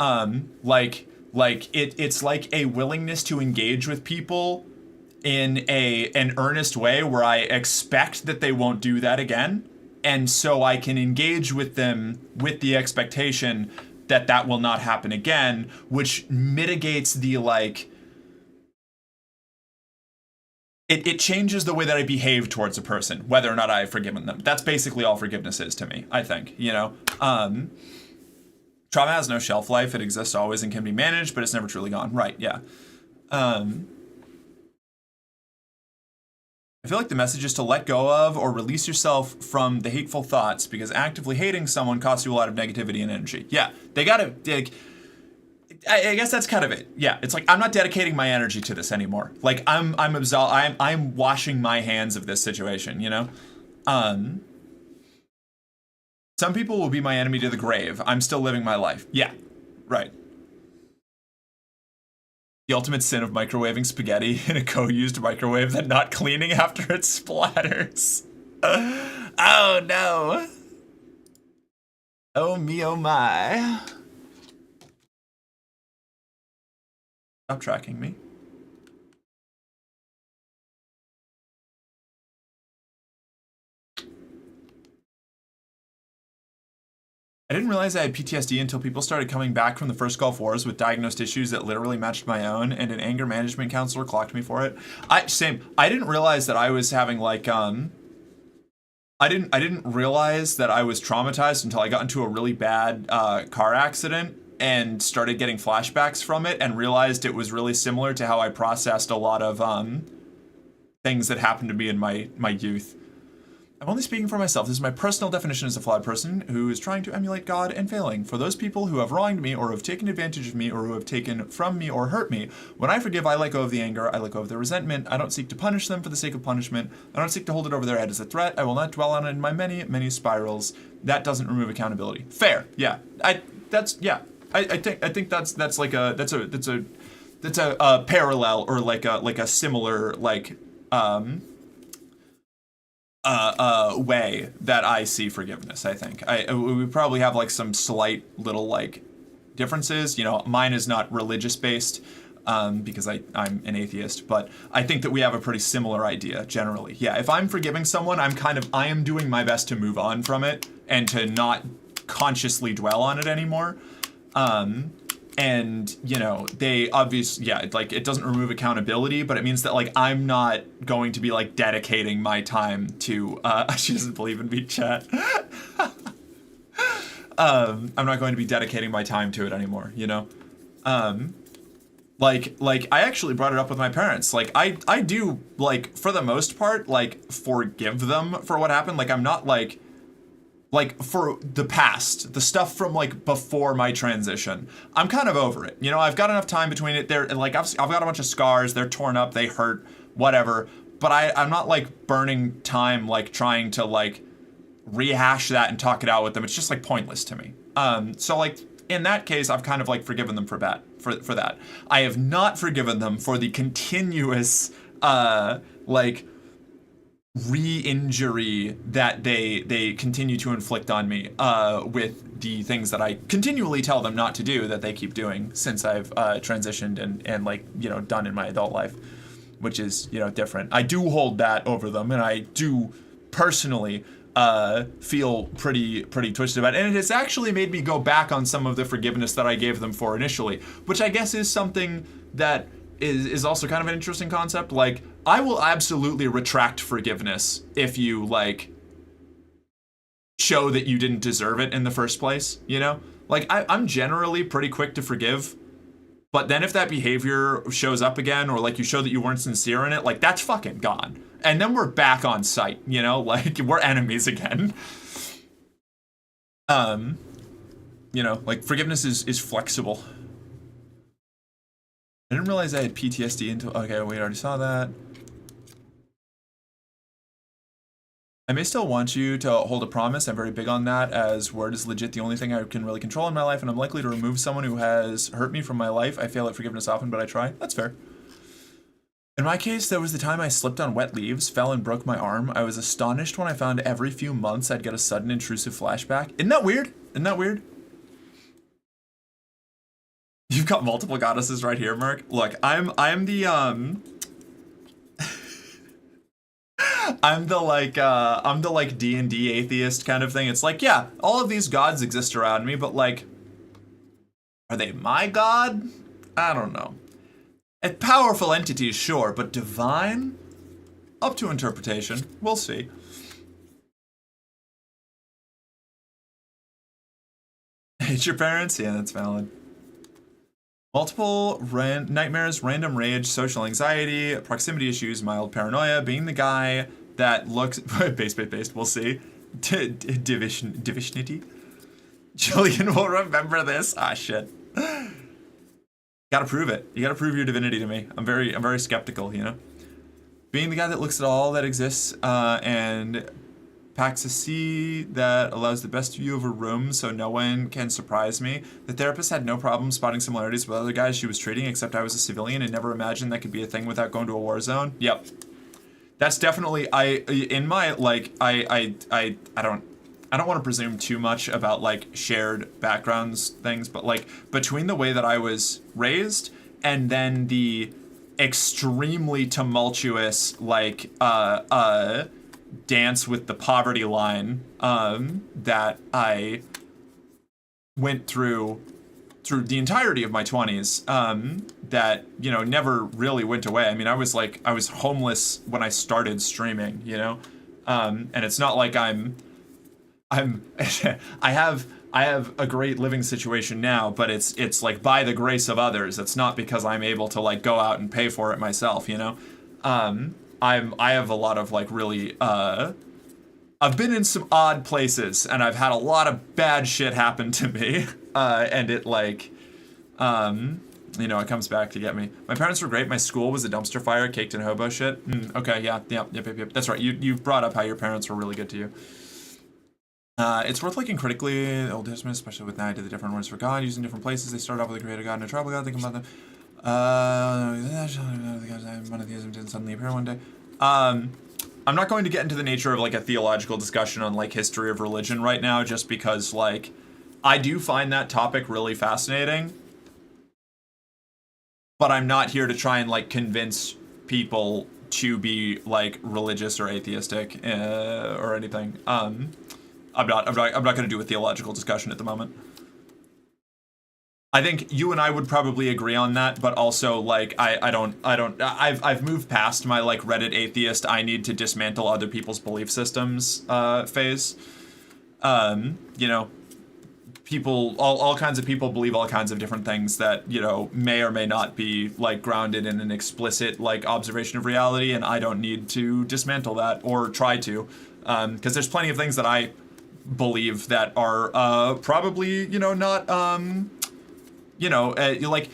It's like a willingness to engage with people in an earnest way where I expect that they won't do that again, and so I can engage with them with the expectation that that will not happen again, which mitigates the, like, it changes the way that I behave towards a person, whether or not I've forgiven them. That's basically all forgiveness is to me, I think, you know? Trauma has no shelf life. It exists always and can be managed, but it's never truly gone. Right, yeah. I feel like the message is to let go of or release yourself from the hateful thoughts, because actively hating someone costs you a lot of negativity and energy. Yeah, they gotta dig. I guess that's kind of it. Yeah, it's like, I'm not dedicating my energy to this anymore. Like, I'm washing my hands of this situation, you know? Some people will be my enemy to the grave. I'm still living my life. Yeah, right. The ultimate sin of microwaving spaghetti in a co-used microwave than not cleaning after it splatters. Oh no. Oh me, oh my. Stop tracking me. I didn't realize I had PTSD until people started coming back from the first Gulf Wars with diagnosed issues that literally matched my own, and an anger management counselor clocked me for it. I didn't realize that I was having like I didn't realize that I was traumatized until I got into a really bad car accident and started getting flashbacks from it, and realized it was really similar to how I processed a lot of things that happened to me in my youth. I'm only speaking for myself. This is my personal definition as a flawed person who is trying to emulate God and failing. For those people who have wronged me or have taken advantage of me or who have taken from me or hurt me, when I forgive, I let go of the anger. I let go of the resentment. I don't seek to punish them for the sake of punishment. I don't seek to hold it over their head as a threat. I will not dwell on it in my many, many spirals. That doesn't remove accountability. Fair. Yeah. I think that's like a parallel, or like a similar way that I see forgiveness. I think we probably have like some slight little like differences. You know, mine is not religious based because I'm an atheist, but I think that we have a pretty similar idea generally. Yeah, if I'm forgiving someone, I am doing my best to move on from it and to not consciously dwell on it anymore. And, you know, they obviously, yeah, like, it doesn't remove accountability, but it means that, like, I'm not going to be, like, dedicating my time to, she doesn't believe in beat chat. I'm not going to be dedicating my time to it anymore, you know? Like, I actually brought it up with my parents. Like, I do, like, for the most part, like, forgive them for what happened. Like, I'm not, like, for the past, the stuff from like before my transition, I'm kind of over it. You know, I've got enough time between it. They're like, I've got a bunch of scars. They're torn up. They hurt. Whatever. But I'm not like burning time like trying to like rehash that and talk it out with them. It's just like pointless to me. So like in that case, I've kind of like forgiven them for that. For that, I have not forgiven them for the continuous like re-injury that they continue to inflict on me with the things that I continually tell them not to do that they keep doing since I've transitioned and like, you know, done in my adult life, which is, you know, different. I do hold that over them, and I do personally feel pretty twisted about it. And it has actually made me go back on some of the forgiveness that I gave them for initially, which I guess is something that is also kind of an interesting concept. Like, I will absolutely retract forgiveness if you, like, show that you didn't deserve it in the first place, you know? Like, I'm generally pretty quick to forgive, but then if that behavior shows up again, or, like, you show that you weren't sincere in it, like, that's fucking gone. And then we're back on site, you know? Like, we're enemies again. You know, like, forgiveness is flexible. I didn't realize I had PTSD until... Okay, we already saw that. I may still want you to hold a promise. I'm very big on that, as word is legit the only thing I can really control in my life, and I'm likely to remove someone who has hurt me from my life. I fail at forgiveness often, but I try. That's fair. In my case, there was the time I slipped on wet leaves, fell and broke my arm. I was astonished when I found every few months I'd get a sudden intrusive flashback. Isn't that weird? Isn't that weird? You've got multiple goddesses right here, Mark. Look, I'm the I'm the like D&D atheist kind of thing. It's like, yeah, all of these gods exist around me, but like, are they my god? I don't know. Powerful entities, sure, but divine? Up to interpretation. We'll see. Hate your parents? Yeah, that's valid. Multiple nightmares, random rage, social anxiety, proximity issues, mild paranoia, being the guy that looks... based, we'll see. Divinity? Julian will remember this. Ah, shit. Gotta prove it. You gotta prove your divinity to me. I'm very skeptical, you know? Being the guy that looks at all that exists, and packs a C that allows the best view of a room so no one can surprise me. The therapist had no problem spotting similarities with other guys she was treating, except I was a civilian and never imagined that could be a thing without going to a war zone. Yep. That's definitely, I don't want to presume too much about like shared backgrounds things, but like between the way that I was raised and then the extremely tumultuous like dance with the poverty line that I went through the entirety of my 20s, that, you know, never really went away. I mean, I was homeless when I started streaming, you know, and it's not like I have a great living situation now, but it's like by the grace of others. It's not because I'm able to like go out and pay for it myself, you know. I have a lot of like really I've been in some odd places and I've had a lot of bad shit happen to me, and it like you know, it comes back to get me. My parents were great. My school was a dumpster fire caked in hobo shit. Okay, yeah. That's right. You brought up how your parents were really good to you. It's worth looking critically at the Old Testament, especially with now I did the different words for God, using different places. They start off with a creator God and a tribal God. Think about them. Monotheism didn't suddenly appear one day. I'm not going to get into the nature of like a theological discussion on like history of religion right now, just because like I do find that topic really fascinating, but I'm not here to try and like convince people to be like religious or atheistic or anything. I'm not going to do a theological discussion at the moment. I think you and I would probably agree on that, but also like I've moved past my like Reddit atheist, I need to dismantle other people's belief systems phase. You know, people, all kinds of people believe all kinds of different things that, you know, may or may not be like grounded in an explicit like observation of reality, and I don't need to dismantle that or try to, because there's plenty of things that I believe that are probably, you know, not you know, like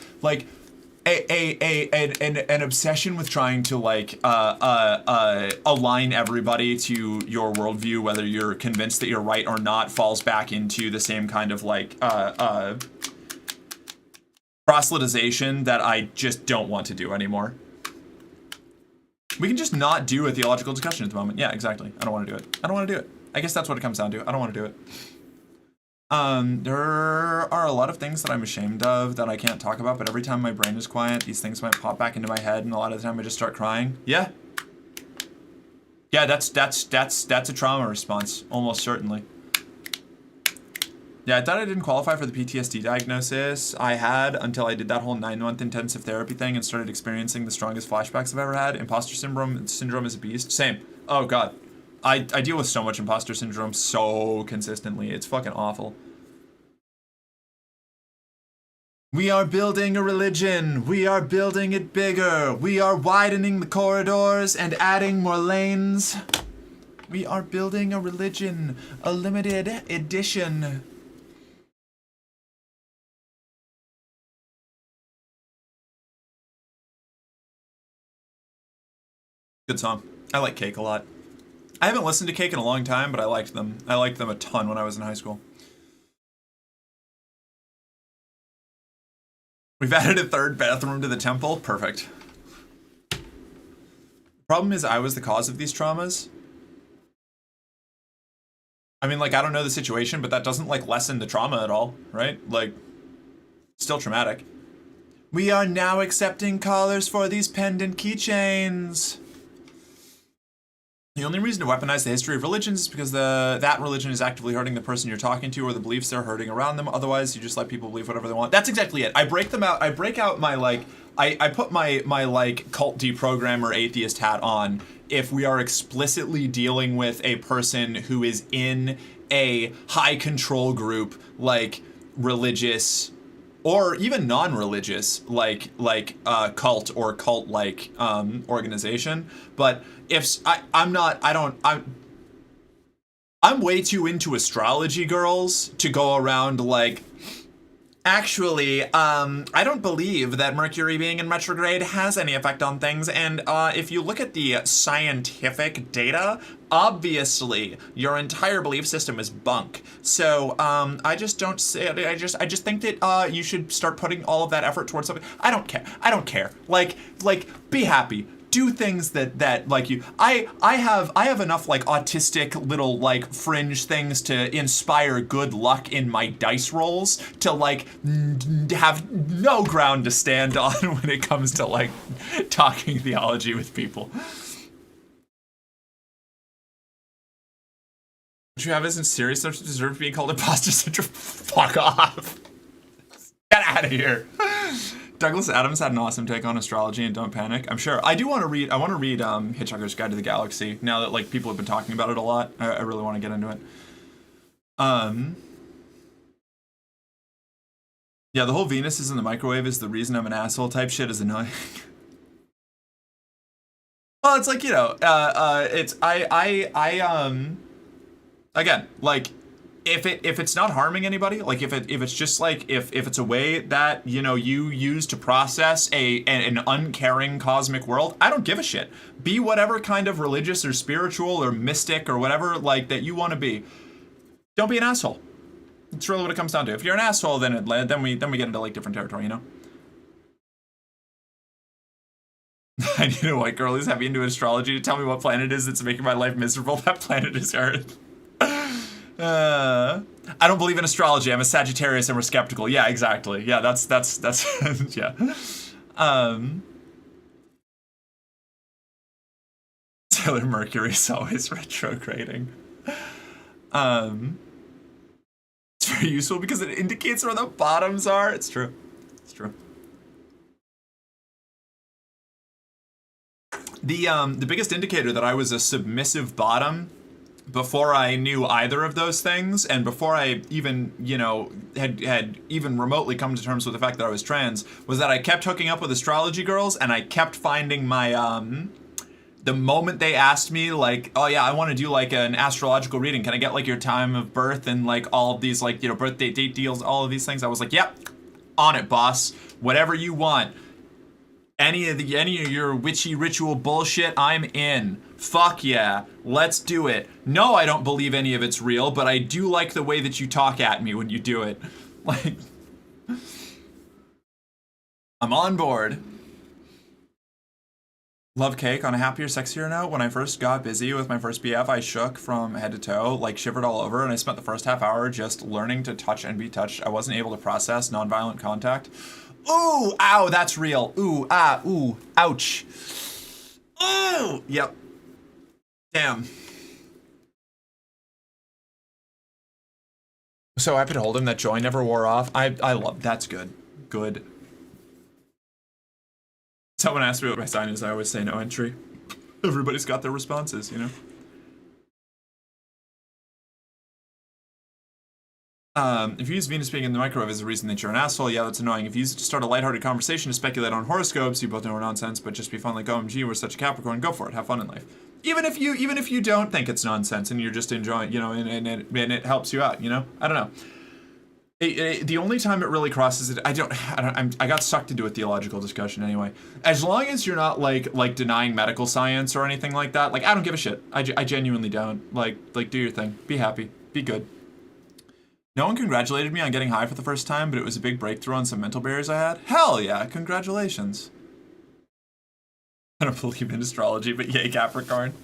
an obsession with trying to like align everybody to your worldview, whether you're convinced that you're right or not, falls back into the same kind of like proselytization that I just don't want to do anymore. We can just not do a theological discussion at the moment. Yeah, exactly. I don't want to do it. I don't want to do it. I guess that's what it comes down to. I don't want to do it. There are a lot of things that I'm ashamed of that I can't talk about, but every time my brain is quiet, these things might pop back into my head, and a lot of the time I just start crying. Yeah. Yeah, that's a trauma response, almost certainly. Yeah, I thought I didn't qualify for the PTSD diagnosis I had until I did that whole 9-month intensive therapy thing and started experiencing the strongest flashbacks I've ever had. Imposter syndrome is a beast. Same. Oh, God. I deal with so much imposter syndrome so consistently. It's fucking awful. We are building a religion. We are building it bigger. We are widening the corridors and adding more lanes. We are building a religion, a limited edition. Good song. I like Cake a lot. I haven't listened to Cake in a long time, but I liked them. I liked them a ton when I was in high school. We've added a third bathroom to the temple. Perfect. Problem is, I was the cause of these traumas. I mean, like, I don't know the situation, but that doesn't, like, lessen the trauma at all, right? Like, still traumatic. We are now accepting callers for these pendant keychains. The only reason to weaponize the history of religions is because that religion is actively hurting the person you're talking to or the beliefs they're hurting around them. Otherwise, you just let people believe whatever they want. That's exactly it. I break them out. I break out my, like, I put my like, cult deprogrammer atheist hat on if we are explicitly dealing with a person who is in a high control group, like religious or even non-religious, like cult or cult-like organization. But if I'm way too into astrology, girls, to go around like, actually, I don't believe that Mercury being in retrograde has any effect on things, and if you look at the scientific data, obviously your entire belief system is bunk. So I just don't say. I just think that you should start putting all of that effort towards something. I don't care. I don't care. Like, be happy. Do things that like you. I have enough like autistic little like fringe things to inspire good luck in my dice rolls to like have no ground to stand on when it comes to like talking theology with people. What you have isn't serious enough to deserve being called imposter syndrome. Fuck off. Get out of here. Douglas Adams had an awesome take on astrology and don't panic. I'm sure. I want to read Hitchhiker's Guide to the Galaxy now that like people have been talking about it a lot. I really want to get into it. Yeah, the whole Venus is in the microwave is the reason I'm an asshole type shit is annoying. Well, it's like, you know, it's again, like if it's not harming anybody, like if it's just like if it's a way that, you know, you use to process an uncaring cosmic world, I don't give a shit. Be whatever kind of religious or spiritual or mystic or whatever like that you want to be. Don't be an asshole. It's really what it comes down to. If you're an asshole, then we get into like different territory, you know. I need a white girl who's heavy into astrology to tell me what planet it is that's making my life miserable. That planet is Earth. I don't believe in astrology. I'm a Sagittarius and we're skeptical. Yeah, exactly. Yeah, that's yeah. Sailor Mercury's always retrograding. It's very useful because it indicates where the bottoms are. It's true. It's true. The biggest indicator that I was a submissive bottom before I knew either of those things, and before I even, you know, had even remotely come to terms with the fact that I was trans, was that I kept hooking up with astrology girls, and I kept finding my, the moment they asked me, like, oh yeah, I want to do, like, an astrological reading, can I get, like, your time of birth, and, like, all of these, like, you know, birthday date deals, all of these things, I was like, yep, on it, boss, whatever you want. Any of your witchy ritual bullshit, I'm in. Fuck yeah, let's do it. No, I don't believe any of it's real, but I do like the way that you talk at me when you do it. Like, I'm on board. Love Cake. On a happier, sexier note, when I first got busy with my first BF, I shook from head to toe, like shivered all over, and I spent the first half hour just learning to touch and be touched. I wasn't able to process nonviolent contact. Ooh, ow, that's real. Ooh, ah, ooh, ouch. Ooh, yep. Damn. So happy to hold him. That joy never wore off. I love, that's good. Good. Someone asked me what my sign is, I always say no entry. Everybody's got their responses, you know? If you use Venus being in the microwave as a reason that you're an asshole, yeah, that's annoying. If you use it to start a lighthearted conversation to speculate on horoscopes, you both know we're nonsense, but just be fun like, OMG, we're such a Capricorn, go for it, have fun in life. Even if you don't think it's nonsense and you're just enjoying, you know, and it helps you out, you know? I don't know. The only time it really crosses it, I got sucked into a theological discussion anyway. As long as you're not like denying medical science or anything like that, like I don't give a shit. I genuinely don't. Like do your thing. Be happy. Be good. No one congratulated me on getting high for the first time, but it was a big breakthrough on some mental barriers I had. Hell yeah, congratulations. I don't believe in astrology, but yay, Capricorn.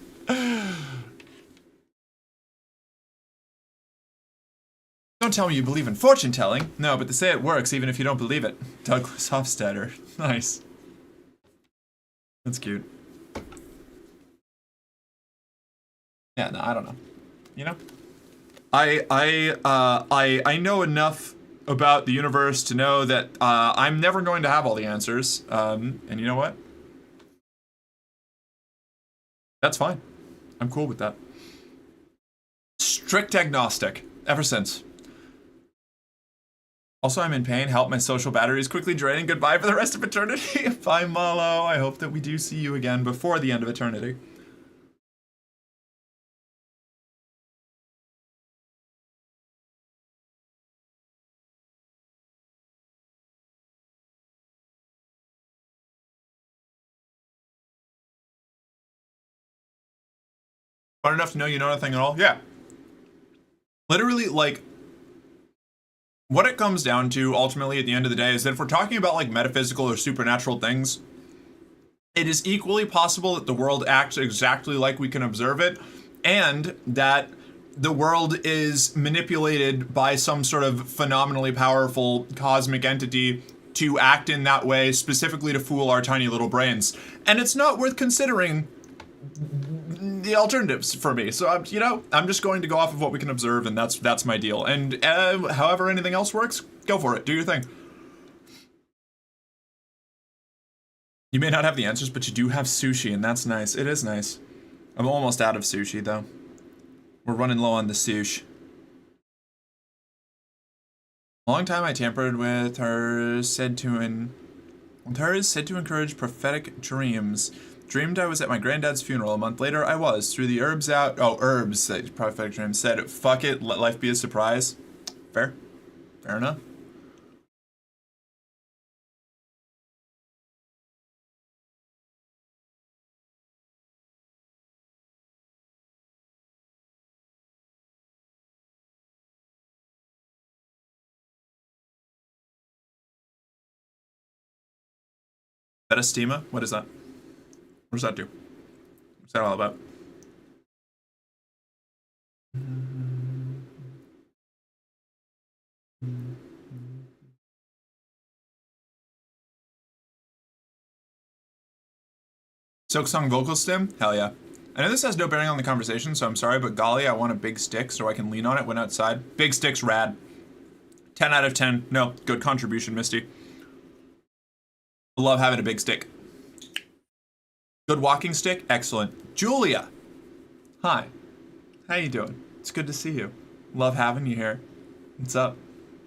Don't tell me you believe in fortune telling. No, but they say it works even if you don't believe it. Douglas Hofstadter. Nice. That's cute. Yeah, no, I don't know. You know? I know enough about the universe to know that I'm never going to have all the answers. And you know what? That's fine. I'm cool with that. Strict agnostic. Ever since. Also, I'm in pain. Help, my social battery is quickly draining. Goodbye for the rest of eternity. Bye, Malo. I hope that we do see you again before the end of eternity. Fun enough to know you know nothing at all? Yeah. Literally, like, what it comes down to ultimately at the end of the day is that if we're talking about like metaphysical or supernatural things, it is equally possible that the world acts exactly like we can observe it, and that the world is manipulated by some sort of phenomenally powerful cosmic entity to act in that way, specifically to fool our tiny little brains. And it's not worth considering the alternatives for me. So I'm just going to go off of what we can observe, and that's my deal. And however anything else works, go for it. Do your thing. You may not have the answers, but you do have sushi, and that's nice. It is nice. I'm almost out of sushi, though. We're running low on the sushi. A long time I tampered with her, said to encourage prophetic dreams. Dreamed I was at my granddad's funeral. A month later, I was. Threw the herbs out. Oh, herbs. Prophetic dreams. Said, fuck it, let life be a surprise. Fair. Fair enough. That Estima? What is that? What does that do? What's that all about? Silksong vocal stim? Hell yeah. I know this has no bearing on the conversation, so I'm sorry, but golly, I want a big stick so I can lean on it when outside. Big stick's rad. 10 out of 10. No, good contribution, Misty. I love having a big stick. Good walking stick? Excellent. Julia! Hi. How you doing? It's good to see you. Love having you here. What's up?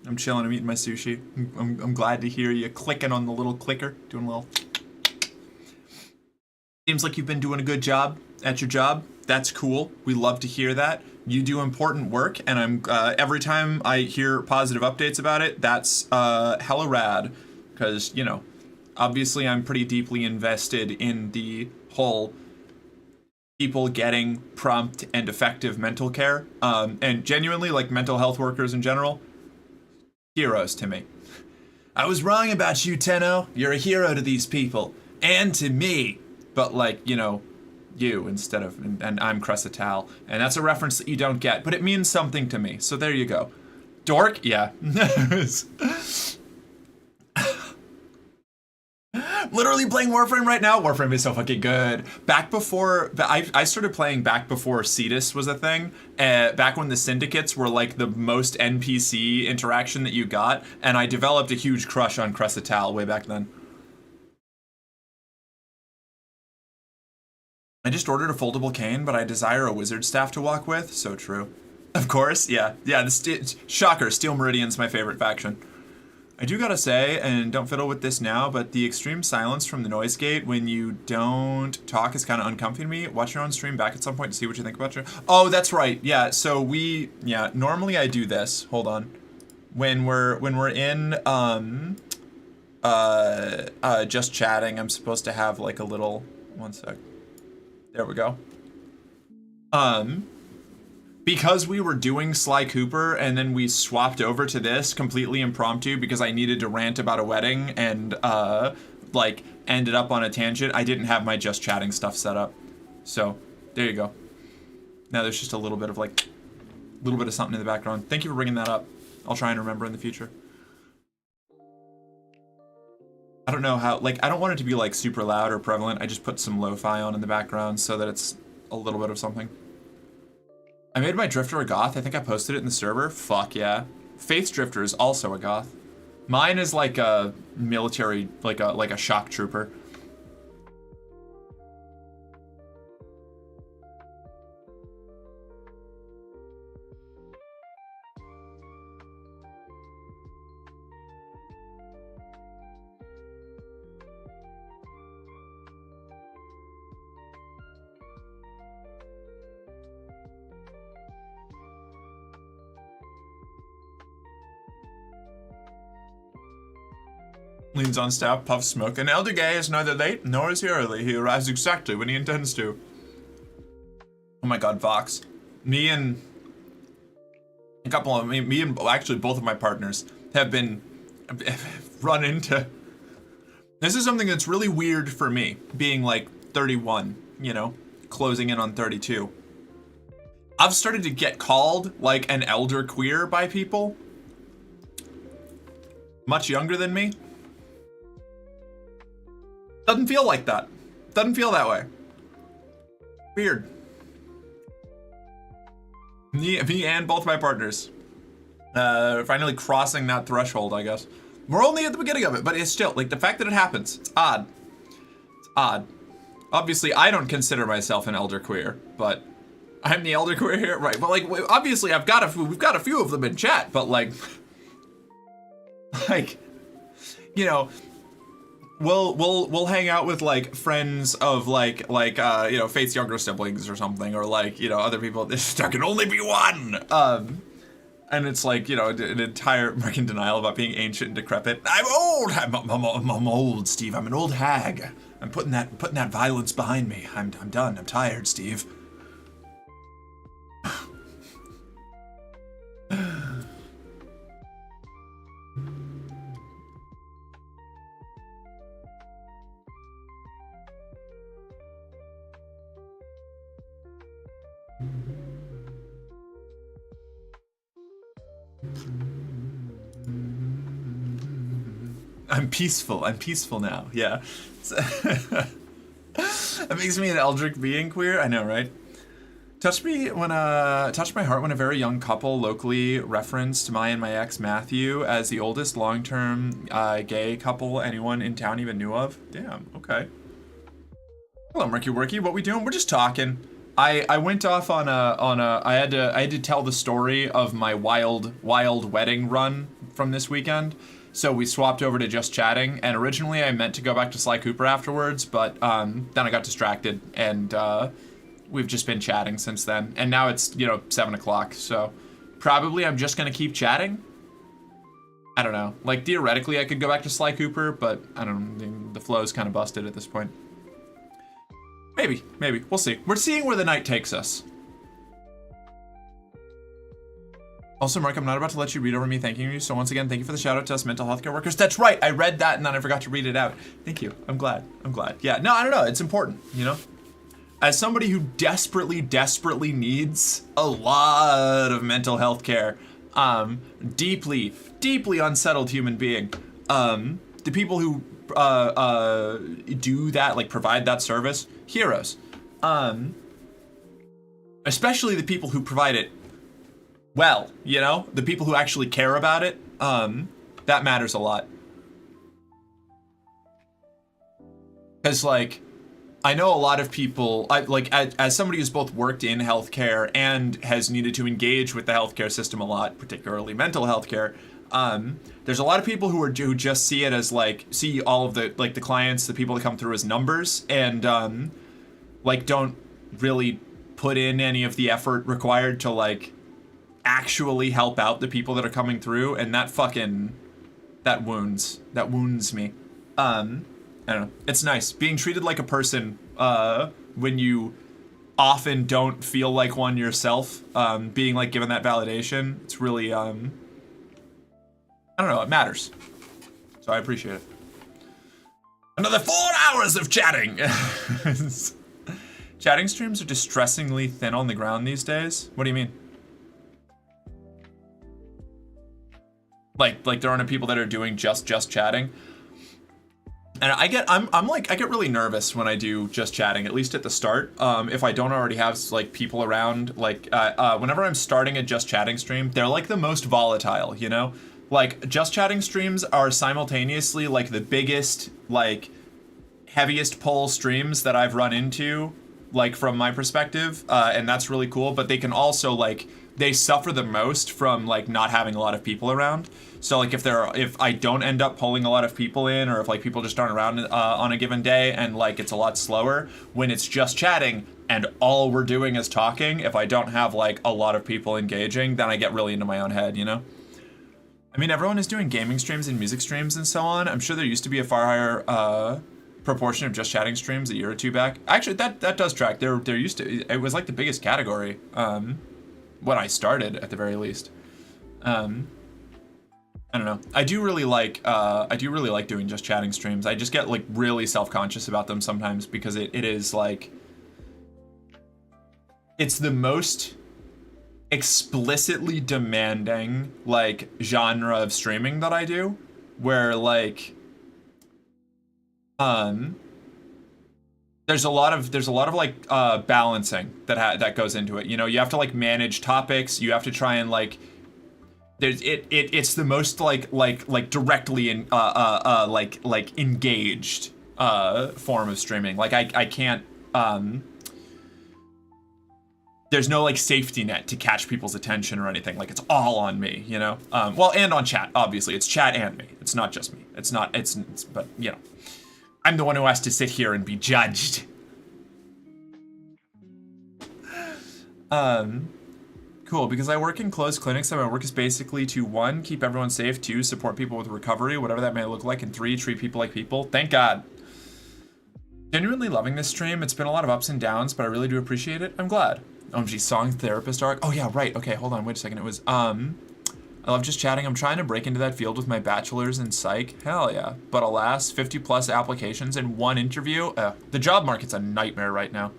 I'm chilling. I'm eating my sushi. I'm glad to hear you clicking on the little clicker. Doing a little... Seems like you've been doing a good job at your job. That's cool. We love to hear that. You do important work, and I'm every time I hear positive updates about it, that's hella rad. Because, you know, obviously I'm pretty deeply invested in the whole people getting prompt and effective mental care. And genuinely, like, mental health workers in general, heroes to me. I was wrong about you, Tenno. You're a hero to these people. And to me. But, like, you know, you instead of, and I'm Cressital. And that's a reference that you don't get, but it means something to me. So there you go. Dork? Yeah. Literally playing Warframe right now. Warframe is so fucking good. Back before, I started playing back before Cetus was a thing. Back when the syndicates were like the most NPC interaction that you got. And I developed a huge crush on Cressital way back then. I just ordered a foldable cane, but I desire a wizard staff to walk with. So true. Of course, yeah. Yeah, shocker, Steel Meridian's my favorite faction. I do gotta say, and don't fiddle with this now, but the extreme silence from the noise gate when you don't talk is kind of uncomfy to me. Watch your own stream back at some point to see what you think about your... Oh, that's right. Yeah, so normally I do this. Hold on. when we're in just chatting, I'm supposed to have like a little, one sec. There we go. Because we were doing Sly Cooper and then we swapped over to this completely impromptu because I needed to rant about a wedding and like ended up on a tangent, I didn't have my just chatting stuff set up. So there you go. Now there's just a little bit of like, a little bit of something in the background. Thank you for bringing that up. I'll try and remember in the future. I don't know how, like, I don't want it to be like super loud or prevalent. I just put some lo-fi on in the background so that it's a little bit of something. I made my drifter a goth. I think I posted it in the server. Fuck yeah. Faith's drifter is also a goth. Mine is like a military, like a shock trooper. Leans on staff, puffs smoke. An elder gay is neither late nor is he early. He arrives exactly when he intends to. Oh my god, Vox. Me and actually both of my partners have run into. This is something that's really weird for me, being like 31, you know, closing in on 32. I've started to get called like an elder queer by people much younger than me. Doesn't feel like that. Doesn't feel that way. Weird. Me and both my partners. Finally crossing that threshold, I guess. We're only at the beginning of it, but it's still, like, the fact that it happens, it's odd. It's odd. Obviously, I don't consider myself an elder queer, but I'm the elder queer here, right? But, like, obviously, we've got a few of them in chat, but, like, you know, we'll hang out with like friends of like you know, Faith's younger siblings or something, or like, you know, other people. There can only be one. And it's like, you know, an entire American denial about being ancient and decrepit. I'm old. I'm old, Steve. I'm an old hag. I'm putting that violence behind me. I'm done. I'm tired, Steve. I'm peaceful. I'm peaceful now. Yeah. That makes me an eldritch being queer. I know, right? Touched my heart when a very young couple locally referenced my and my ex Matthew as the oldest long-term gay couple anyone in town even knew of. Damn. Okay. Hello, Murky Worky. What we doing? We're just talking. I went off on a I had to tell the story of my wild wedding run from this weekend. So we swapped over to just chatting, and originally I meant to go back to Sly Cooper afterwards, but then I got distracted, and we've just been chatting since then. And now it's, you know, 7 o'clock, so probably I'm just gonna keep chatting. I don't know. Like, theoretically I could go back to Sly Cooper, but I don't know, the flow's kind of busted at this point. Maybe. We'll see. We're seeing where the night takes us. Also, Mark, I'm not about to let you read over me thanking you, so once again, thank you for the shout out to us mental health care workers. That's right, I read that and then I forgot to read it out. Thank you. I'm glad. Yeah, no, I don't know. It's important, you know? As somebody who desperately needs a lot of mental health care, deeply unsettled human being, the people who do that, like provide that service, heroes. Especially the people who provide it well, you know? The people who actually care about it, that matters a lot. Because, like, I know a lot of people, as somebody who's both worked in healthcare and has needed to engage with the healthcare system a lot, particularly mental health care, there's a lot of people who just see it as, like, see all of the, like, the clients, the people that come through as numbers, and, like, don't really put in any of the effort required to, like, actually help out the people that are coming through, and that wounds me. I don't know. It's nice being treated like a person when you often don't feel like one yourself. Being like given that validation, it's really I don't know, it matters. So I appreciate it. Another 4 hours of chatting. Chatting streams are distressingly thin on the ground these days. What do you mean? Like there aren't people that are doing just chatting. And I get really nervous when I do just chatting, at least at the start. If I don't already have like people around, like whenever I'm starting a just chatting stream, they're like the most volatile, you know? Like just chatting streams are simultaneously like the biggest, like heaviest pull streams that I've run into, like from my perspective, and that's really cool. But they can also like, they suffer the most from like not having a lot of people around. So like if I don't end up pulling a lot of people in, or if like people just aren't around on a given day, and like it's a lot slower when it's just chatting and all we're doing is talking, if I don't have like a lot of people engaging, then I get really into my own head, you know? I mean, everyone is doing gaming streams and music streams and so on. I'm sure there used to be a far higher proportion of just chatting streams a year or two back. Actually, that does track. There used to, it was like the biggest category when I started, at the very least. I don't know. I do really like doing just chatting streams. I just get like really self-conscious about them sometimes because it is like, it's the most explicitly demanding like genre of streaming that I do, where like there's a lot of like balancing that goes into it. You know, you have to like manage topics. You have to try and like it's the most like directly in like engaged form of streaming. Like I can't there's no like safety net to catch people's attention or anything. Like it's all on me, you know? Well, and on chat, obviously. It's chat and me. It's not just me. It's but you know, I'm the one who has to sit here and be judged. Cool, because I work in closed clinics, so my work is basically to 1, keep everyone safe, 2, support people with recovery, whatever that may look like, and 3, treat people like people. Thank God. Genuinely loving this stream. It's been a lot of ups and downs, but I really do appreciate it. I'm glad. OMG, song therapist arc. Oh yeah, right. Okay, hold on, wait a second. It was, I love just chatting. I'm trying to break into that field with my bachelor's in psych. Hell yeah. But alas, 50 plus applications and 1 interview. The job market's a nightmare right now.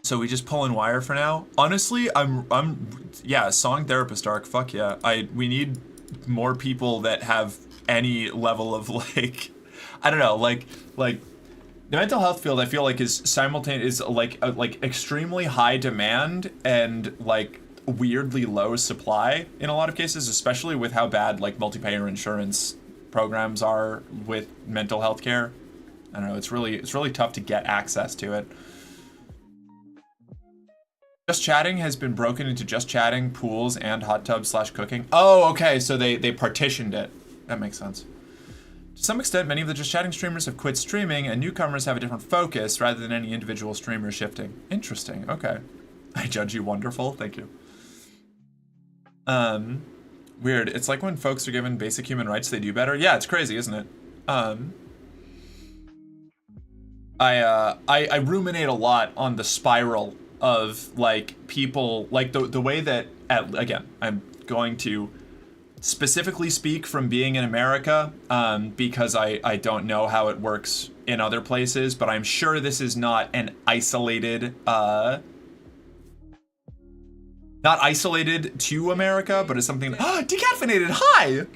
So we just pull in wire for now. Honestly, yeah, song therapist arc. Fuck yeah. We need more people that have any level of like, I don't know, like the mental health field, I feel like is like extremely high demand and like weirdly low supply in a lot of cases, especially with how bad like multi-payer insurance programs are with mental health care. I don't know, it's really tough to get access to it. Just chatting has been broken into just chatting, pools, and hot tubs / cooking. Oh, okay, so they partitioned it. That makes sense. To some extent, many of the just chatting streamers have quit streaming, and newcomers have a different focus rather than any individual streamer shifting. Interesting, okay. I judge you wonderful, thank you. Weird, it's like when folks are given basic human rights, they do better. Yeah, it's crazy, isn't it? I ruminate a lot on the spiral of like people, like the way that, again, I'm going to specifically speak from being in America, because I don't know how it works in other places, but I'm sure this is not an isolated, not isolated to America, but it's something, decaffeinated, hi!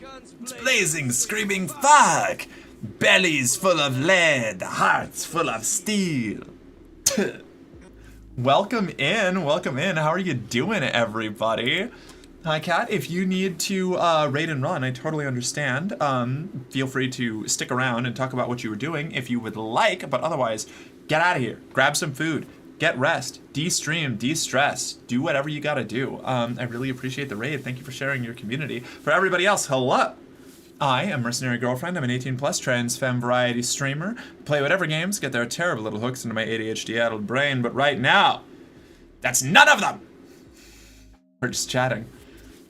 It's blazing, screaming, fuck! Bellies full of lead, hearts full of steel. Welcome in, how are you doing, everybody? Hi, Kat. If you need to raid and run, I totally understand. Feel free to stick around and talk about what you were doing if you would like, but otherwise, get out of here. Grab some food. Get rest. De-stream. De-stress. Do whatever you gotta do. I really appreciate the raid. Thank you for sharing your community. For everybody else, hello! I am Mercenary Girlfriend. I'm an 18+ trans femme variety streamer. Play whatever games get their terrible little hooks into my ADHD-addled brain, but right now, that's none of them! We're just chatting.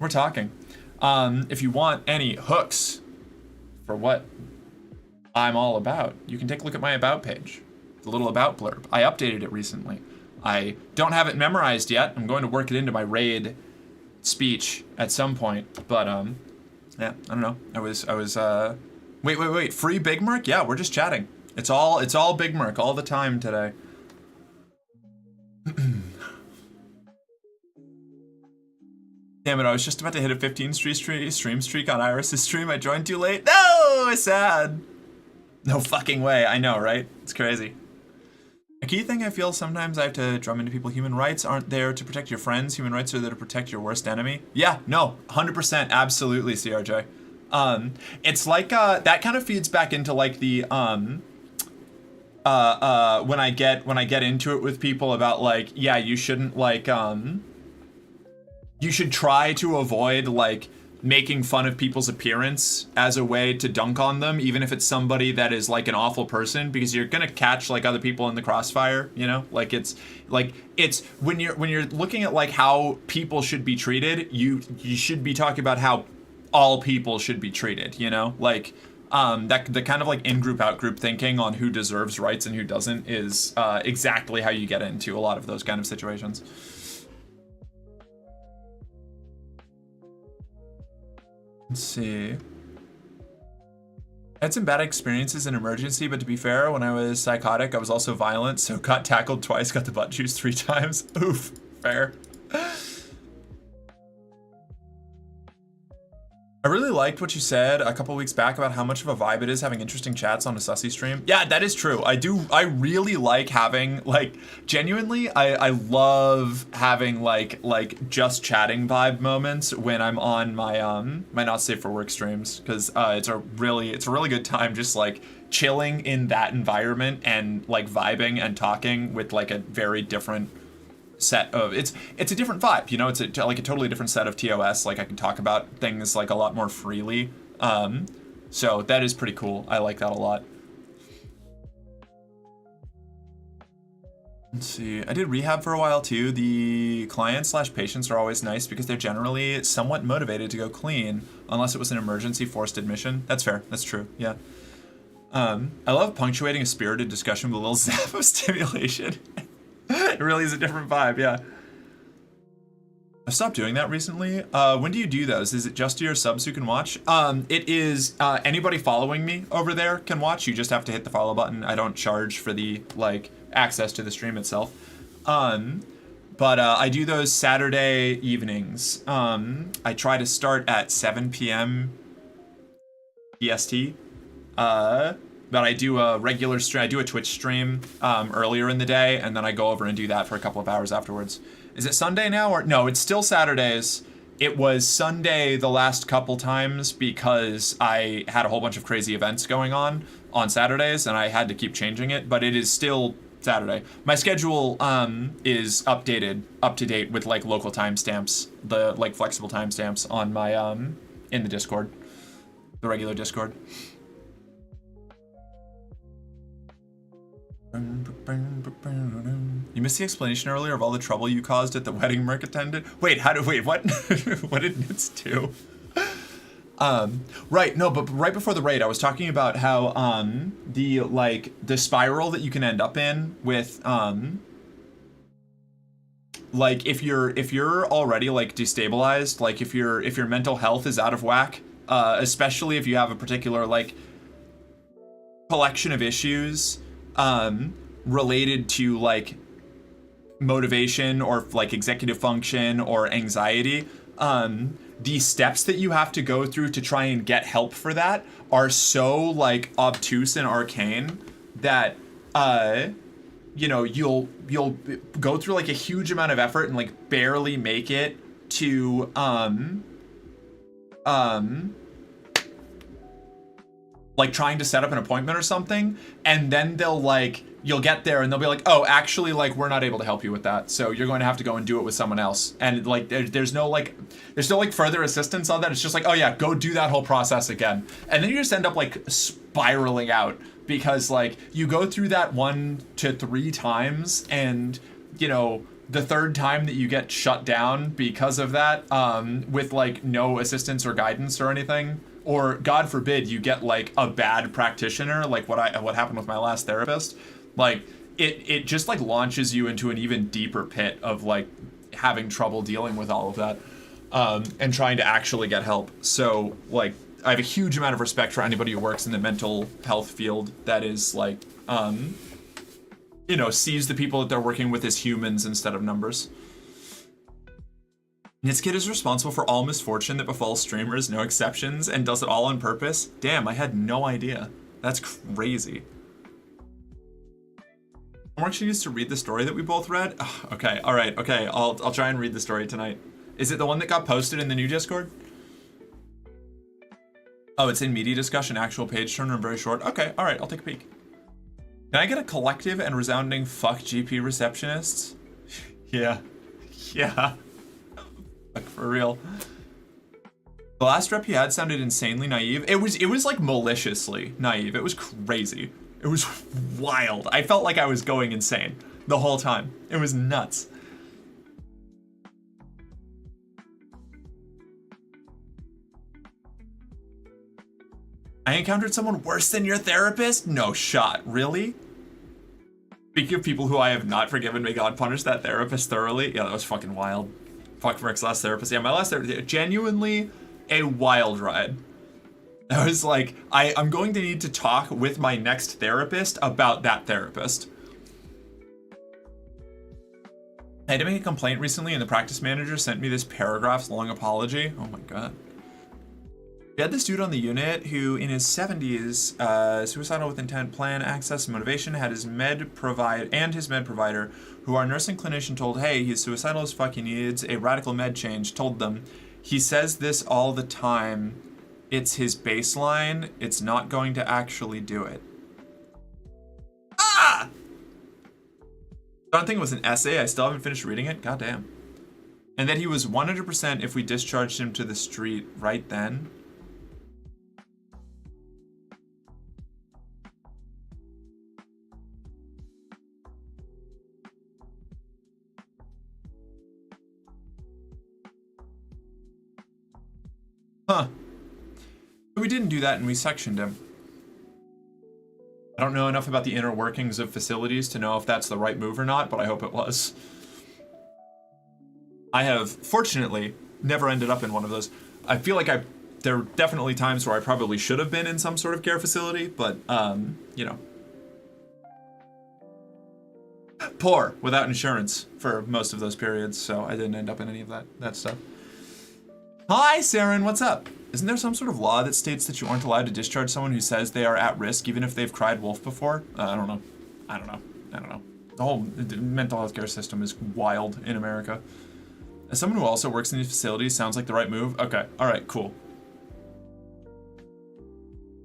We're talking. If you want any hooks for what I'm all about, you can take a look at my About page. The little About blurb. I updated it recently. I don't have it memorized yet. I'm going to work it into my raid speech at some point. But, yeah, I don't know. I was, wait. Free Big Merc? Yeah, we're just chatting. It's all Big Merc all the time today. Damn it, I was just about to hit a 15 stream streak on Iris's stream. I joined too late. No, it's sad. No fucking way. I know, right? It's crazy. A key thing I feel sometimes I have to drum into people, human rights aren't there to protect your friends. Human rights are there to protect your worst enemy. Yeah, no, 100%, absolutely, CRJ. It's like, that kind of feeds back into like the, when I get into it with people about like, yeah, you shouldn't like, you should try to avoid like making fun of people's appearance as a way to dunk on them, even if it's somebody that is like an awful person, because you're gonna catch like other people in the crossfire, you know? Like it's when you're looking at like how people should be treated, you should be talking about how all people should be treated, you know? Like that the kind of like in-group out-group thinking on who deserves rights and who doesn't is exactly how you get into a lot of those kind of situations. Let's see. I had some bad experiences in emergency, but to be fair, when I was psychotic, I was also violent, so got tackled twice, got the butt juice 3 times. Oof, fair. I really liked what you said a couple weeks back about how much of a vibe it is having interesting chats on a Sussy stream. Yeah, that is true. I really like having, like, genuinely, I love having, like just chatting vibe moments when I'm on my, my Not Safe for Work streams, because it's a really good time just, like, chilling in that environment and, like, vibing and talking with, like, a very different set of it's a different vibe, you know. It's like a totally different set of TOS. Like I can talk about things like a lot more freely, so that is pretty cool. I like that a lot. Let's see, I did rehab for a while too. The clients / patients are always nice because they're generally somewhat motivated to go clean, unless it was an emergency forced admission. That's fair, that's true, yeah. I love punctuating a spirited discussion with a little zap of stimulation. It really is a different vibe, yeah. I've stopped doing that recently. When do you do those? Is it just to your subs who can watch? It is, anybody following me over there can watch. You just have to hit the follow button. I don't charge for the, like, access to the stream itself. But I do those Saturday evenings. I try to start at 7 p.m. EST. But I do a regular stream, I do a Twitch stream earlier in the day, and then I go over and do that for a couple of hours afterwards. Is it Sunday now? Or no, it's still Saturdays. It was Sunday the last couple times because I had a whole bunch of crazy events going on Saturdays, and I had to keep changing it, but it is still Saturday. My schedule is updated, up to date with like local timestamps, the like flexible timestamps on my in the Discord, the regular Discord. You missed the explanation earlier of all the trouble you caused at the wedding Merc attended? Wait, what? What did Nitz do? Right, no, but right before the raid, I was talking about how, the spiral that you can end up in with, like, if you're already, like, destabilized, like, if your mental health is out of whack, especially if you have a particular, like, collection of issues, related to like motivation or like executive function or anxiety, the steps that you have to go through to try and get help for that are so like obtuse and arcane that you know, you'll go through like a huge amount of effort and like barely make it to like trying to set up an appointment or something, and then you'll get there and they'll be like, oh, actually, like, we're not able to help you with that, so you're going to have to go and do it with someone else. And like there's no further assistance on that. It's just like, oh yeah, go do that whole process again. And then you just end up like spiraling out because like you go through that 1 to 3 times, and you know, the third time that you get shut down because of that, with like no assistance or guidance or anything, or God forbid you get like a bad practitioner, like what happened with my last therapist, like it just like launches you into an even deeper pit of like having trouble dealing with all of that, and trying to actually get help. So like I have a huge amount of respect for anybody who works in the mental health field that is like, you know, sees the people that they're working with as humans instead of numbers. Nitskid is responsible for all misfortune that befalls streamers, no exceptions, and does it all on purpose. Damn, I had no idea. That's crazy. Homework she used to read the story that we both read? Ugh, okay, alright, okay, I'll try and read the story tonight. Is it the one that got posted in the new Discord? Oh, it's in media discussion, actual page turner, and very short. Okay, alright, I'll take a peek. Can I get a collective and resounding fuck GP receptionists? Yeah. Yeah. Like, for real. The last rep you had sounded insanely naive. It was like maliciously naive. It was crazy. It was wild. I felt like I was going insane the whole time. It was nuts. I encountered someone worse than your therapist? No shot. Really? Speaking of people who I have not forgiven, may God punish that therapist thoroughly. Yeah, that was fucking wild. Fuck Rick's last therapist. Yeah, my last therapist, genuinely a wild ride. I was like, I'm going to need to talk with my next therapist about that therapist. I had to make a complaint recently and the practice manager sent me this paragraphs long apology. Oh my God. We had this dude on the unit who, in his 70s, suicidal with intent, plan, access, and motivation, had his med provider, who our nursing clinician told, hey, he's suicidal as fuck, he needs a radical med change, told them, he says this all the time, it's his baseline, it's not going to actually do it. Ah! I don't think it was an essay, I still haven't finished reading it, goddamn. And that he was 100% if we discharged him to the street right then. Huh. But we didn't do that and we sectioned him. I don't know enough about the inner workings of facilities to know if that's the right move or not, but I hope it was. I have, fortunately, never ended up in one of those. I feel like there are definitely times where I probably should have been in some sort of care facility, but, you know. Poor, without insurance for most of those periods, so I didn't end up in any of that stuff. Hi, Saren, what's up? Isn't there some sort of law that states that you aren't allowed to discharge someone who says they are at risk even if they've cried wolf before? I don't know. The whole mental health care system is wild in America. As someone who also works in these facilities, sounds like the right move. Okay, alright, cool.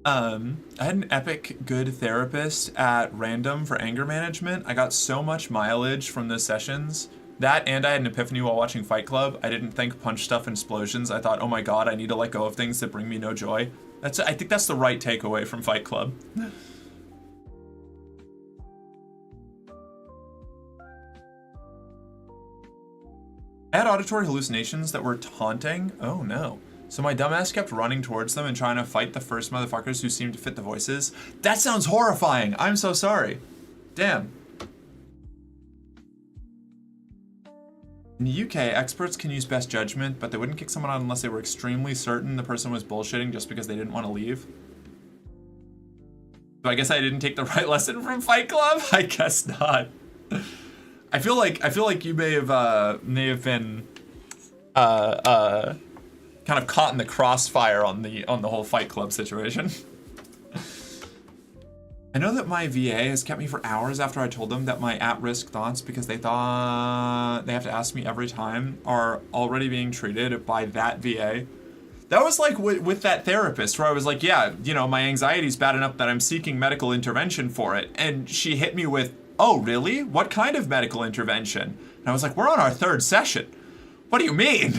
I had an epic good therapist at random for anger management. I got so much mileage from those sessions. That and I had an epiphany while watching Fight Club. I didn't think punch stuff and explosions. I thought, oh my God, I need to let go of things that bring me no joy. I think that's the right takeaway from Fight Club. I had auditory hallucinations that were taunting. Oh no. So my dumbass kept running towards them and trying to fight the first motherfuckers who seemed to fit the voices. That sounds horrifying. I'm so sorry. Damn. In the UK, experts can use best judgment, but they wouldn't kick someone out unless they were extremely certain the person was bullshitting just because they didn't want to leave. So I guess I didn't take the right lesson from Fight Club? I guess not. I feel like you may have been kind of caught in the crossfire on the whole Fight Club situation. I know that my VA has kept me for hours after I told them that my at-risk thoughts, because they thought they have to ask me every time, are already being treated by that VA. That was like with that therapist where I was like, yeah, you know, my anxiety's bad enough that I'm seeking medical intervention for it. And she hit me with, oh, really? What kind of medical intervention? And I was like, we're on our third session. What do you mean?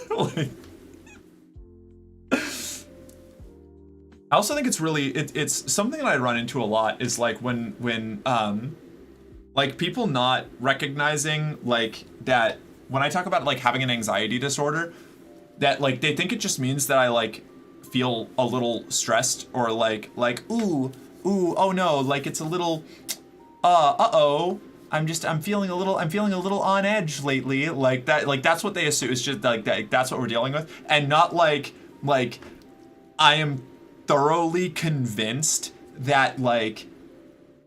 Like, I also think it's really, it's something that I run into a lot is like when like people not recognizing like that when I talk about like having an anxiety disorder, that like they think it just means that I like feel a little stressed or like ooh oh no, like it's a little uh-oh, I'm feeling a little on edge lately, like that, like that's what they assume. It's just like that, that's what we're dealing with, and not like I am thoroughly convinced that like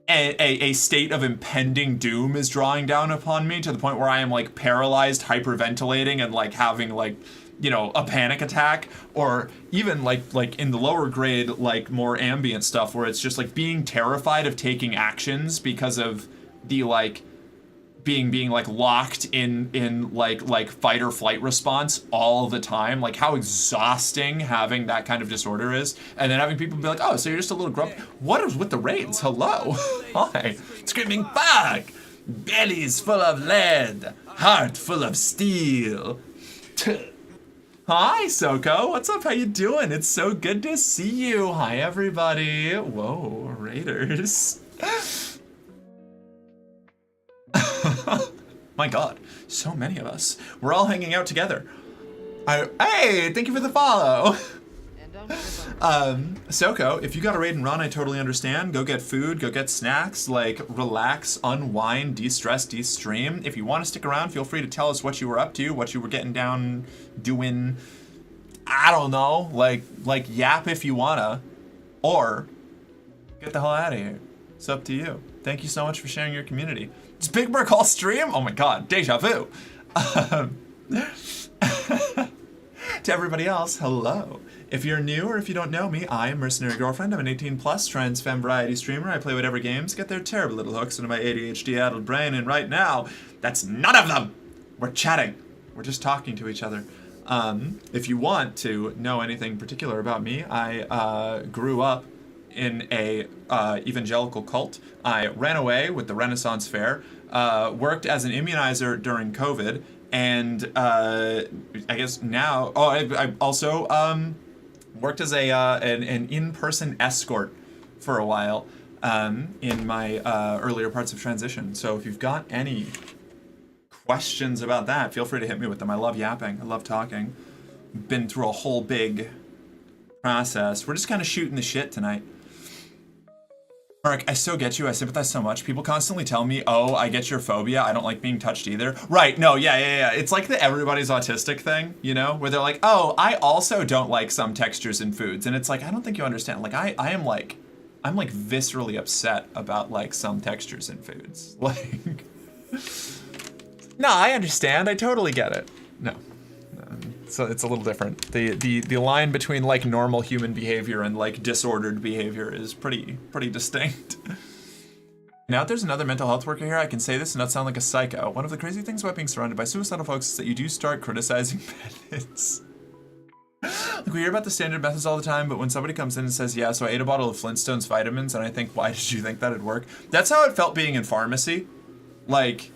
a state of impending doom is drawing down upon me to the point where I am like paralyzed, hyperventilating, and like having like, you know, a panic attack, or even like in the lower grade, like more ambient stuff where it's just like being terrified of taking actions because of the like being like locked in like fight or flight response all the time. Like how exhausting having that kind of disorder is, and then having people be like, oh, so you're just a little grumpy. What is with the raids? Hello. Hi. Screaming fuck. Bellies full of lead, heart full of steel. Hi, Soko. What's up? How you doing? It's so good to see you. Hi, everybody. Whoa, Raiders. My God, so many of us. We're all hanging out together. Hey, thank you for the follow. Soko, if you got a raid and run, I totally understand. Go get food, go get snacks, like relax, unwind, de-stress, de-stream. If you want to stick around, feel free to tell us what you were up to, what you were getting down, doing. I don't know, like yap if you wanna, or get the hell out of here. It's up to you. Thank you so much for sharing your community. It's Big Merc Hall stream? Oh my God, deja vu. To everybody else, hello. If you're new or if you don't know me, I am Mercenary Girlfriend. I'm an 18 plus trans femme variety streamer. I play whatever games get their terrible little hooks into my ADHD addled brain, and right now, that's none of them. We're chatting. We're just talking to each other. If you want to know anything particular about me, I grew up in a evangelical cult. I ran away with the Renaissance Fair, worked as an immunizer during COVID, and I guess now, I also worked as an in-person escort for a while in my earlier parts of transition. So if you've got any questions about that, feel free to hit me with them. I love yapping. I love talking. Been through a whole big process. We're just kind of shooting the shit tonight. Mark, I so get you. I sympathize so much. People constantly tell me, oh, I get your phobia. I don't like being touched either. Right, no, yeah. It's like the everybody's autistic thing, you know? Where they're like, oh, I also don't like some textures in foods. And it's like, I don't think you understand. Like, I'm like viscerally upset about like some textures in foods. Like, no, I understand. I totally get it. No. So it's a little different. The line between like normal human behavior and like disordered behavior is pretty distinct. Now if there's another mental health worker here, I can say this and not sound like a psycho. One of the crazy things about being surrounded by suicidal folks is that you do start criticizing methods. Like we hear about the standard methods all the time, but when somebody comes in and says, yeah, so I ate a bottle of Flintstones vitamins, and I think, why did you think that'd work? That's how it felt being in pharmacy. Like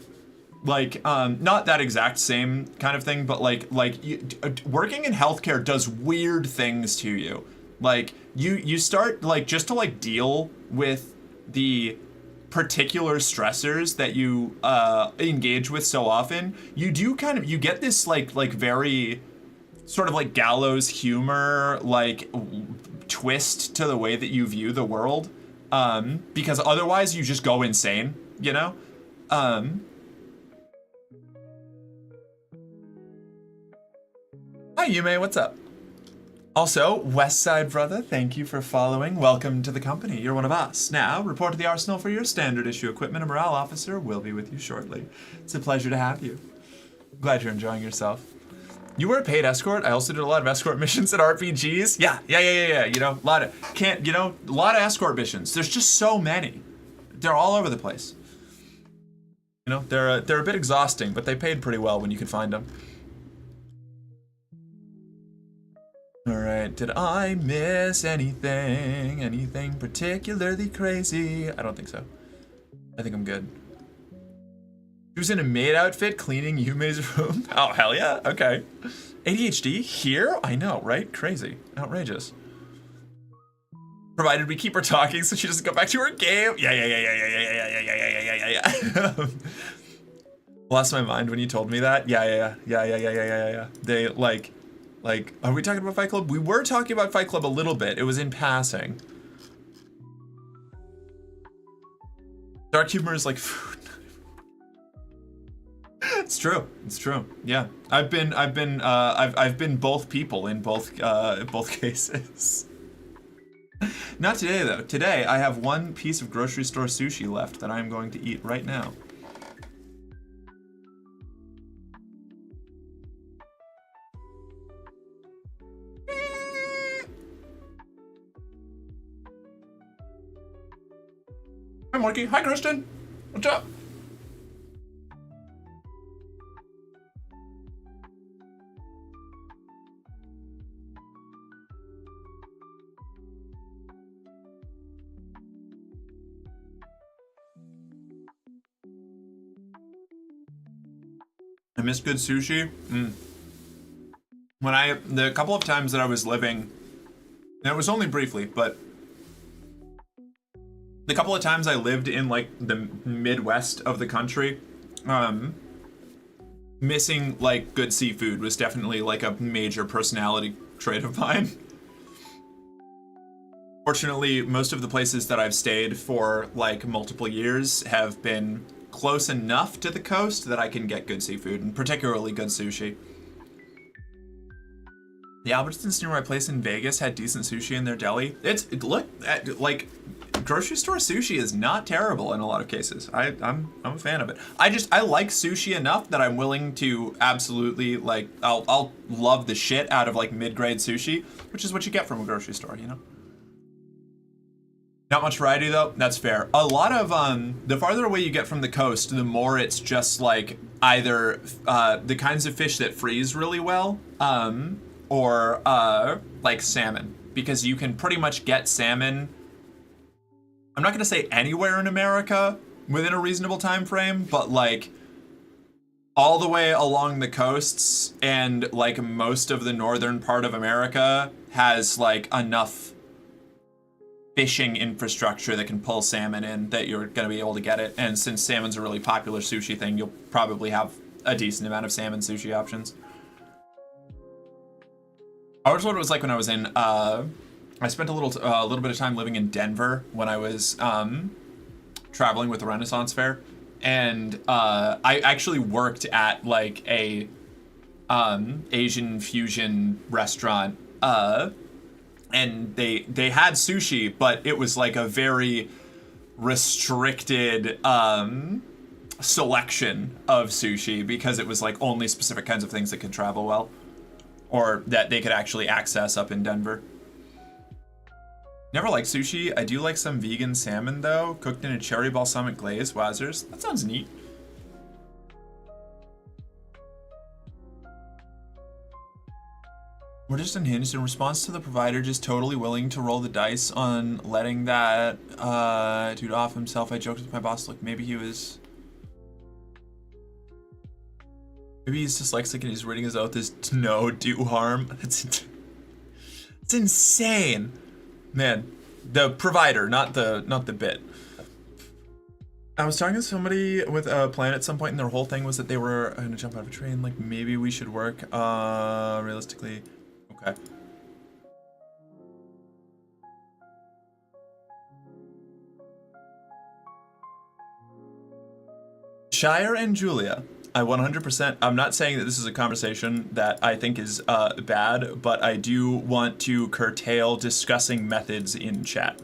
not that exact same kind of thing, but working in healthcare does weird things to you. Like you start like just to like deal with the particular stressors that you engage with so often. You get this like very sort of like gallows humor like twist to the way that you view the world, because otherwise you just go insane, you know. Hi, Yume, what's up? Also, Westside Brother, thank you for following. Welcome to the company. You're one of us. Now, report to the arsenal for your standard issue equipment. A morale officer will be with you shortly. It's a pleasure to have you. Glad you're enjoying yourself. You were a paid escort. I also did a lot of escort missions at RPGs. Yeah. You know, a lot of escort missions. There's just so many. They're all over the place. You know, they're a bit exhausting, but they paid pretty well when you could find them. Alright, did I miss anything? Anything particularly crazy? I don't think so. I think I'm good. She was in a maid outfit cleaning Yume's room. Oh, hell yeah. Okay. ADHD? Here? I know, right? Crazy. Outrageous. Provided we keep her talking so she doesn't go back to her game. Yeah. Lost my mind when you told me that. Yeah. They like, are we talking about Fight Club? We were talking about Fight Club a little bit. It was in passing. Dark humor is like food. It's true. Yeah, I've been both people in both cases. Not today though. Today I have one piece of grocery store sushi left that I am going to eat right now. Hi Marky. Hi Kristen. What's up? I miss good sushi. The couple of times that I was living, and it was only briefly, but the couple of times I lived in like the Midwest of the country, missing like good seafood was definitely like a major personality trait of mine. Fortunately, most of the places that I've stayed for like multiple years have been close enough to the coast that I can get good seafood, and particularly good sushi. The Albertsons near my place in Vegas had decent sushi in their deli. Like grocery store sushi is not terrible in a lot of cases. I'm a fan of it. I like sushi enough that I'm willing to absolutely like I'll love the shit out of like mid-grade sushi, which is what you get from a grocery store, you know. Not much variety though, that's fair. A lot of, the farther away you get from the coast, the more it's just like either the kinds of fish that freeze really well, or like salmon. Because you can pretty much get salmon, I'm not gonna say anywhere in America within a reasonable time frame, but like all the way along the coasts and like most of the northern part of America has like enough fishing infrastructure that can pull salmon in that you're going to be able to get it. And since salmon's a really popular sushi thing, you'll probably have a decent amount of salmon sushi options. I always what it was like when I was in, I spent a little bit of time living in Denver when I was traveling with the Renaissance Fair. And I actually worked at like a Asian fusion restaurant, and they had sushi, but it was like a very restricted selection of sushi because it was like only specific kinds of things that could travel well or that they could actually access up in Denver. Never liked sushi. I do like some vegan salmon though, cooked in a cherry balsamic glaze. Wowzers. That sounds neat. We're just unhinged in response to the provider just totally willing to roll the dice on letting that dude off himself. I joked with my boss, like maybe he's dyslexic and he's reading his oath as to no do harm. It's insane. Man, the provider, not the bit. I was talking to somebody with a plan at some point and their whole thing was that they were gonna jump out of a train, like maybe we should work realistically. Okay. Shire and Julia, I 100%, I'm not saying that this is a conversation that I think is bad, but I do want to curtail discussing methods in chat.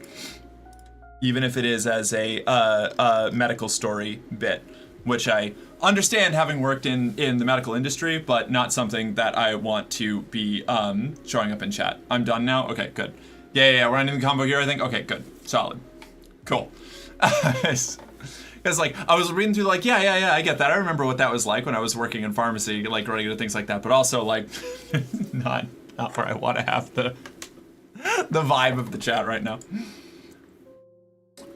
Even if it is as a medical story bit, which I understand having worked in the medical industry, but not something that I want to be showing up in chat. I'm done now? Okay, good. Yeah, we're ending the combo here, I think. Okay, good. Solid. Cool. Because, like, I was reading through, like, yeah, I get that. I remember what that was like when I was working in pharmacy, like, running into things like that. But also, like, not where I want to have the vibe of the chat right now.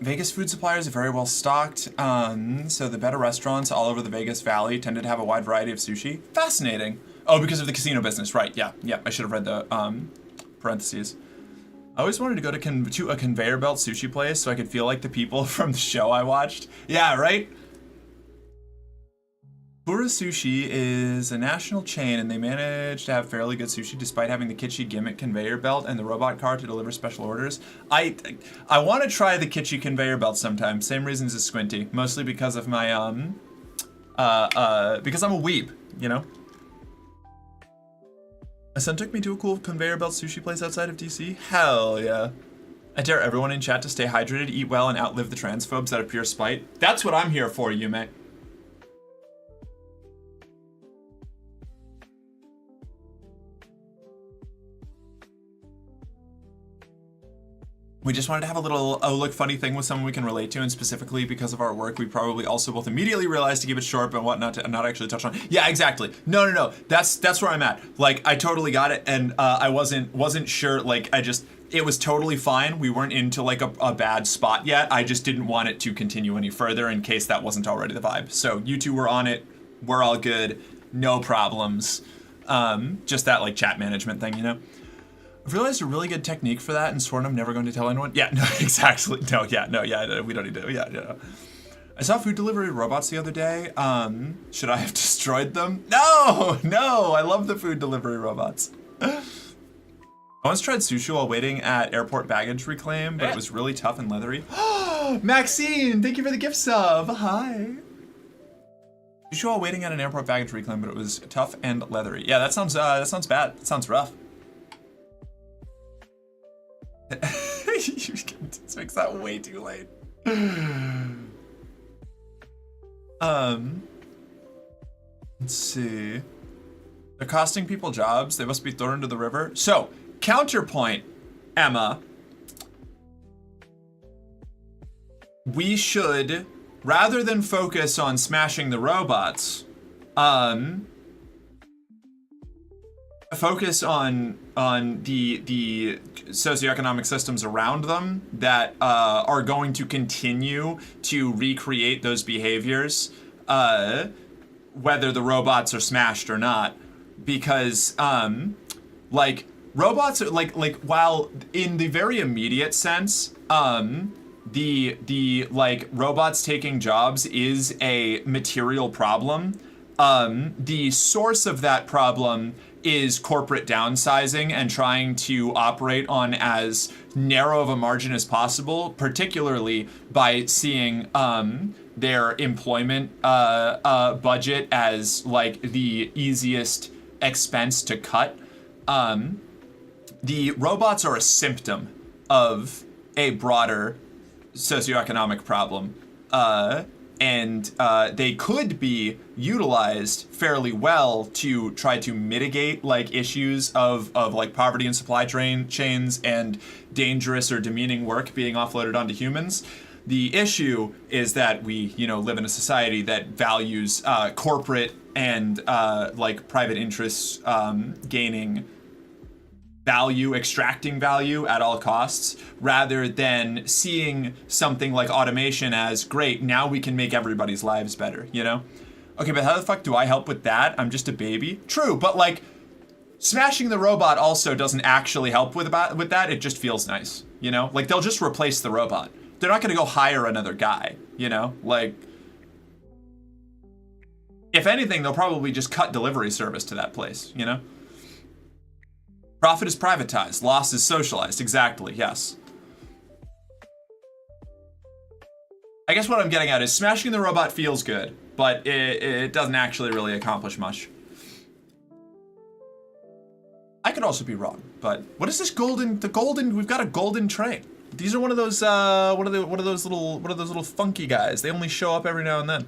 Vegas food suppliers are very well stocked, so the better restaurants all over the Vegas Valley tended to have a wide variety of sushi. Fascinating. Oh, because of the casino business, right? Yeah. I should have read the parentheses. I always wanted to go to a conveyor belt sushi place so I could feel like the people from the show I watched. Yeah, right? Pura Sushi is a national chain, and they manage to have fairly good sushi despite having the kitschy gimmick conveyor belt and the robot car to deliver special orders. I want to try the kitschy conveyor belt sometime. Same reasons as Squinty, mostly because of my because I'm a weeb, you know. My son took me to a cool conveyor belt sushi place outside of DC. Hell yeah! I dare everyone in chat to stay hydrated, eat well, and outlive the transphobes out of pure spite. That's what I'm here for, Yume. We just wanted to have a little look funny thing with someone we can relate to, and specifically because of our work, we probably also both immediately realized to keep it short, but what not to not actually touch on. Yeah, exactly. No. That's where I'm at. Like, I totally got it, and I wasn't sure. Like, it was totally fine. We weren't into like a bad spot yet. I just didn't want it to continue any further in case that wasn't already the vibe. So you two were on it. We're all good. No problems. Just that like chat management thing, you know. I've realized a really good technique for that and sworn I'm never going to tell anyone. Yeah, no, exactly. No, we don't need to. Yeah. I saw food delivery robots the other day. Should I have destroyed them? No, I love the food delivery robots. I once tried sushi while waiting at airport baggage reclaim, but it was really tough and leathery. Maxine, thank you for the gift sub. Hi. Sushi while waiting at an airport baggage reclaim, but it was tough and leathery. Yeah, that sounds bad. That sounds rough. This makes that way too late. Let's see. They're costing people jobs. They must be thrown into the river. So, counterpoint, Emma. We should, rather than focus on smashing the robots, focus on the socioeconomic systems around them that are going to continue to recreate those behaviors, whether the robots are smashed or not, because like robots are like while in the very immediate sense, the like robots taking jobs is a material problem. The source of that problem is corporate downsizing and trying to operate on as narrow of a margin as possible, particularly by seeing their employment budget as like the easiest expense to cut. The robots are a symptom of a broader socioeconomic problem. And they could be utilized fairly well to try to mitigate like issues of like poverty and supply chains and dangerous or demeaning work being offloaded onto humans. The issue is that we, live in a society that values corporate and like private interests gaining value, extracting value at all costs, rather than seeing something like automation as great, now we can make everybody's lives better, Okay, but how the fuck do I help with that? I'm just a baby. True, but like smashing the robot also doesn't actually help with that. It just feels nice, Like they'll just replace the robot. They're not going to go hire another guy, Like if anything, they'll probably just cut delivery service to that place, Profit is privatized, loss is socialized. Exactly, yes. I guess what I'm getting at is smashing the robot feels good, but it doesn't actually really accomplish much. I could also be wrong, but what is this we've got a golden train. These are one of those little funky guys. They only show up every now and then.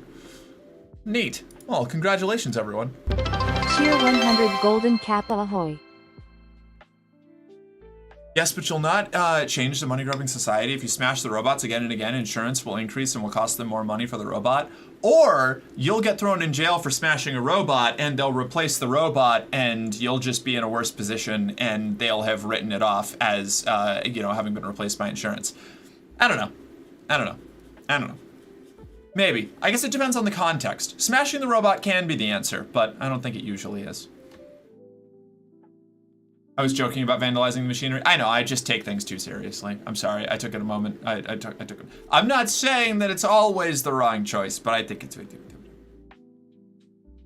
Neat. Well, congratulations everyone. Cheer 100 golden kappa ahoy. Yes, but you'll not change the money-grubbing society. If you smash the robots again and again, insurance will increase and will cost them more money for the robot. Or you'll get thrown in jail for smashing a robot and they'll replace the robot and you'll just be in a worse position and they'll have written it off as, having been replaced by insurance. I don't know. Maybe. I guess it depends on the context. Smashing the robot can be the answer, but I don't think it usually is. I was joking about vandalizing the machinery. I know, I just take things too seriously. I'm sorry, I took it a moment. I took it. I'm not saying that it's always the wrong choice, but I think it's...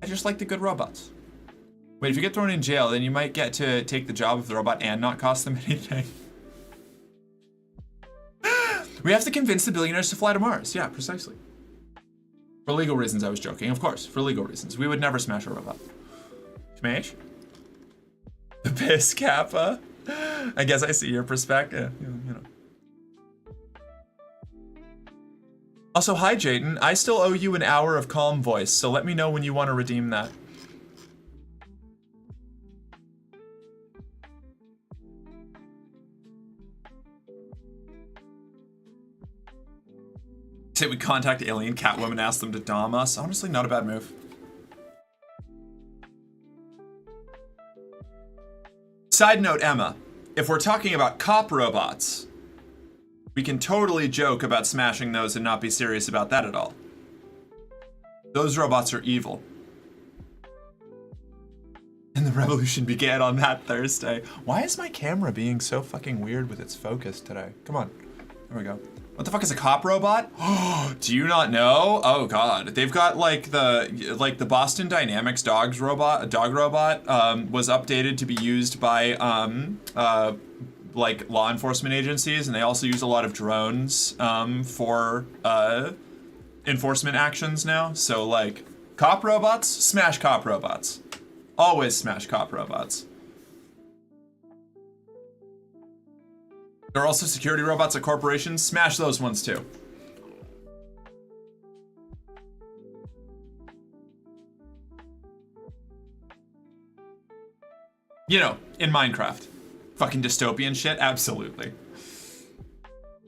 I just like the good robots. Wait, if you get thrown in jail, then you might get to take the job of the robot and not cost them anything. We have to convince the billionaires to fly to Mars. Yeah, precisely. For legal reasons, I was joking. Of course, for legal reasons. We would never smash a robot. Smash? The piss Kappa? I guess I see your perspective. You know. Also, hi, Jayden. I still owe you an hour of calm voice, so let me know when you want to redeem that. Say we contact Alien Catwoman, ask them to dom us. Honestly, not a bad move. Side note, Emma, if we're talking about cop robots, we can totally joke about smashing those and not be serious about that at all. Those robots are evil. And the revolution began on that Thursday. Why is my camera being so fucking weird with its focus today? Come on, there we go. What the fuck is a cop robot? Do you not know? Oh god, they've got like the Boston Dynamics dog robot was updated to be used by like law enforcement agencies, and they also use a lot of drones for enforcement actions now. So like cop robots, smash cop robots. Always smash cop robots. There are also security robots at corporations. Smash those ones too. You know, in Minecraft. Fucking dystopian shit, absolutely.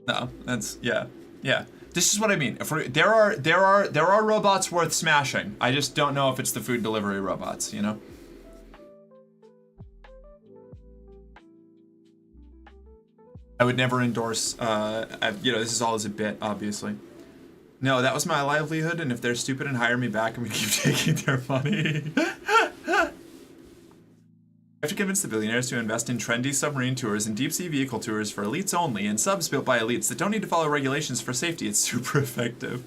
No, that's, yeah. This is what I mean. If there are robots worth smashing. I just don't know if it's the food delivery robots, you know? I would never endorse, you know, this is all as a bit, obviously. No, that was my livelihood, and if they're stupid and hire me back and we keep taking their money. I have to convince the billionaires to invest in trendy submarine tours and deep sea vehicle tours for elites only, and subs built by elites that don't need to follow regulations for safety. It's super effective.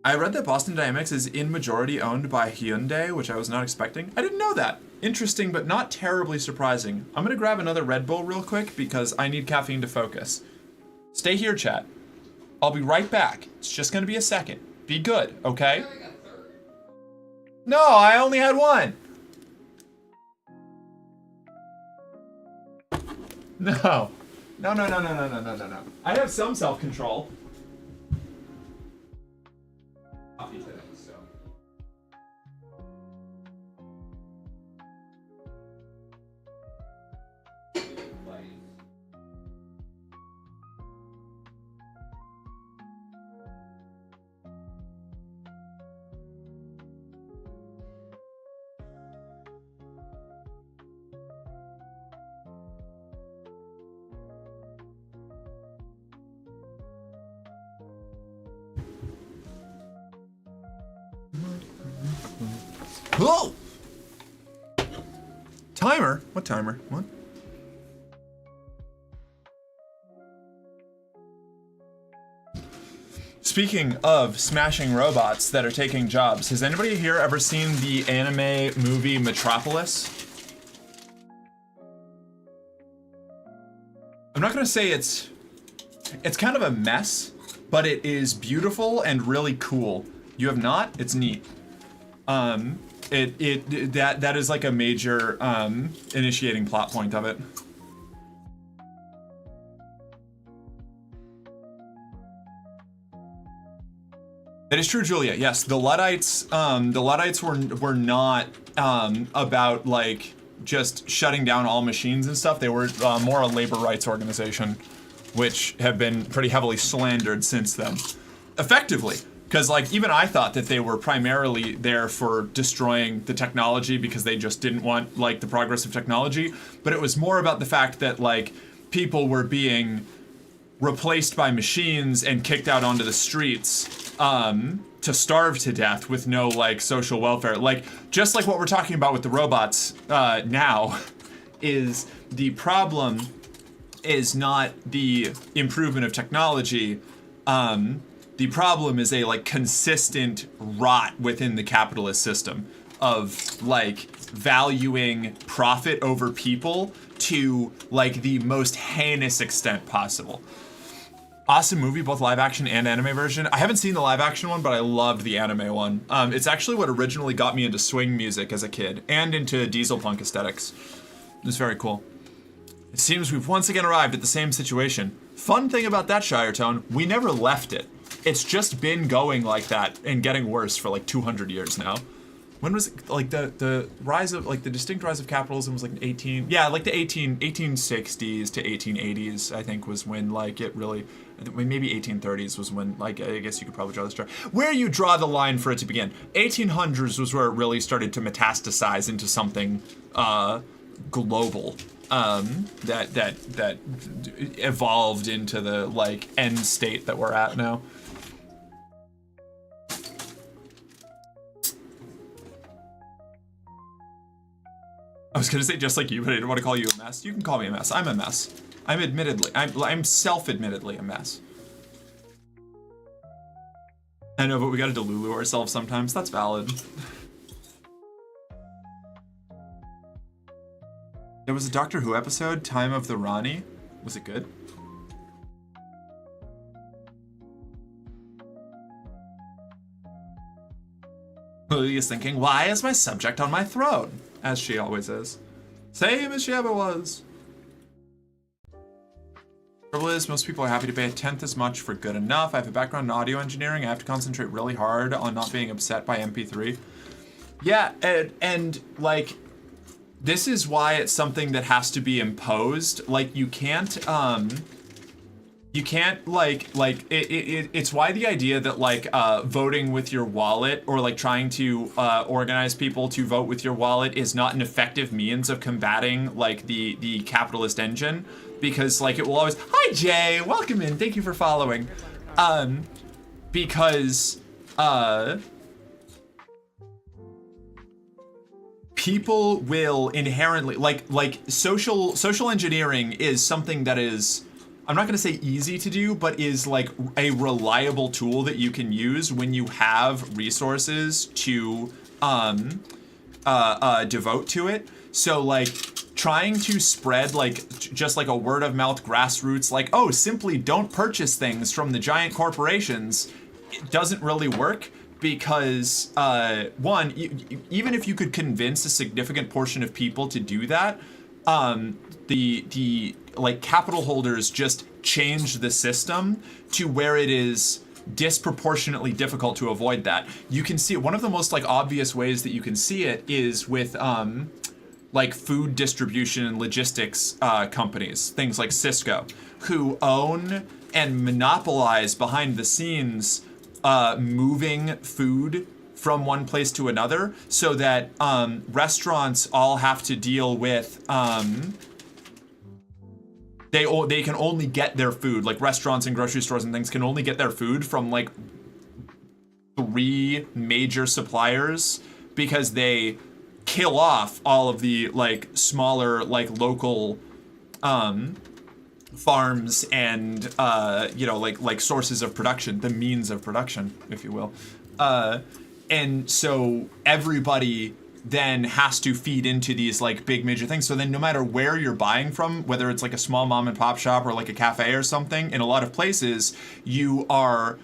I read that Boston Dynamics is in majority owned by Hyundai, which I was not expecting. I didn't know that. Interesting, but not terribly surprising. I'm gonna grab another Red Bull real quick because I need caffeine to focus. Stay here, chat. I'll be right back. It's just gonna be a second. Be good, okay? No, I only had one. No. No. I have some self-control. Coffee today, so. Whoa! Timer? What timer? What? Speaking of smashing robots that are taking jobs, has anybody here ever seen the anime movie Metropolis? I'm not gonna say it's kind of a mess, but it is beautiful and really cool. You have not? It's neat. That is like a major initiating plot point of it. That is true, Julia. Yes, the Luddites were not about like just shutting down all machines and stuff. They were more a labor rights organization, which have been pretty heavily slandered since then. Effectively. Because, like, even I thought that they were primarily there for destroying the technology because they just didn't want, like, the progress of technology. But it was more about the fact that, like, people were being replaced by machines and kicked out onto the streets to starve to death with no like social welfare. Like just like what we're talking about with the robots now, is the problem is not the improvement of technology. The problem is a like consistent rot within the capitalist system of like valuing profit over people to like the most heinous extent possible. Awesome movie, both live action and anime version. I haven't seen the live action one, but I loved the anime one. It's actually what originally got me into swing music as a kid and into diesel punk aesthetics. It was very cool. It seems we've once again arrived at the same situation. Fun thing about that Shire Tone, we never left it. It's just been going like that and getting worse for like 200 years now. When was it, like the rise of like the distinct rise of capitalism was like 1860s to 1880s, I think, was when like it really, maybe 1830s was when, like, I guess you could probably draw this chart. Where you draw the line for it to begin. 1800s was where it really started to metastasize into something global. That evolved into the like end state that we're at now. I was gonna say just like you, but I didn't want to call you a mess. You can call me a mess. I'm a mess. I'm self-admittedly a mess. I know, but we gotta delulu ourselves sometimes. That's valid. There was a Doctor Who episode, Time of the Rani. Was it good? Lily is thinking, why is my subject on my throne? As she always is. Same as she ever was. Trouble is, most people are happy to pay a tenth as much for good enough. I have a background in audio engineering. I have to concentrate really hard on not being upset by MP3. Yeah, and like, this is why it's something that has to be imposed. Like, you can't it's why the idea that like voting with your wallet or like trying to organize people to vote with your wallet is not an effective means of combating like the capitalist engine, because like it will always, hi Jay, welcome in, thank you for following, because people will inherently like social engineering is something that is, I'm not going to say easy to do, but is like a reliable tool that you can use when you have resources to devote to it. So like trying to spread like just like a word of mouth grassroots, like, oh, simply don't purchase things from the giant corporations, it doesn't really work, because one, even if you could convince a significant portion of people to do that, the like capital holders just change the system to where it is disproportionately difficult to avoid that. You can see it, one of the most like obvious ways that you can see it is with like food distribution and logistics companies, things like Cisco, who own and monopolize behind the scenes moving food from one place to another, so that restaurants all have to deal with they can only get their food, like restaurants and grocery stores and things can only get their food from like 3 major suppliers, because they kill off all of the like smaller like local farms and you know, like sources of production, the means of production, if you will. And so everybody then has to feed into these like big major things. So then no matter where you're buying from, whether it's like a small mom and pop shop or like a cafe or something, in a lot of places you are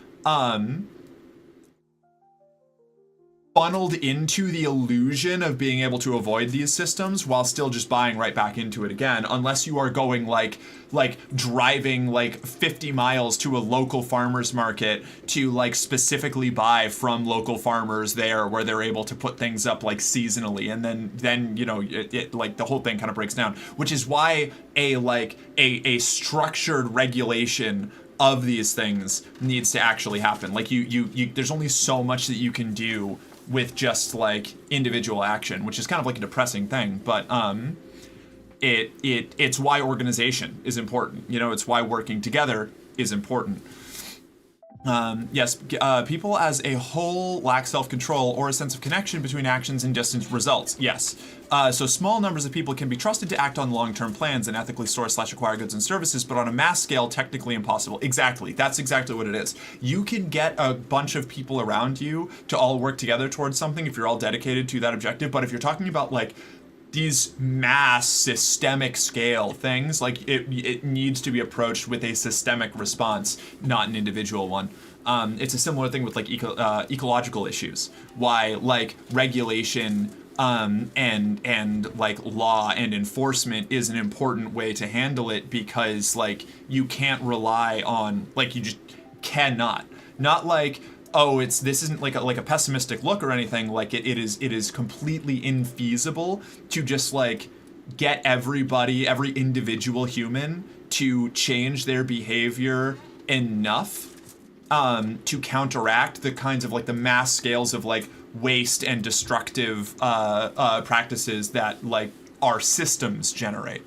funneled into the illusion of being able to avoid these systems while still just buying right back into it again, unless you are going like driving like 50 miles to a local farmer's market to like specifically buy from local farmers there, where they're able to put things up like seasonally, and then you know it like the whole thing kind of breaks down, which is why a structured regulation of these things needs to actually happen. Like you there's only so much that you can do with just like individual action, which is kind of like a depressing thing, but it's why organization is important. You know, it's why working together is important. Yes, people as a whole lack self-control or a sense of connection between actions and distant results. Yes. So small numbers of people can be trusted to act on long-term plans and ethically source/acquire goods and services, but on a mass scale, technically impossible. Exactly. That's exactly what it is. You can get a bunch of people around you to all work together towards something if you're all dedicated to that objective, but if you're talking about like these mass systemic scale things, like it needs to be approached with a systemic response, not an individual one. It's a similar thing with like ecological issues. Why like regulation and like law and enforcement is an important way to handle it, because like you can't rely on, like you just cannot. Not like, oh, this isn't like a pessimistic look or anything. Like it is completely infeasible to just like get everybody, every individual human to change their behavior enough to counteract the kinds of like the mass scales of like waste and destructive practices that like our systems generate.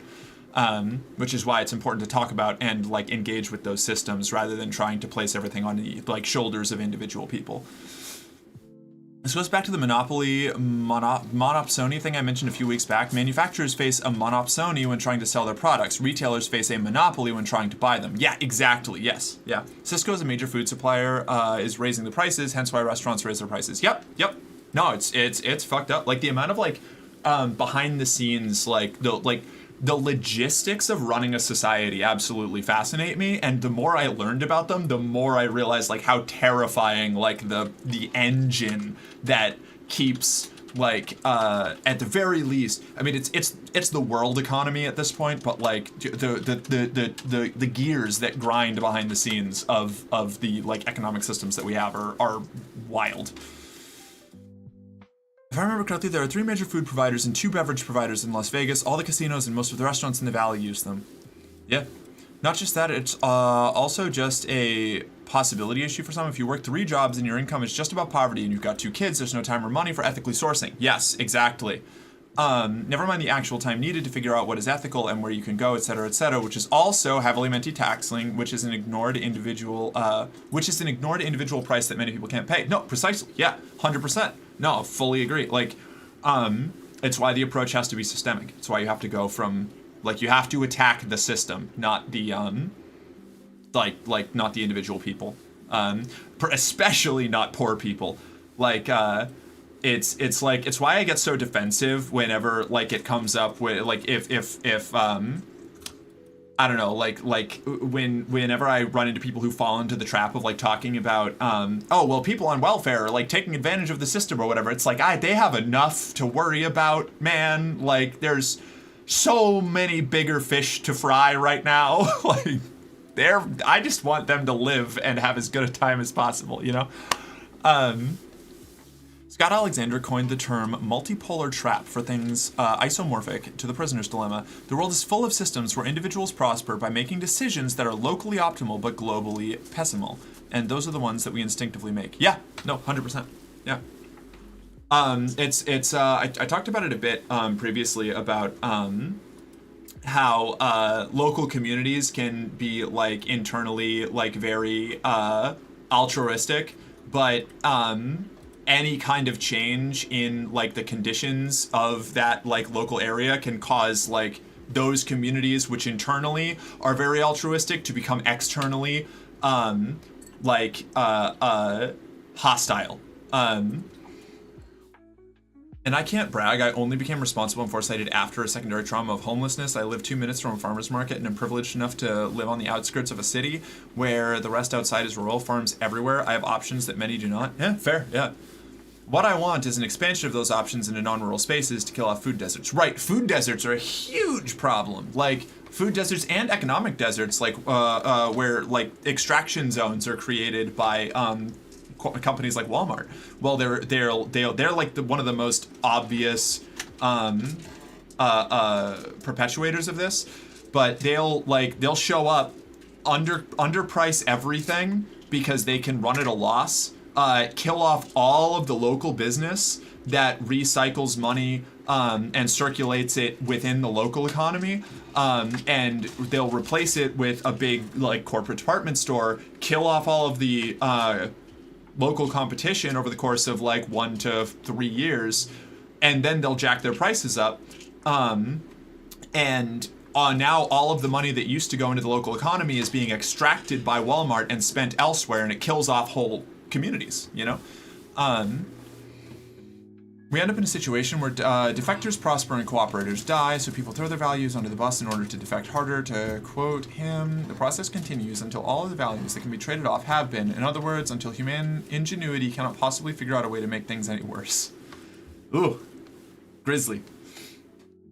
Which is why it's important to talk about and like engage with those systems rather than trying to place everything on the like shoulders of individual people. This goes back to the monopoly monopsony thing I mentioned a few weeks back. Manufacturers face a monopsony when trying to sell their products. Retailers face a monopoly when trying to buy them. Yeah, exactly. Yes. Yeah. Cisco is a major food supplier, is raising the prices, hence why restaurants raise their prices. Yep. No, it's fucked up. Like the amount of like behind the scenes the logistics of running a society absolutely fascinate me, and the more I learned about them, the more I realized like how terrifying like the engine that keeps like at the very least, I mean it's the world economy at this point, but like the gears that grind behind the scenes of the like economic systems that we have are wild. If I remember correctly, there are 3 major food providers and 2 beverage providers in Las Vegas. All the casinos and most of the restaurants in the valley use them. Yeah. Not just that, it's also just a possibility issue for some. If you work 3 jobs and your income is just about poverty and you've got 2 kids, there's no time or money for ethically sourcing. Yes, exactly. Never mind the actual time needed to figure out what is ethical and where you can go, etc., which is also heavily meant to taxing, which is an ignored individual price that many people can't pay. No, precisely. Yeah, 100%. No, fully agree. Like, it's why the approach has to be systemic. It's why you have to go from, like, you have to attack the system, not the, not the individual people. Especially not poor people. Like, it's why I get so defensive whenever, like, it comes up with, like, if I don't know, whenever I run into people who fall into the trap of like talking about, oh, well, people on welfare are like taking advantage of the system or whatever. It's like, they have enough to worry about, man. Like, there's so many bigger fish to fry right now. Like, I just want them to live and have as good a time as possible, you know? Scott Alexander coined the term multipolar trap for things isomorphic to the prisoner's dilemma. The world is full of systems where individuals prosper by making decisions that are locally optimal but globally pessimal. And those are the ones that we instinctively make. Yeah, no, 100%. Yeah. I talked about it a bit previously about how local communities can be like internally like very altruistic, but any kind of change in like the conditions of that like local area can cause like those communities which internally are very altruistic to become externally hostile. And I can't brag, I only became responsible and foresighted after a secondary trauma of homelessness. I live 2 minutes from a farmer's market and am privileged enough to live on the outskirts of a city where the rest outside is rural farms everywhere. I have options that many do not. Yeah, fair, yeah. What I want is an expansion of those options into non-rural spaces to kill off food deserts. Right, food deserts are a huge problem. Like, food deserts and economic deserts, like, where, like, extraction zones are created by, companies like Walmart. Well, they're like one of the most obvious perpetuators of this, but they'll show up, underprice everything because they can run at a loss, kill off all of the local business that recycles money and circulates it within the local economy, and they'll replace it with a big like corporate department store, kill off all of the local competition over the course of like 1 to 3 years, and then they'll jack their prices up, and now all of the money that used to go into the local economy is being extracted by Walmart and spent elsewhere, and it kills off whole communities, you know? We end up in a situation where defectors prosper and cooperators die, so people throw their values under the bus in order to defect harder. To quote him, the process continues until all of the values that can be traded off have been. In other words, until human ingenuity cannot possibly figure out a way to make things any worse. Ooh, grisly.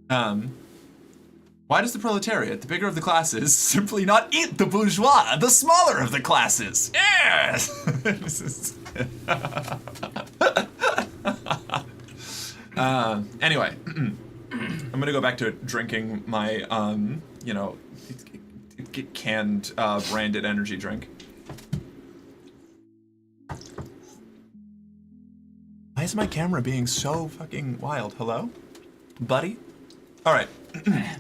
Why does the proletariat, the bigger of the classes, simply not eat the bourgeois, the smaller of the classes? Yes! Anyway, I'm gonna go back to drinking my, canned, branded energy drink. Why is my camera being so fucking wild? Hello? Buddy? Alright.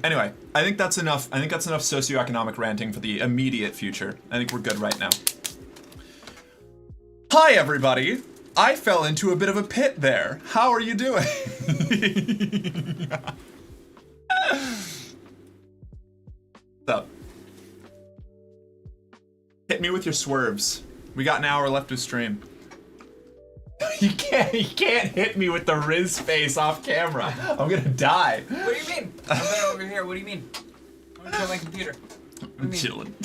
Anyway, I think that's enough socioeconomic ranting for the immediate future. I think we're good right now. Hi, everybody! I fell into a bit of a pit there. How are you doing? What's up? Hit me with your swerves. We got an hour left of stream. You can't hit me with the Riz face off camera. I'm gonna die. What do you mean? I'm better over here. What do you mean? I'm on my computer. I'm chilling.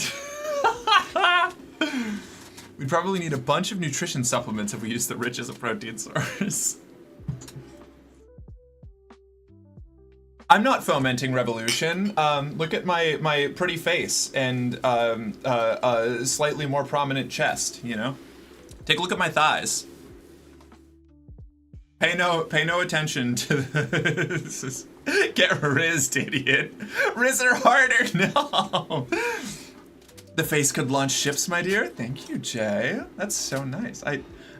We'd probably need a bunch of nutrition supplements if we use the rich as a protein source. I'm not fomenting revolution. Look at my pretty face and a slightly more prominent chest, you know? Take a look at my thighs. Pay no attention to this. Get rizzed, idiot. Rizz her harder, no. The face could launch ships, my dear. Thank you, Jay. That's so nice.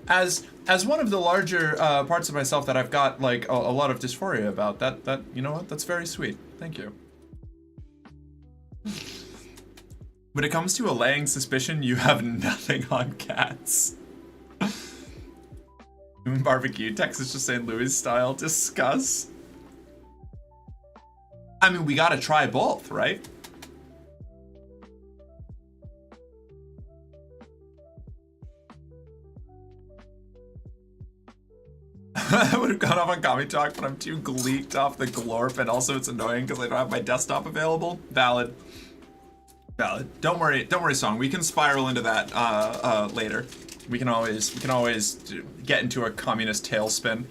As one of the larger parts of myself that I've got like a lot of dysphoria about, that you know what? That's very sweet. Thank you. When it comes to allaying suspicion, you have nothing on cats. Human barbecue, Texas just St. Louis style. Discuss. I mean, we gotta try both, right? I would have gone off on Comic Talk, but I'm too gleeked off the glorp, and also it's annoying because I don't have my desktop available. Valid. Don't worry, Song. We can spiral into that later. We can always get into a communist tailspin.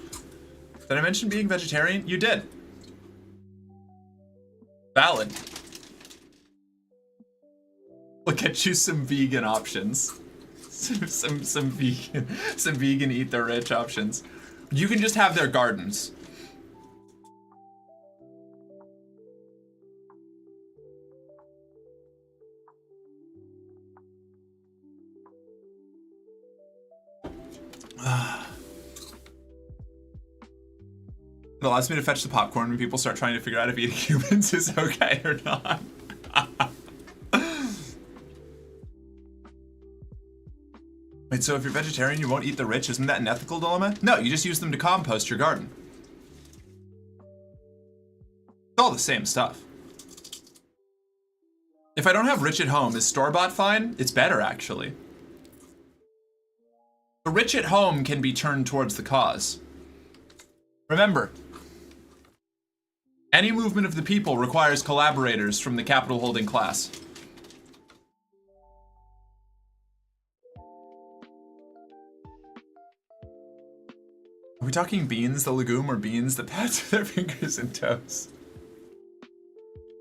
Did I mention being vegetarian? You did. Valid. We'll get you some vegan options. some vegan eat the rich options. You can just have their gardens. It allows me to fetch the popcorn when people start trying to figure out if eating humans is okay or not. Wait, so if you're vegetarian, you won't eat the rich? Isn't that an ethical dilemma? No, you just use them to compost your garden. It's all the same stuff. If I don't have rich at home, is store-bought fine? It's better, actually. The rich at home can be turned towards the cause. Remember, any movement of the people requires collaborators from the capital holding class. Are we talking beans, the legume, or beans that pass with their fingers and toes?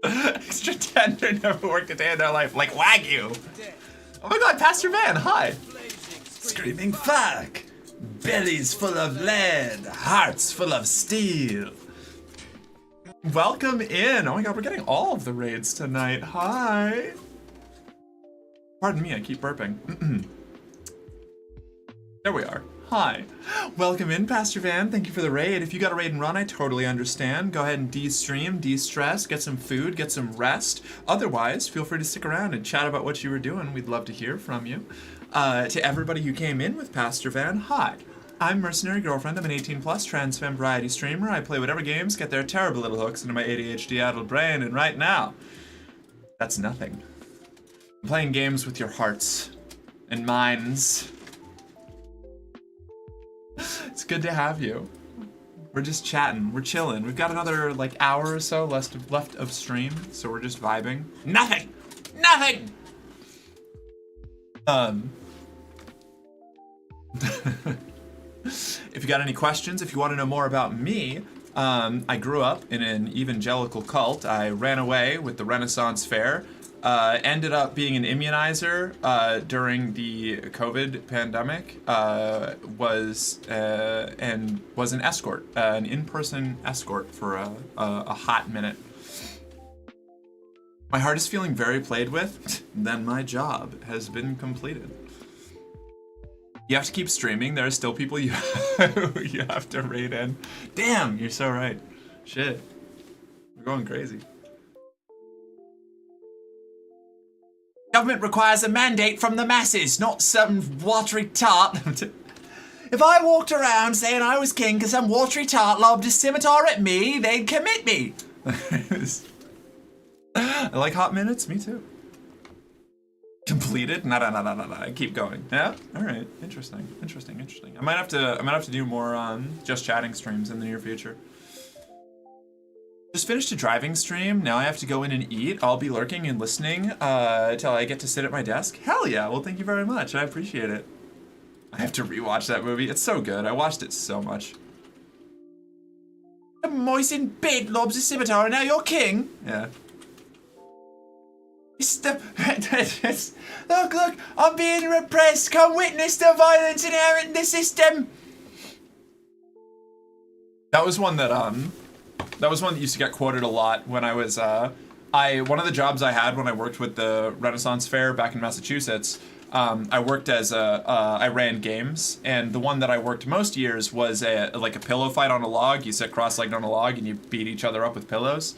Extra tender, never worked a day in their life. Like Wagyu. Oh my god, Pastor Van, hi. Screaming fuck. Bellies full of lead. Hearts full of steel. Welcome in. Oh my god, we're getting all of the raids tonight. Hi. Pardon me, I keep burping. There we are. Hi. Welcome in, Pastor Van. Thank you for the raid. If you got a raid and run, I totally understand. Go ahead and de-stream, de-stress, get some food, get some rest. Otherwise, feel free to stick around and chat about what you were doing. We'd love to hear from you. To everybody who came in with Pastor Van, hi. I'm Mercenary Girlfriend. I'm an 18-plus trans femme variety streamer. I play whatever games get their terrible little hooks into my ADHD-addled brain, and right now, that's nothing. I'm playing games with your hearts and minds. It's good to have you. We're just chatting. We're chilling. We've got another like hour or so left of stream, so we're just vibing. Nothing. Nothing. If you got any questions, if you want to know more about me, I grew up in an evangelical cult. I ran away with the Renaissance Fair. Ended up being an immunizer during the COVID pandemic. Was an escort, an in-person escort for a hot minute. My heart is feeling very played with. Then my job has been completed. You have to keep streaming. There are still people you you have to raid in. Damn, you're so right. Shit, we're going crazy. Government requires a mandate from the masses, not some watery tart. If I walked around saying I was king because some watery tart lobbed a scimitar at me, they'd commit me. I like hot minutes, me too. Completed? No. Keep going. Yeah? Alright. Interesting. I might have to do more just chatting streams in the near future. Just finished a driving stream. Now I have to go in and eat. I'll be lurking and listening till I get to sit at my desk. Hell yeah. Well, thank you very much. I appreciate it. I have to rewatch that movie. It's so good. I watched it so much. A moist in bed lobs a scimitar and now you're king? Yeah. Look, I'm being repressed. Come witness the violence inherent in the system. That was one that used to get quoted a lot when I was one of the jobs I had when I worked with the Renaissance Fair back in Massachusetts. I worked as I ran games, and the one that I worked most years was like a pillow fight on a log. You sit cross-legged on a log and you beat each other up with pillows.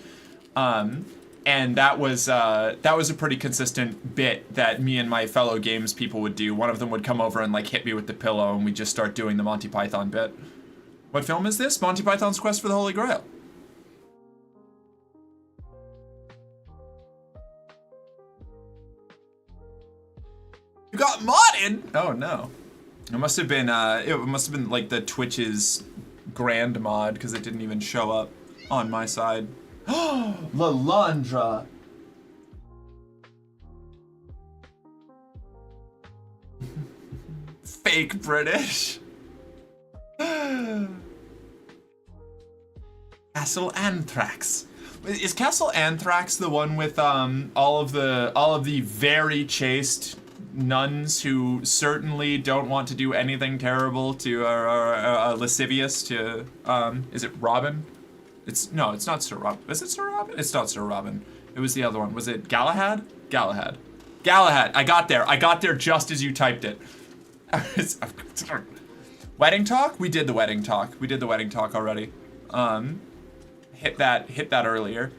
And that was a pretty consistent bit that me and my fellow games people would do. One of them would come over and like hit me with the pillow, and we'd just start doing the Monty Python bit. What film is this? Monty Python's Quest for the Holy Grail. You got modded? Oh no. It must have been like the Twitch's grand mod because it didn't even show up on my side. Lalandra. Fake British. Castle Anthrax. Is Castle Anthrax the one with all of the very chaste nuns who certainly don't want to do anything terrible to lascivious to is it Robin? It's not Sir Robin. Is it Sir Robin? It's not Sir Robin. It was the other one. Was it Galahad? Galahad. I got there just as you typed it. Wedding talk? We did the wedding talk. Already. Hit that earlier.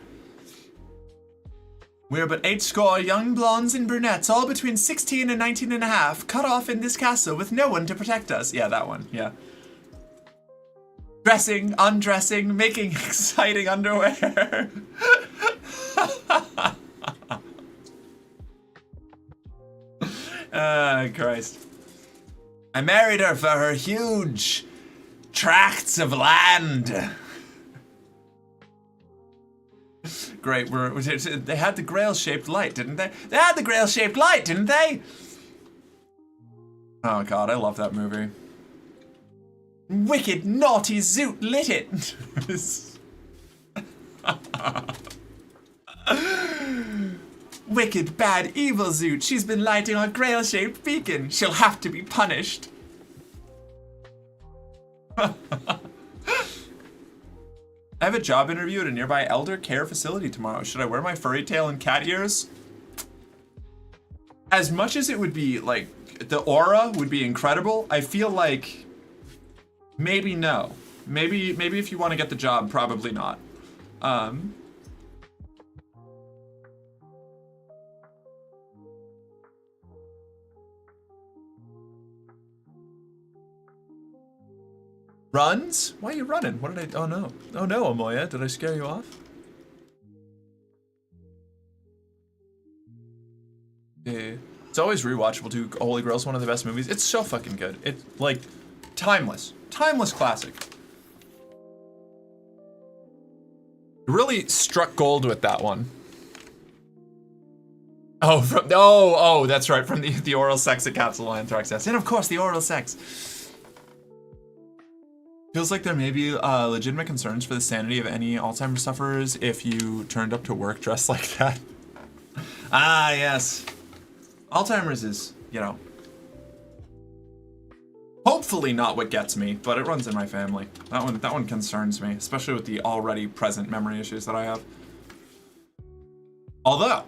We're but 8 score young blondes and brunettes, all between 16 and 19 and a half, cut off in this castle with no one to protect us. Yeah, that one. Yeah. Dressing, undressing, making exciting underwear. Christ. I married her for her huge tracts of land. Great, they had the grail-shaped light, didn't they? They had the grail-shaped light, didn't they? Oh god, I love that movie. Wicked, naughty Zoot lit it. Wicked, bad, evil Zoot. She's been lighting our grail-shaped beacon. She'll have to be punished. I have a job interview at a nearby elder care facility tomorrow. Should I wear my furry tail and cat ears? As much as it would be, like, the aura would be incredible, I feel like Maybe no. Maybe if you want to get the job, probably not. Runs? Why are you running? What did I... Oh no. Oh no, Amoya. Did I scare you off? Yeah. It's always rewatchable too. Holy Grail's one of the best movies. It's so fucking good. It's like timeless. Timeless classic. Really struck gold with that one. Oh, that's right, from the oral sex at Capsule Anthrax. And of course, the oral sex. Feels like there may be legitimate concerns for the sanity of any Alzheimer's sufferers if you turned up to work dressed like that. Ah, yes. Alzheimer's is, you know, hopefully not what gets me, but it runs in my family. That one concerns me, especially with the already present memory issues that I have. Although,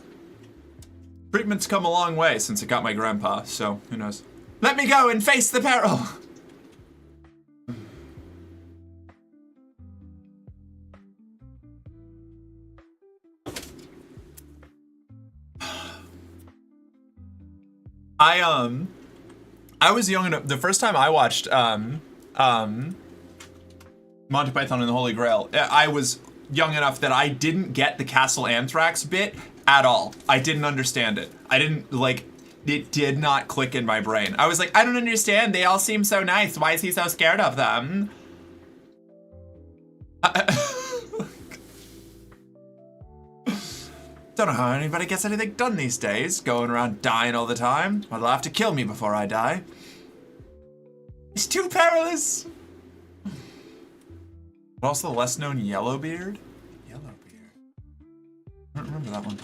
treatment's come a long way since it got my grandpa, so who knows. Let me go and face the peril! I was young enough. The first time I watched Monty Python and the Holy Grail, I was young enough that I didn't get the Castle Anthrax bit at all. I didn't understand it. I didn't, like, it did not click in my brain. I was like, I don't understand. They all seem so nice. Why is he so scared of them? Don't know how anybody gets anything done these days, going around dying all the time. Well, they'll have to kill me before I die. It's too perilous. But also the less known Yellowbeard? Yellowbeard. I don't remember that one.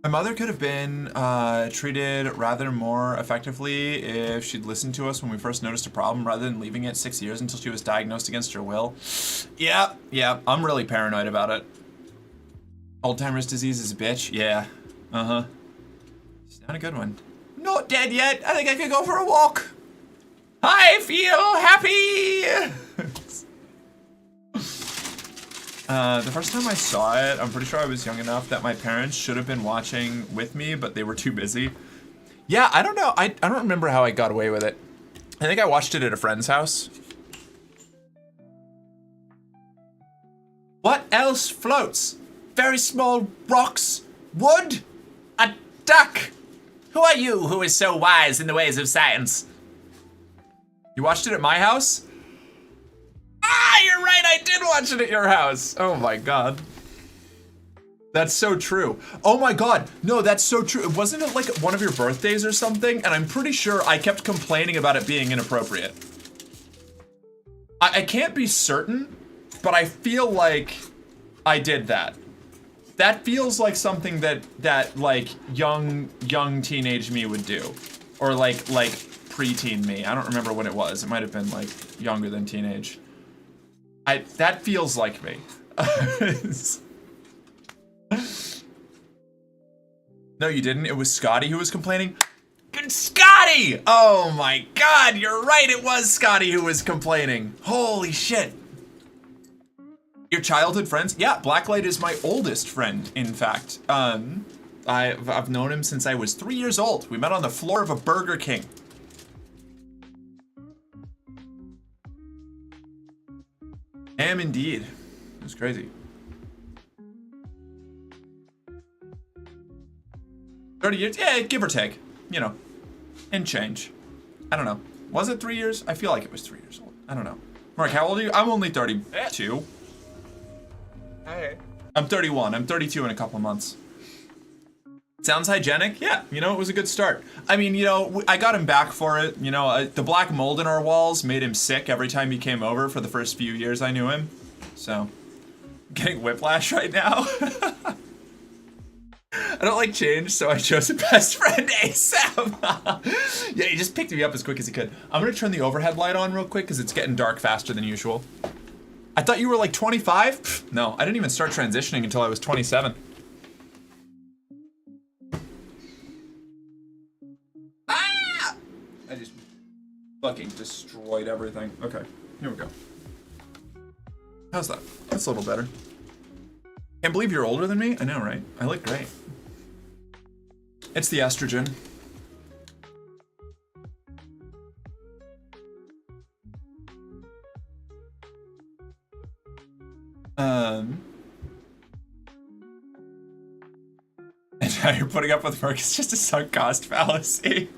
My mother could have been treated rather more effectively if she'd listened to us when we first noticed a problem rather than leaving it 6 years until she was diagnosed against her will. Yeah, I'm really paranoid about it. Alzheimer's disease is a bitch. Yeah. Uh-huh. It's not a good one. Not dead yet. I think I could go for a walk. I feel happy. The first time I saw it, I'm pretty sure I was young enough that my parents should have been watching with me, but they were too busy. Yeah, I don't know. I don't remember how I got away with it. I think I watched it at a friend's house. What else floats? Very small rocks, wood, a duck. Who are you who is so wise in the ways of science? You watched it at my house? Ah, you're right, I did watch it at your house. Oh my God. That's so true. Oh my God, no, that's so true. Wasn't it like one of your birthdays or something? And I'm pretty sure I kept complaining about it being inappropriate. I can't be certain, but I feel like I did that. That feels like something that like young teenage me would do, or like preteen me. I don't remember what it was. It might have been like younger than teenage. That feels like me. No, you didn't. It was Scotty who was complaining. Scotty! Oh my God, you're right. It was Scotty who was complaining. Holy shit. Your childhood friends? Yeah, Blacklight is my oldest friend, in fact. I've known him since I was 3 years old. We met on the floor of a Burger King. Am indeed. It was crazy. 30 years? Yeah, give or take. You know, and change. I don't know. Was it 3 years? I feel like it was 3 years old. I don't know. Mark, how old are you? I'm only 32. Hey. I'm 31. I'm 32 in a couple of months. Sounds hygienic? Yeah, you know, it was a good start. I mean, you know, I got him back for it. You know, the black mold in our walls made him sick every time he came over for the first few years I knew him. So, getting whiplash right now. I don't like change, so I chose a best friend ASAP. Yeah, he just picked me up as quick as he could. I'm gonna turn the overhead light on real quick because it's getting dark faster than usual. I thought you were like 25? No, I didn't even start transitioning until I was 27. Ah! Fucking destroyed everything. Okay, here we go. How's that? That's a little better. Can't believe you're older than me? I know, right? I look great. It's the estrogen. And how you're putting up with work is just a sunk cost fallacy.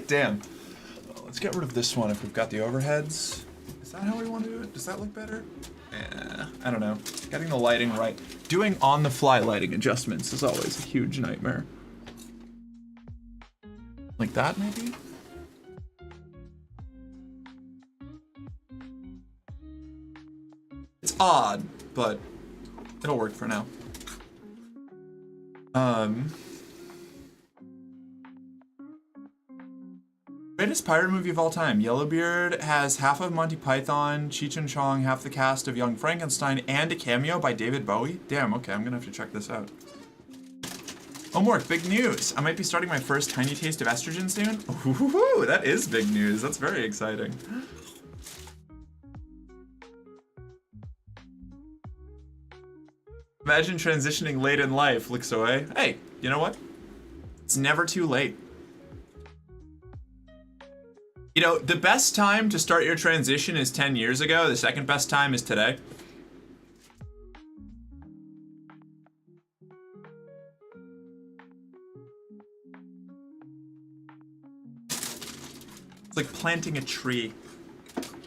Damn. Well, let's get rid of this one if we've got the overheads. Is that how we want to do it? Does that look better? I don't know. Getting the lighting right. Doing on-the-fly lighting adjustments is always a huge nightmare. Like that, maybe? It's odd, but it'll work for now. Greatest pirate movie of all time. Yellowbeard has half of Monty Python, Cheech and Chong, half the cast of Young Frankenstein, and a cameo by David Bowie. Damn, okay, I'm gonna have to check this out. Homework, big news. I might be starting my first tiny taste of estrogen soon. Ooh, that is big news. That's very exciting. Imagine transitioning late in life, Lixoe. Hey, you know what? It's never too late. You know, the best time to start your transition is 10 years ago. The second best time is today. It's like planting a tree.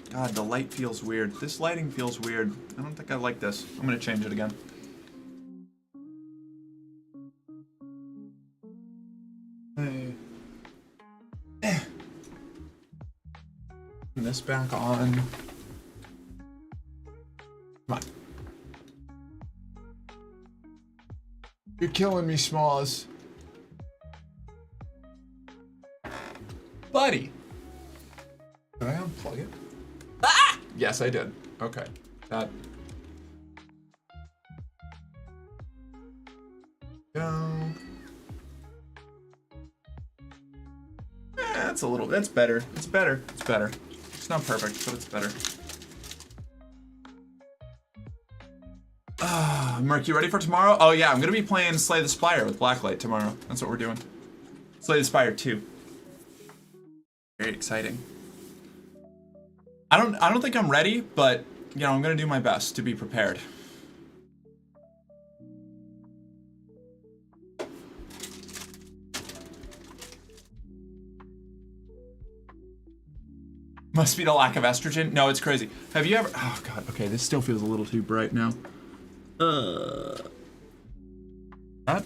God, the light feels weird. This lighting feels weird. I don't think I like this. I'm gonna change it again. Turn this back on. Come on. You're killing me, Smalls. Buddy. Did I unplug it? Ah! Yes, I did. Okay. That. Go. That's a little. That's better. It's better. It's better. It's not perfect, but it's better. Merc, you ready for tomorrow? Oh yeah, I'm gonna be playing Slay the Spire with Blacklight tomorrow. That's what we're doing. Slay the Spire 2. Very exciting. I don't think I'm ready, but you know, I'm gonna do my best to be prepared. Must be the lack of estrogen. No, it's crazy. Have you ever? Oh god. Okay, this still feels a little too bright now. That?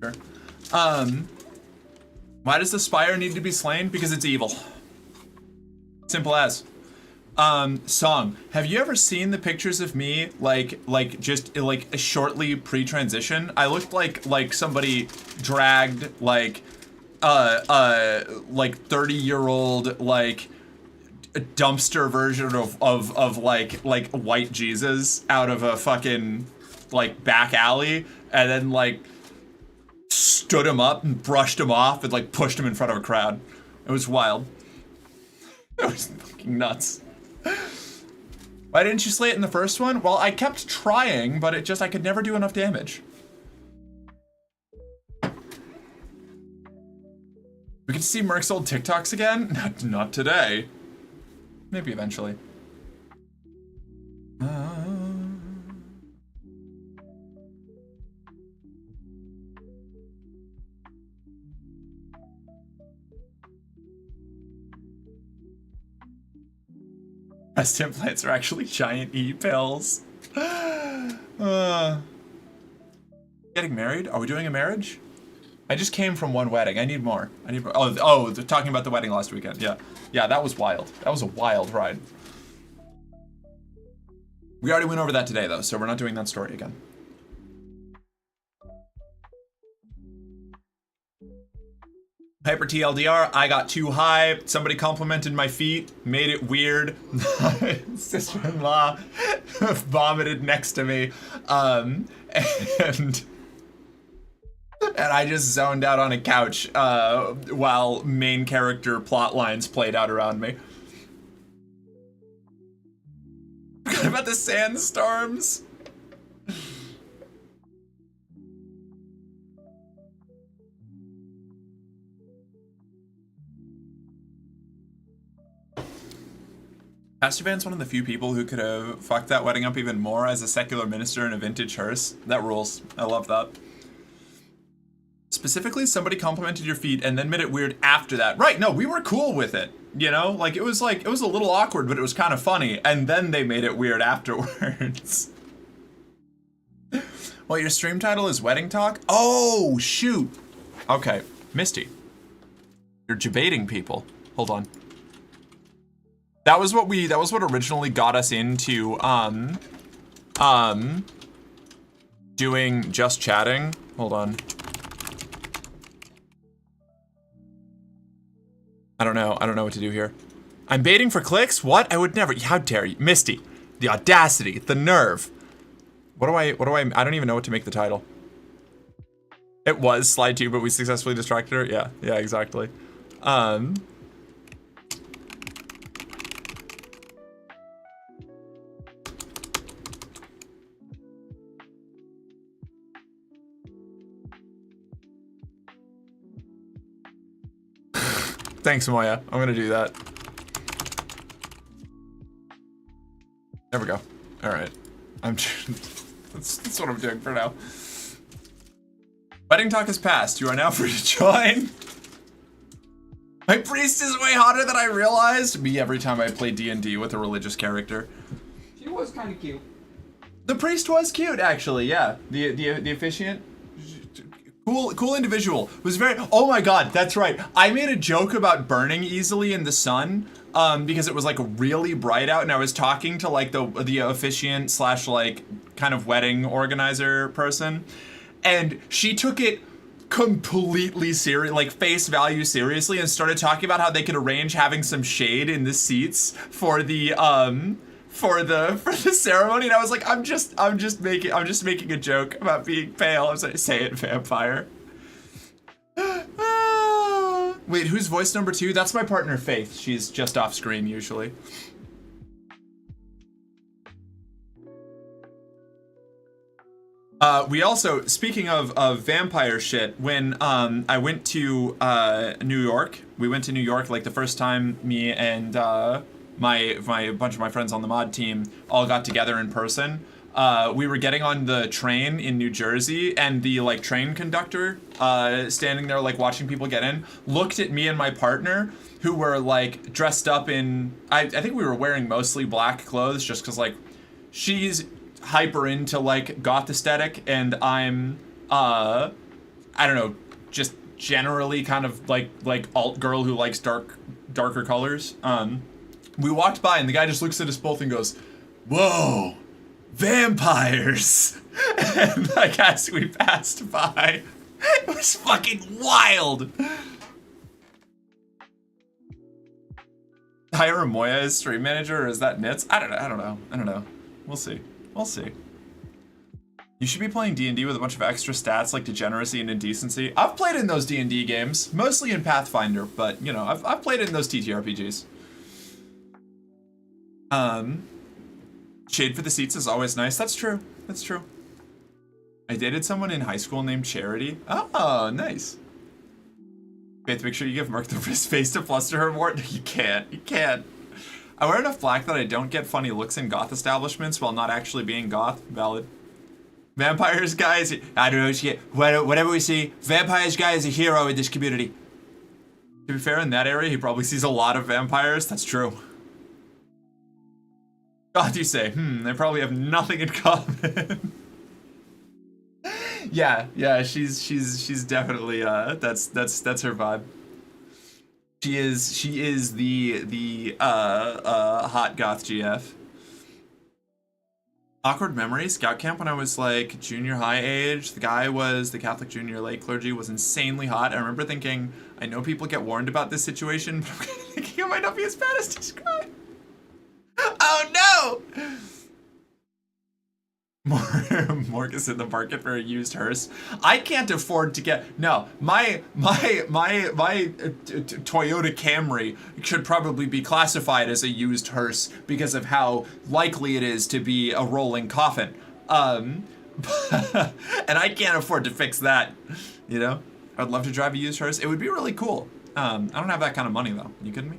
Sure. Why does the spire need to be slain? Because it's evil. Simple as. Song. Have you ever seen the pictures of me just shortly pre-transition? I looked like somebody dragged like 30-year-old like a dumpster version of like white Jesus out of a fucking like back alley, and then like stood him up and brushed him off and like pushed him in front of a crowd. It was wild. It was fucking nuts. Why didn't you slay it in the first one? Well, I kept trying, but I could never do enough damage. We can see Merc's old TikToks again? Not today. Maybe eventually. Breast implants are actually giant E-pills. Getting married? Are we doing a marriage? I just came from one wedding. I need more. Oh, they're talking about the wedding last weekend. Yeah. Yeah, that was wild. That was a wild ride. We already went over that today, though, so we're not doing that story again. Hyper TLDR, I got too high. Somebody complimented my feet, made it weird. Sister-in-law vomited next to me. And And I just zoned out on a couch while main character plot lines played out around me. Forgot about the sandstorms. Pastor Van's one of the few people who could have fucked that wedding up even more as a secular minister in a vintage hearse. That rules. I love that. Specifically, somebody complimented your feet and then made it weird after that. Right, no, we were cool with it. You know, like it was a little awkward, but it was kind of funny. And then they made it weird afterwards. Well, your stream title is Wedding Talk? Oh, shoot. Okay, Misty. You're debating people. Hold on. That was what originally got us into doing just chatting. Hold on. I don't know what to do here. I'm baiting for clicks? What? I would never. How dare you? Misty. The audacity, the nerve. I don't even know what to make the title. It was slide 2, but we successfully distracted her. Yeah, exactly. Thanks, Moya. I'm gonna do that. There we go. All right. That's what I'm doing for now. Wedding talk has passed. You are now free to join. My priest is way hotter than I realized. Me every time I play D&D with a religious character. She was kind of cute. The priest was cute, actually. Yeah. The officiant. Cool individual. Was very. Oh my god, that's right. I made a joke about burning easily in the sun, because it was like really bright out, and I was talking to like the officiant / like kind of wedding organizer person, and she took it completely serious, like face value seriously, and started talking about how they could arrange having some shade in the seats for the ceremony, and I was like, I'm just making a joke about being pale. I was like, say it, vampire. Wait, who's voice number 2? That's my partner, Faith. She's just off screen usually. We also, speaking of vampire shit, when I went to New York, we went to New York like the first time me and my bunch of my friends on the mod team all got together in person. We were getting on the train in New Jersey, and the like train conductor standing there like watching people get in looked at me and my partner, who were like dressed up in I think we were wearing mostly black clothes, just because like she's hyper into like goth aesthetic, and I'm I don't know, just generally kind of like alt girl who likes darker colors. We walked by, and the guy just looks at us both and goes, "Whoa, vampires!" And like as we passed by, it was fucking wild. Hire Moya as stream manager, or is that Nits? I don't know. We'll see. You should be playing D&D with a bunch of extra stats like degeneracy and indecency. I've played in those D&D games, mostly in Pathfinder, but you know, I've played in those TTRPGs. Shade for the seats is always nice. That's true. I dated someone in high school named Charity. Oh, nice. Faith, make sure you give Merc the wrist face to fluster her more. You can't. I wear enough black that I don't get funny looks in goth establishments while not actually being goth. Valid. Vampires guys, I don't know, whatever we see, vampires guy is a hero in this community. To be fair, in that area, he probably sees a lot of vampires. That's true. God, you say, they probably have nothing in common. yeah, she's definitely, that's her vibe. She is the hot goth GF. Awkward memory, scout camp when I was like junior high age. The guy was the Catholic junior lay clergy, was insanely hot. I remember thinking, I know people get warned about this situation, but I'm thinking it might not be as bad as described. Oh no! Morg is in the market for a used hearse. I can't afford to get my Toyota Camry should probably be classified as a used hearse because of how likely it is to be a rolling coffin. And I can't afford to fix that. You know, I'd love to drive a used hearse. It would be really cool. I don't have that kind of money though. You kidding me?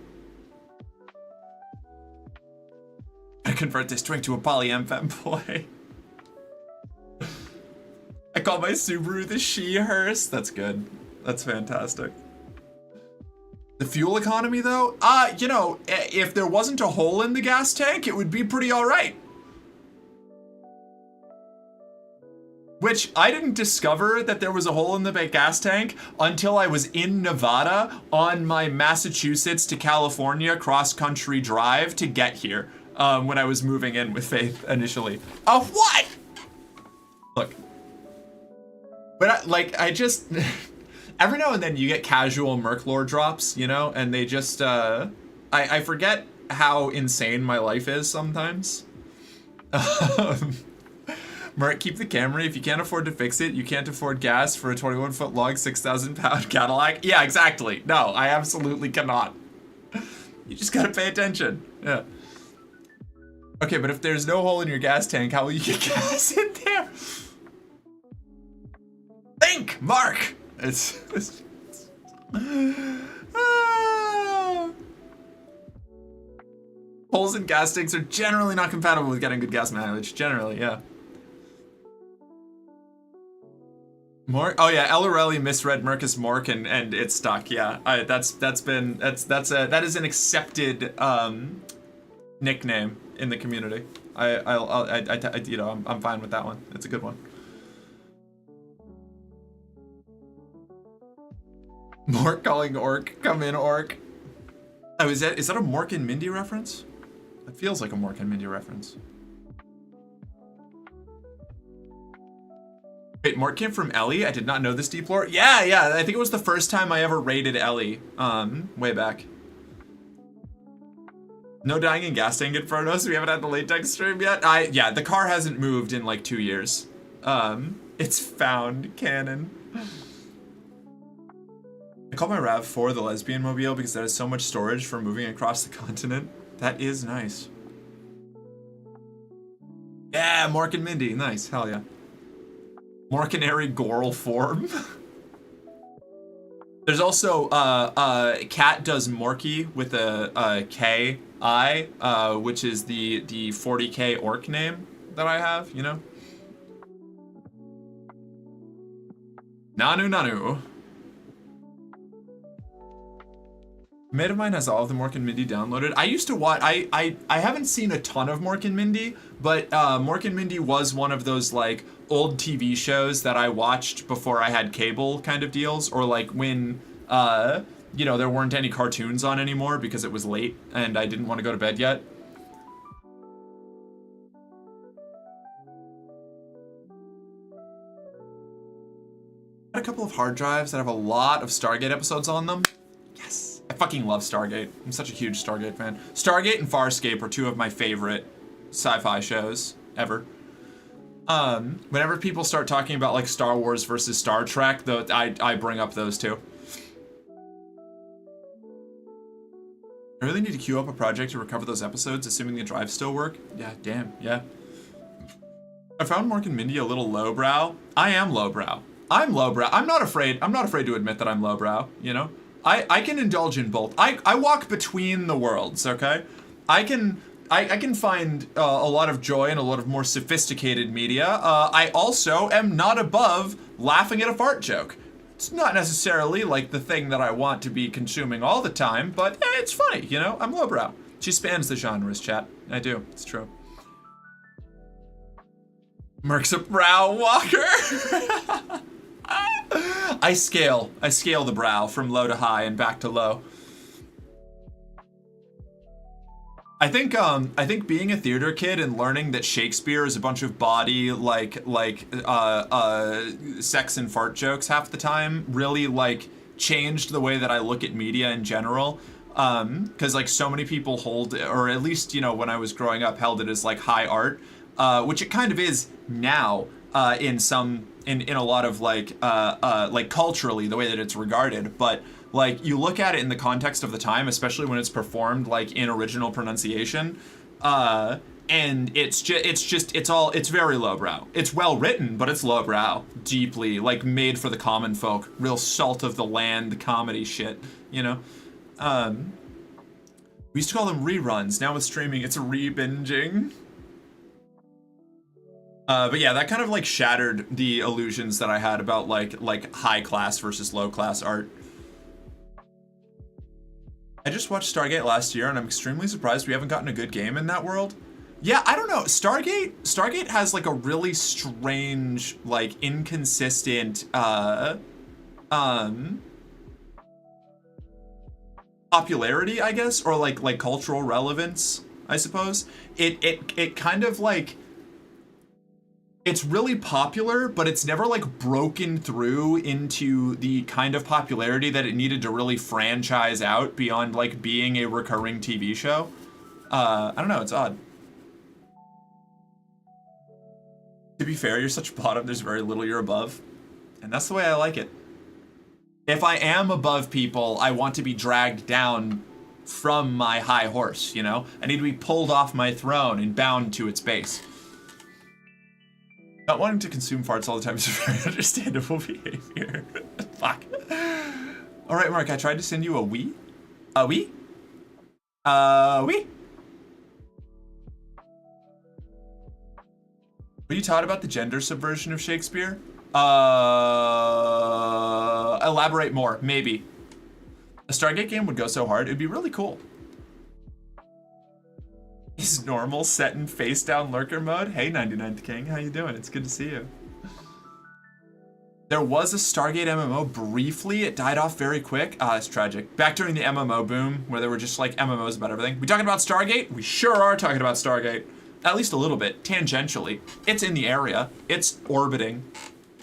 I convert this twink to a poly-M femboy. I call my Subaru the she hearse. That's good. That's fantastic. The fuel economy though? You know, if there wasn't a hole in the gas tank, it would be pretty all right. Which I didn't discover that there was a hole in the gas tank until I was in Nevada on my Massachusetts to California cross-country drive to get here when I was moving in with Faith initially. What? Look. But I just, every now and then you get casual Merclore drops, you know, and they just, I forget how insane my life is sometimes. Merc, keep the Camry. If you can't afford to fix it, you can't afford gas for a 21-foot long, 6,000-pound Cadillac. Yeah, exactly. No, I absolutely cannot. You just gotta pay attention. Yeah. Okay, but if there's no hole in your gas tank, how will you get gas in there? Think, Mark! Holes in gas tanks are generally not compatible with getting good gas mileage. Generally, yeah. Mork? Oh yeah, Elorelli misread Mercus Mork and it's stuck. Yeah, that is an accepted nickname in the community. You know, I'm fine with that one. It's a good one. Mork calling Orc. Come in, Orc. Oh, is that a Mork and Mindy reference? It feels like a Mork and Mindy reference. Wait, Mork came from Ellie? I did not know this deep lore. Yeah, I think it was the first time I ever raided Ellie, way back. No dying in gas tank Infernos. We haven't had the latex stream yet. Yeah, the car hasn't moved in like 2 years. It's found canon. I call my RAV4 the lesbian mobile because that has so much storage for moving across the continent. That is nice. Yeah, Mork and Mindy. Nice. Hell yeah. Morcanary Goral form. There's also, Cat does Morky with a K-I, which is the 40K orc name that I have, you know? Nanu. A mate of mine has all of the Mork and Mindy downloaded. I used to watch, I haven't seen a ton of Mork and Mindy, but Mork and Mindy was one of those like old TV shows that I watched before I had cable kind of deals, or like when, you know, there weren't any cartoons on anymore because it was late and I didn't want to go to bed yet. I had a couple of hard drives that have a lot of Stargate episodes on them. Yes. I fucking love Stargate. I'm such a huge Stargate fan. Stargate and Farscape are two of my favorite sci-fi shows ever. Whenever people start talking about like Star Wars versus Star Trek, though, I bring up those two. I really need to queue up a project to recover those episodes, assuming the drives still work. Yeah, damn, yeah. I found Mork and Mindy a little lowbrow. I am lowbrow. I'm lowbrow. I'm not afraid to admit that I'm lowbrow, you know? I can indulge in both. I walk between the worlds, okay? I can find a lot of joy in a lot of more sophisticated media. I also am not above laughing at a fart joke. It's not necessarily like the thing that I want to be consuming all the time, but it's funny, you know? I'm lowbrow. She spans the genres, chat. I do. It's true. Merc's a brow walker. I scale the brow from low to high and back to low. I think being a theater kid and learning that Shakespeare is a bunch of body sex and fart jokes half the time really like changed the way that I look at media in general. Because like so many people hold, or at least, you know, when I was growing up, held it as like high art, which it kind of is now in a lot of like culturally the way that it's regarded, but like you look at it in the context of the time, especially when it's performed like in original pronunciation, and it's very lowbrow. It's well written, but it's lowbrow, deeply like made for the common folk, real salt of the land comedy shit, you know. We used to call them reruns. Now with streaming, it's re-binging. But yeah, that kind of like shattered the illusions that I had about like high class versus low class art. I just watched Stargate last year and I'm extremely surprised we haven't gotten a good game in that world. Yeah, I don't know. Stargate has like a really strange, like inconsistent popularity, I guess, or like cultural relevance, I suppose. It kind of like, it's really popular, but it's never like broken through into the kind of popularity that it needed to really franchise out beyond like being a recurring TV show. I don't know, it's odd. To be fair, you're such a bottom, there's very little you're above. And that's the way I like it. If I am above people, I want to be dragged down from my high horse, you know? I need to be pulled off my throne and bound to its base. Not wanting to consume farts all the time is a very understandable behavior. Fuck. Alright, Mark, I tried to send you a wee. A wee? Wee? Were you taught about the gender subversion of Shakespeare? Elaborate more, maybe. A Stargate game would go so hard, it'd be really cool. Is normal set in face down lurker mode? Hey 99th King, how you doing? It's good to see you. There was a Stargate MMO briefly, it died off very quick. It's tragic. Back during the MMO boom, where there were just like MMOs about everything. We talking about Stargate? We sure are talking about Stargate. At least a little bit, tangentially. It's in the area. It's orbiting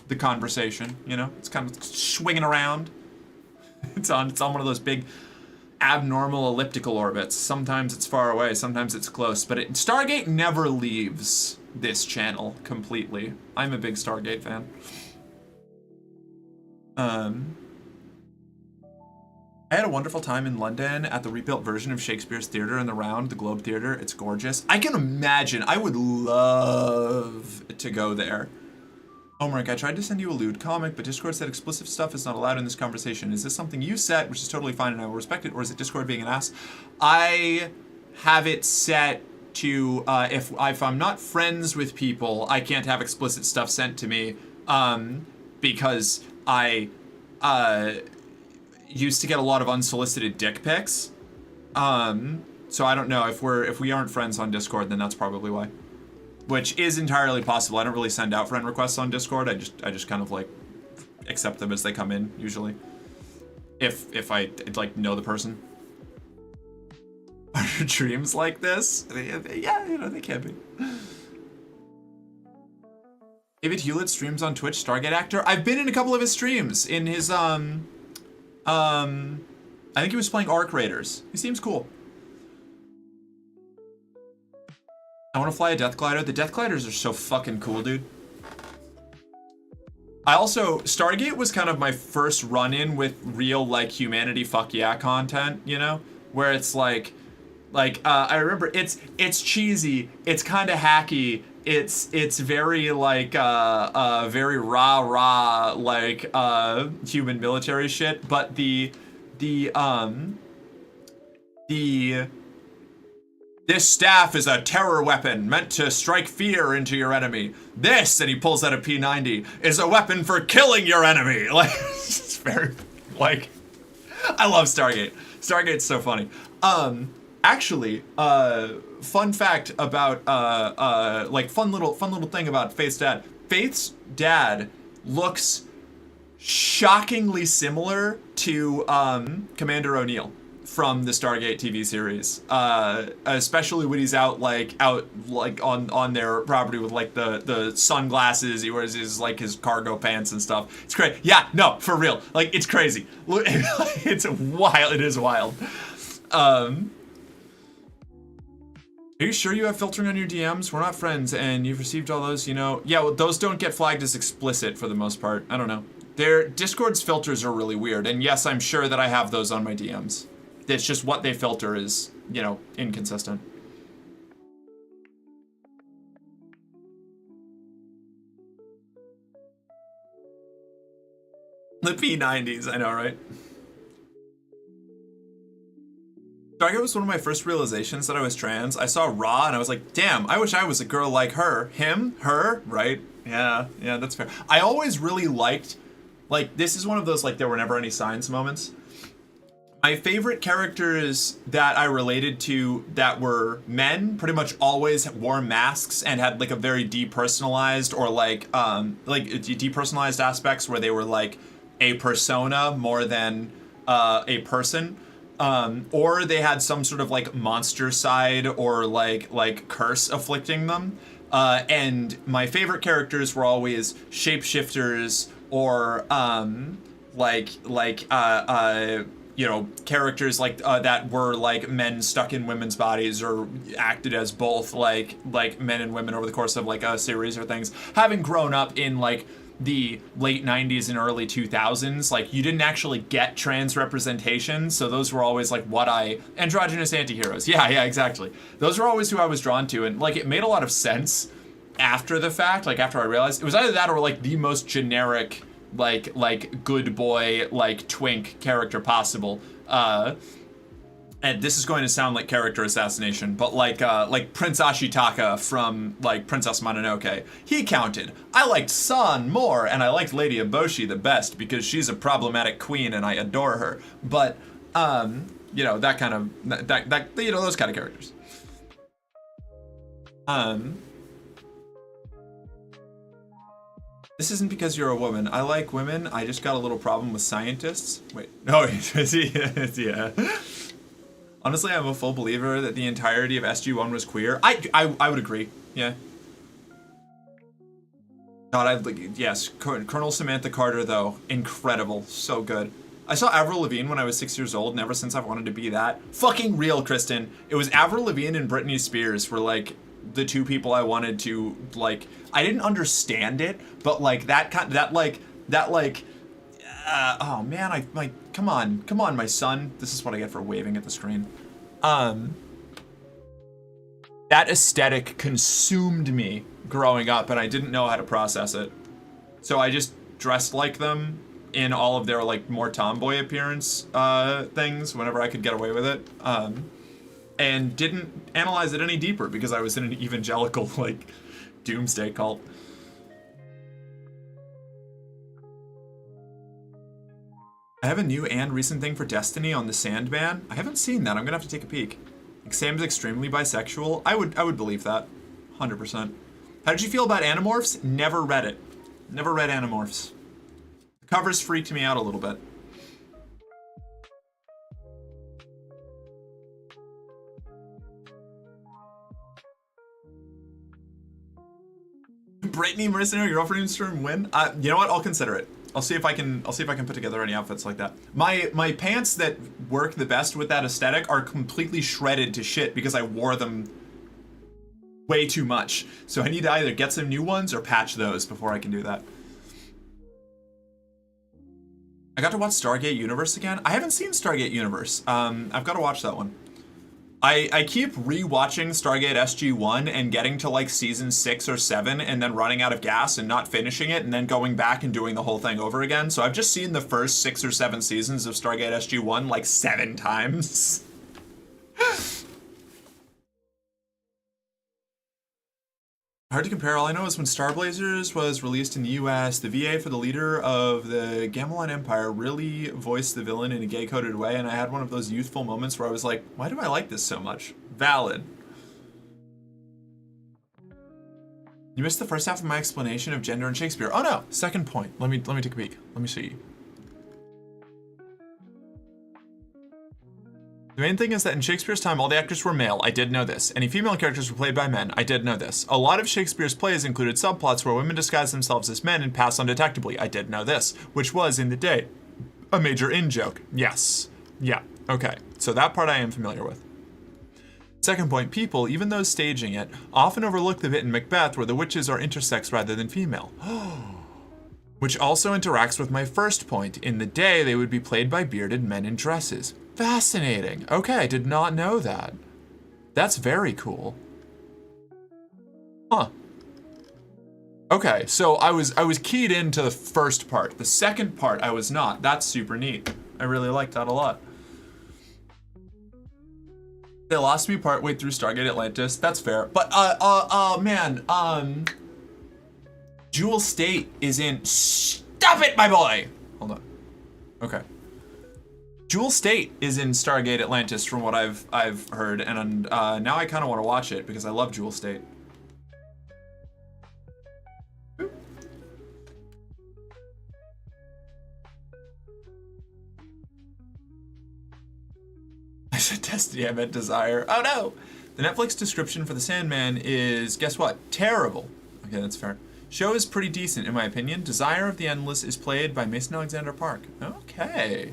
the conversation, you know? It's kind of swinging around. It's on one of those big abnormal elliptical orbits. Sometimes it's far away, sometimes it's close, but Stargate never leaves this channel completely. I'm a big Stargate fan. I had a wonderful time in London at the rebuilt version of Shakespeare's Theatre in the Round, the Globe Theatre. It's gorgeous. I can imagine. I would love to go there. Omric, I tried to send you a lewd comic, but Discord said explicit stuff is not allowed in this conversation. Is this something you set, which is totally fine and I will respect it, or is it Discord being an ass? I have it set to, if I'm not friends with people, I can't have explicit stuff sent to me, because I, used to get a lot of unsolicited dick pics. So I don't know, if we aren't friends on Discord, then that's probably why. Which is entirely possible. I don't really send out friend requests on Discord. I just kind of like accept them as they come in usually. If I like know the person. Are your dreams like this? Yeah, you know, they can be. David Hewlett streams on Twitch, Stargate actor. I've been in a couple of his streams in his I think he was playing Arc Raiders. He seems cool. I want to fly a Death Glider. The Death Gliders are so fucking cool, dude. I also, Stargate was kind of my first run-in with real, like, humanity fuck yeah content, you know? Where it's like, I remember, it's cheesy, it's kind of hacky, it's very, like, very rah-rah, like, human military shit, but this staff is a terror weapon meant to strike fear into your enemy. This, and he pulls out a P90, is a weapon for killing your enemy. Like, it's very, like, I love Stargate. Stargate's so funny. Actually, fun fact about, like, fun little thing about Faith's dad. Faith's dad looks shockingly similar to, Commander O'Neill from the Stargate TV series, especially when he's out on their property with like the sunglasses. He wears his cargo pants and stuff. It's great. Yeah, no, for real. Like, it's crazy. It's wild. It is wild. Are you sure you have filtering on your DMs? We're not friends, and you've received all those, you know? Yeah, well, those don't get flagged as explicit for the most part. I don't know. Discord's filters are really weird, and yes, I'm sure that I have those on my DMs. It's just what they filter is, you know, inconsistent. The P90s, I know, right? Stargate was one of my first realizations that I was trans. I saw Raw and I was like, damn, I wish I was a girl like her. Him? Her? Right? Yeah, that's fair. I always really liked, like, this is one of those, like, there were never any signs moments. My favorite characters that I related to that were men pretty much always wore masks and had, like, a very depersonalized or, like depersonalized aspects where they were, like, a persona more than a person. Or they had some sort of like monster side or like curse afflicting them. And my favorite characters were always shapeshifters or you know, characters like that were like men stuck in women's bodies or acted as both like men and women over the course of like a series or things. Having grown up in like the late 90s and early 2000s, like you didn't actually get trans representation, so those were always like androgynous anti-heroes. Yeah, exactly. Those were always who I was drawn to, and like it made a lot of sense after the fact, like after I realized it was either that or like the most generic like good boy like twink character possible. And this is going to sound like character assassination, but like Prince Ashitaka from like Princess Mononoke, he counted. I liked San more, and I liked Lady Eboshi the best because she's a problematic queen and I adore her. But you know, that kind of that you know, those kind of characters. This isn't because you're a woman. I like women. I just got a little problem with scientists. Wait, no, yeah. Honestly, I'm a full believer that the entirety of SG-1 was queer. I would agree. Yeah. God, yes. Colonel Samantha Carter, though, incredible, so good. I saw Avril Lavigne when I was 6 years old, and ever since I've wanted to be that. Fucking real, Kristen. It was Avril Lavigne and Britney Spears were like the two people I wanted to like. I didn't understand it, but like oh man, come on, my son. This is what I get for waving at the screen. That aesthetic consumed me growing up, and I didn't know how to process it. So I just dressed like them in all of their like more tomboy appearance things whenever I could get away with it. And didn't analyze it any deeper because I was in an evangelical like doomsday cult. I have a new and recent thing for Destiny on the Sandman. I haven't seen that. I'm gonna have to take a peek. Like, Sam's extremely bisexual. I would believe that, 100%. How did you feel about Animorphs? Never read it. Never read Animorphs. The covers freaked me out a little bit. Brittany Mercenary Girlfriend Storm win? You know what? I'll consider it. I'll see if I can put together any outfits like that. My pants that work the best with that aesthetic are completely shredded to shit because I wore them way too much. So I need to either get some new ones or patch those before I can do that. I got to watch Stargate Universe again. I haven't seen Stargate Universe. I've got to watch that one. I keep re-watching Stargate SG-1 and getting to like season 6 or 7 and then running out of gas and not finishing it and then going back and doing the whole thing over again. So I've just seen the first 6 or 7 seasons of Stargate SG-1 like 7 times. Hard to compare. All I know is when Star Blazers was released in the US, the VA for the leader of the Gamelon Empire really voiced the villain in a gay-coded way, and I had one of those youthful moments where I was like, why do I like this so much? Valid. You missed the first half of my explanation of gender in Shakespeare. Oh no! Second point. Let me take a peek. Let me see. The main thing is that in Shakespeare's time, all the actors were male. I did know this. Any female characters were played by men. I did know this. A lot of Shakespeare's plays included subplots where women disguised themselves as men and passed undetectably. I did know this, which was, in the day, a major in-joke. Yes. Yeah. Okay. So that part I am familiar with. Second point, people, even those staging it, often overlook the bit in Macbeth where the witches are intersex rather than female. Which also interacts with my first point. In the day, they would be played by bearded men in dresses. Fascinating. Okay, I did not know that. That's very cool. Huh. Okay, so I was keyed into the first part. The second part, I was not. That's super neat. I really like that a lot. They lost me partway through Stargate Atlantis. That's fair. But, man, Jewel State is in... Stop it, my boy! Hold on. Okay. Jewel State is in Stargate Atlantis from what I've heard, and now I kind of want to watch it because I love Jewel State. I said Destiny, I meant Desire. Oh no! The Netflix description for The Sandman is, guess what? Terrible. Okay, that's fair. Show is pretty decent in my opinion. Desire of the Endless is played by Mason Alexander Park. Okay.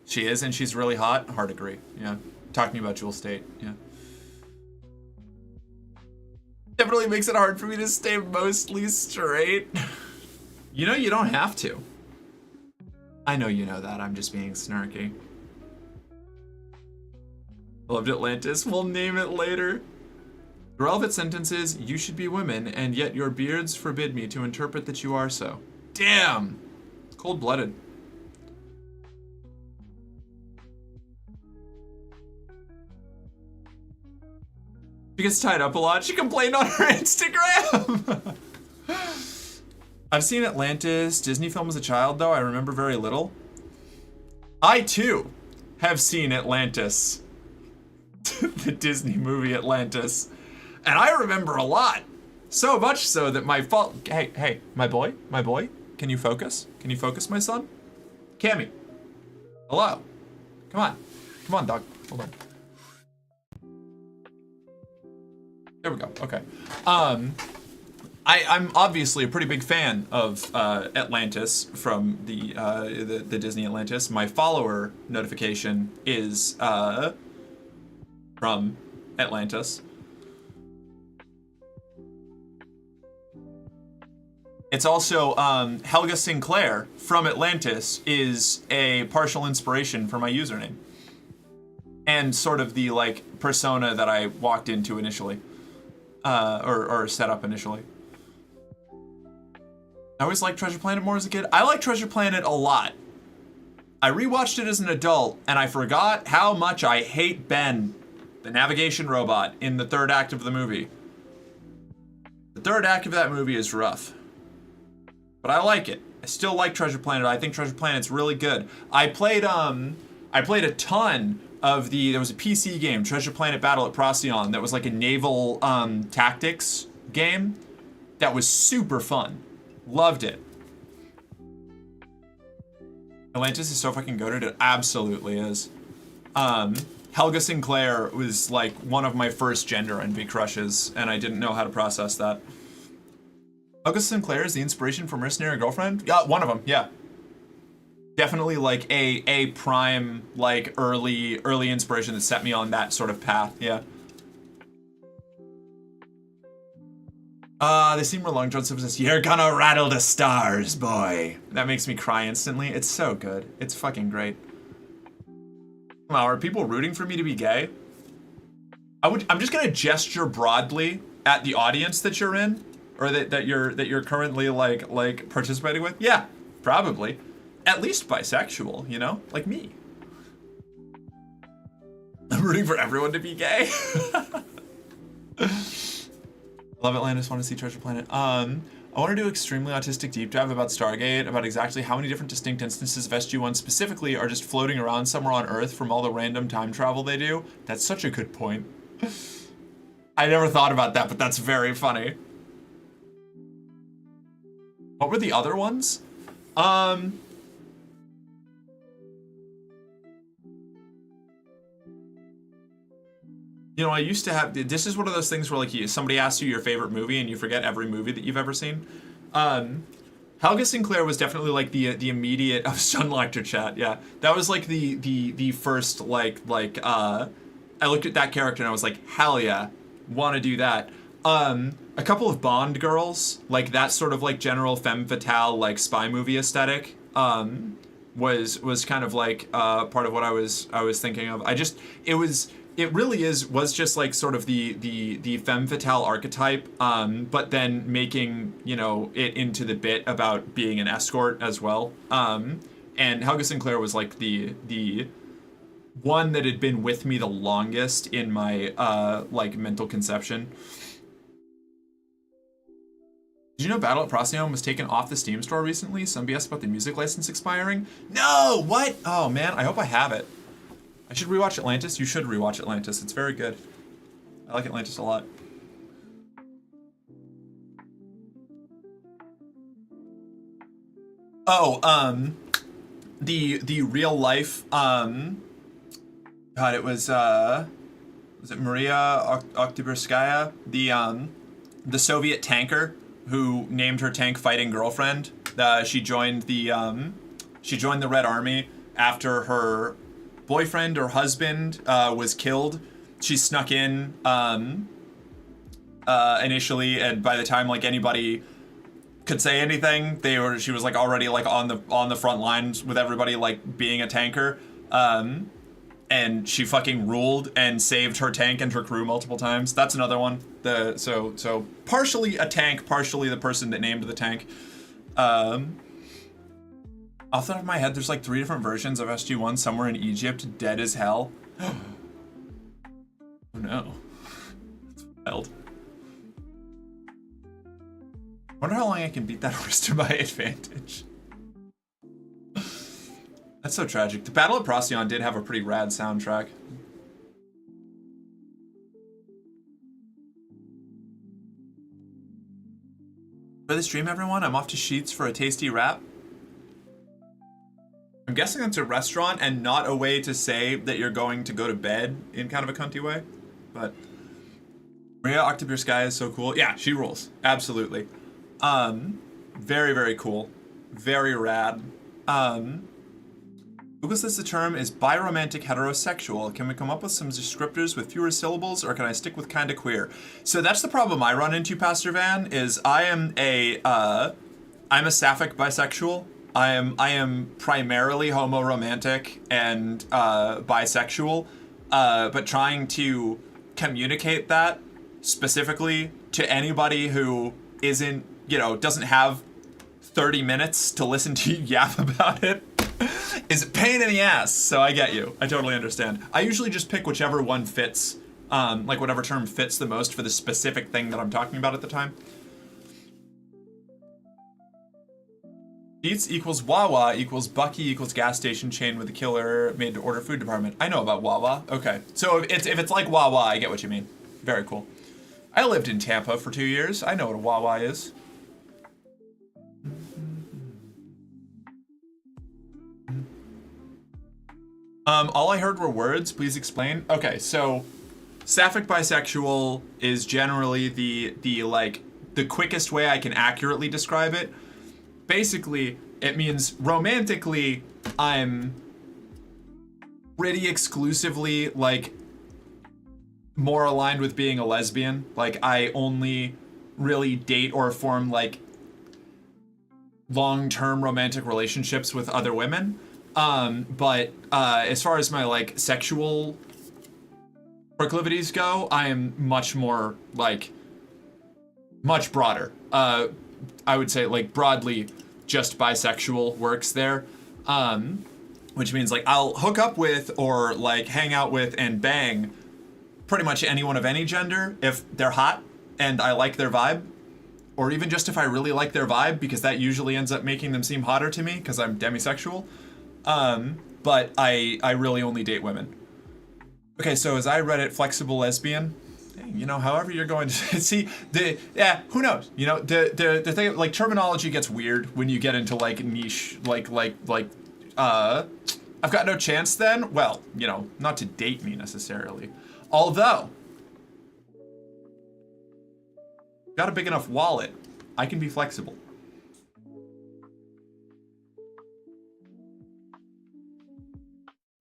She is, and she's really hot. Hard agree. Yeah. Talking about Jewel State. Yeah. Definitely makes it hard for me to stay mostly straight. You know, you don't have to. I know you know that. I'm just being snarky. Loved Atlantis. We'll name it later. The relevant sentence is, you should be women, and yet your beards forbid me to interpret that you are so. Damn. Cold-blooded. She gets tied up a lot. She complained on her Instagram. I've seen Atlantis Disney film as a child, though. I remember very little. I, too, have seen Atlantis. The Disney movie Atlantis. And I remember a lot. So much so that my Hey, my boy, can you focus? Can you focus, my son? Cammy. Hello. Come on, dog. Hold on. There we go. Okay. I'm obviously a pretty big fan of Atlantis from the Disney Atlantis. My follower notification is from Atlantis. It's also Helga Sinclair from Atlantis is a partial inspiration for my username. And sort of the like persona that I walked into initially. Or set up initially. I always liked Treasure Planet more as a kid. I like Treasure Planet a lot. I rewatched it as an adult, and I forgot how much I hate Ben, the navigation robot, in the third act of the movie. The third act of that movie is rough. But I like it. I still like Treasure Planet. I think Treasure Planet's really good. I played a ton of there was a PC game, Treasure Planet Battle at Procyon, that was like a naval tactics game that was super fun. Loved it. Atlantis is so fucking goated. It absolutely is. Helga Sinclair was like one of my first gender envy crushes, and I didn't know how to process that. Helga Sinclair is the inspiration for Mercenary Girlfriend? Yeah, one of them, yeah. Definitely like a prime, like early inspiration that set me on that sort of path, yeah. They seem more Long John Silver says, you're gonna rattle the stars, boy. That makes me cry instantly. It's so good. It's fucking great. Wow, are people rooting for me to be gay? I'm just gonna gesture broadly at the audience that you're in, or that you're currently like participating with. Yeah, probably. At least bisexual, you know? Like me. I'm rooting for everyone to be gay. Love Atlantis, want to see Treasure Planet. I want to do extremely autistic deep dive about Stargate, about exactly how many different distinct instances of SG-1 specifically are just floating around somewhere on Earth from all the random time travel they do. That's such a good point. I never thought about that, but that's very funny. What were the other ones? You know, I used to have, this is one of those things where like somebody asks you your favorite movie and you forget every movie that you've ever seen. Helga Sinclair was definitely like the immediate, Sun Lecter chat, yeah. That was like the first like I looked at that character and I was like, hell yeah, want to do that. A couple of Bond girls, like that sort of like general femme fatale, like spy movie aesthetic, was kind of like part of what I was thinking of. It really was just like sort of the femme fatale archetype, but then making, you know, it into the bit about being an escort as well. And Helga Sinclair was like the one that had been with me the longest in my like mental conception. Did you know Battle at Procyon was taken off the Steam store recently? Some BS about the music license expiring? No! What? Oh man, I hope I have it. I should rewatch Atlantis. You should rewatch Atlantis. It's very good. I like Atlantis a lot. Oh, the real life, God, it was it Maria Oktyabrskaya? The Soviet tanker who named her tank Fighting Girlfriend. She joined the Red Army after her boyfriend or husband was killed. She snuck in initially, and by the time like anybody could say anything, she was like already like on the front lines with everybody, like being a tanker. And she fucking ruled and saved her tank and her crew multiple times. That's another one. So partially a tank, partially the person that named the tank. Off the top of my head, there's like 3 different versions of SG-1 somewhere in Egypt, dead as hell. Oh no. That's wild. I wonder how long I can beat that horse to my advantage. That's so tragic. The Battle of Procyon did have a pretty rad soundtrack. For the stream, everyone, I'm off to Sheets for a tasty wrap. I'm guessing that's a restaurant and not a way to say that you're going to go to bed in kind of a cunty way. But Maria Oktyabrskaya is so cool. Yeah, she rules. Absolutely. Very, very cool. Very rad. Google says the term is biromantic heterosexual. Can we come up with some descriptors with fewer syllables, or can I stick with kinda queer? So that's the problem I run into, Pastor Van, is I'm a sapphic bisexual. I am primarily homoromantic and bisexual, but trying to communicate that specifically to anybody who isn't, you know, doesn't have 30 minutes to listen to you yap about it is a pain in the ass. So I get you. I totally understand. I usually just pick whichever one fits, like whatever term fits the most for the specific thing that I'm talking about at the time. Eats equals Wawa equals Bucky equals gas station chain with a killer made to order food department. I know about Wawa. Okay. So if it's like Wawa, I get what you mean. Very cool. I lived in Tampa for 2 years. I know what a Wawa is. All I heard were words. Please explain. Okay, so sapphic bisexual is generally the quickest way I can accurately describe it. Basically, it means romantically, I'm pretty exclusively like more aligned with being a lesbian. Like I only really date or form like long-term romantic relationships with other women. But as far as my like sexual proclivities go, I am much more like much broader. I would say like broadly just bisexual works there. Which means like I'll hook up with or like hang out with and bang pretty much anyone of any gender if they're hot and I like their vibe, or even just if I really like their vibe, because that usually ends up making them seem hotter to me because I'm demisexual. But I really only date women. Okay, so as I read it, flexible lesbian, you know, however you're going to see who knows? You know, the thing, like terminology gets weird when you get into like niche, like I've got no chance then. Well, you know, not to date me necessarily, although got a big enough wallet, I can be flexible.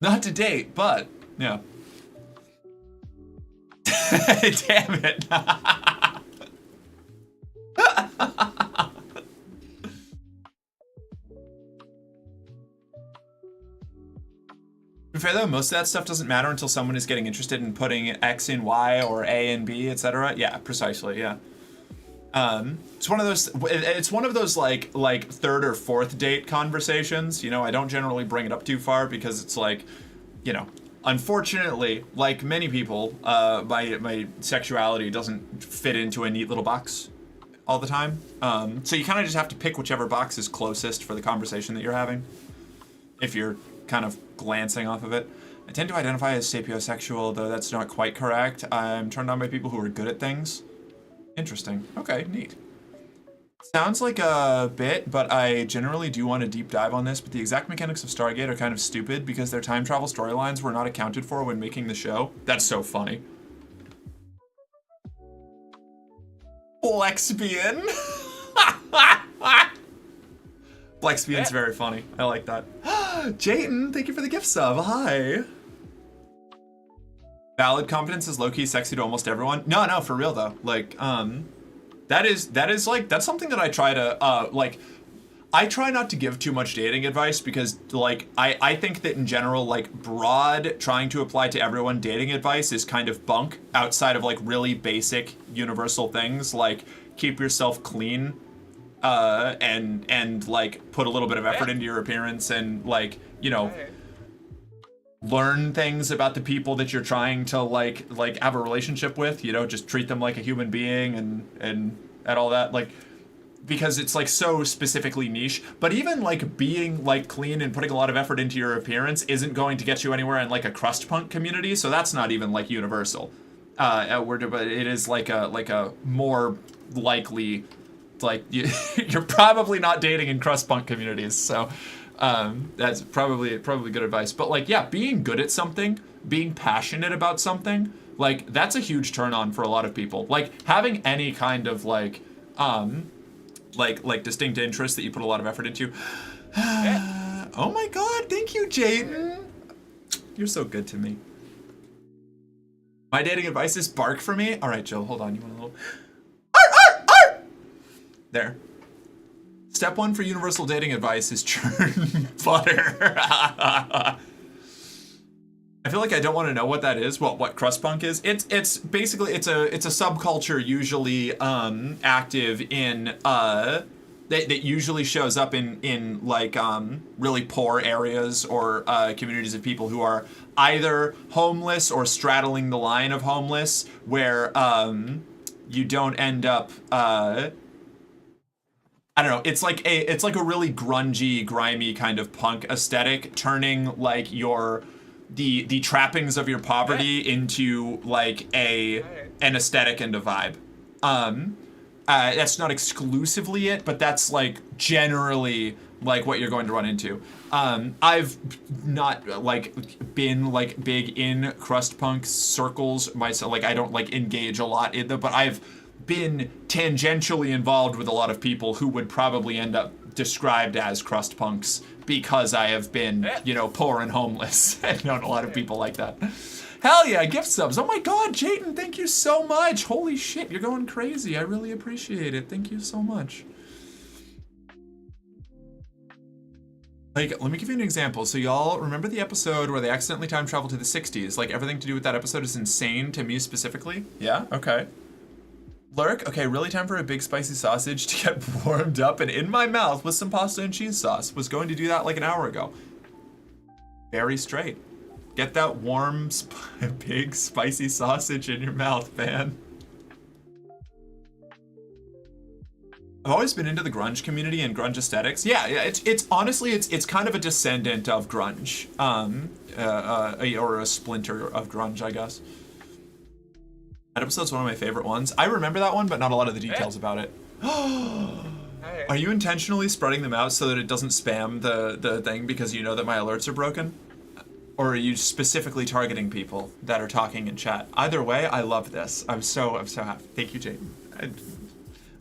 Not to date, but yeah. Damn it. To be fair though, most of that stuff doesn't matter until someone is getting interested in putting X in Y or A in B, etc. Yeah, precisely, yeah. It's one of those like third or fourth date conversations. You know, I don't generally bring it up too far because it's like, you know, unfortunately, like many people, my sexuality doesn't fit into a neat little box all the time. So you kind of just have to pick whichever box is closest for the conversation that you're having. If you're kind of glancing off of it. I tend to identify as sapiosexual, though that's not quite correct. I'm turned on by people who are good at things. Interesting. Okay, neat. Sounds like a bit, but I generally do want to deep dive on this, but the exact mechanics of Stargate are kind of stupid because their time travel storylines were not accounted for when making the show. That's so funny. Blexian. Blexian's very funny. I like that. Jayton, thank you for the gift sub. Hi. Valid confidence is low-key sexy to almost everyone. No, for real though. Like, that is like, that's something that I try to, like, I try not to give too much dating advice because, like, I think that in general, like, broad, trying to apply to everyone dating advice is kind of bunk outside of, like, really basic universal things, like, keep yourself clean, and like, put a little bit of effort into your appearance and, like, you know, learn things about the people that you're trying to, like have a relationship with, you know, just treat them like a human being and all that, like, because it's like so specifically niche. But even like being like clean and putting a lot of effort into your appearance isn't going to get you anywhere in like a crust punk community, so that's not even like universal. But it is like a more likely, like, you're probably not dating in crust punk communities, so that's probably good advice. But like, yeah, being good at something, being passionate about something, like, that's a huge turn on for a lot of people. Like, having any kind of like distinct interest that you put a lot of effort into. Oh my god, thank you, Jayden. You're so good to me. My dating advice is bark for me. All right, Jill, hold on. You want a little... Arr! There. Step 1 for universal dating advice is churn butter. I feel like I don't want to know what that is. What crust punk is? It's basically it's a subculture usually active in that usually shows up in like really poor areas or communities of people who are either homeless or straddling the line of homeless, where you don't end up I don't know. It's like a really grungy, grimy kind of punk aesthetic, turning like the trappings of your poverty into like an aesthetic and a vibe. That's not exclusively it, but that's like generally like what you're going to run into. I've not like been like big in crust punk circles myself. Like, I don't like engage a lot in them, but I've been tangentially involved with a lot of people who would probably end up described as crust punks because I have been, you know, poor and homeless. I've known a lot of people like that. Hell yeah, gift subs. Oh my god, Jayden, thank you so much. Holy shit, you're going crazy. I really appreciate it. Thank you so much. Like, let me give you an example. So y'all remember the episode where they accidentally time travel to the 60s? Like, everything to do with that episode is insane to me specifically. Yeah, okay. Lurk, okay, really time for a big spicy sausage to get warmed up and in my mouth with some pasta and cheese sauce. Was going to do that like an hour ago. Very straight. Get that warm, big spicy sausage in your mouth, man. I've always been into the grunge community and grunge aesthetics. Yeah, it's honestly, it's kind of a descendant of grunge. Or a splinter of grunge, I guess. That episode's one of my favorite ones. I remember that one, but not a lot of the details about it. Are you intentionally spreading them out so that it doesn't spam the thing because you know that my alerts are broken? Or are you specifically targeting people that are talking in chat? Either way, I love this. I'm so happy. Thank you, Jayden.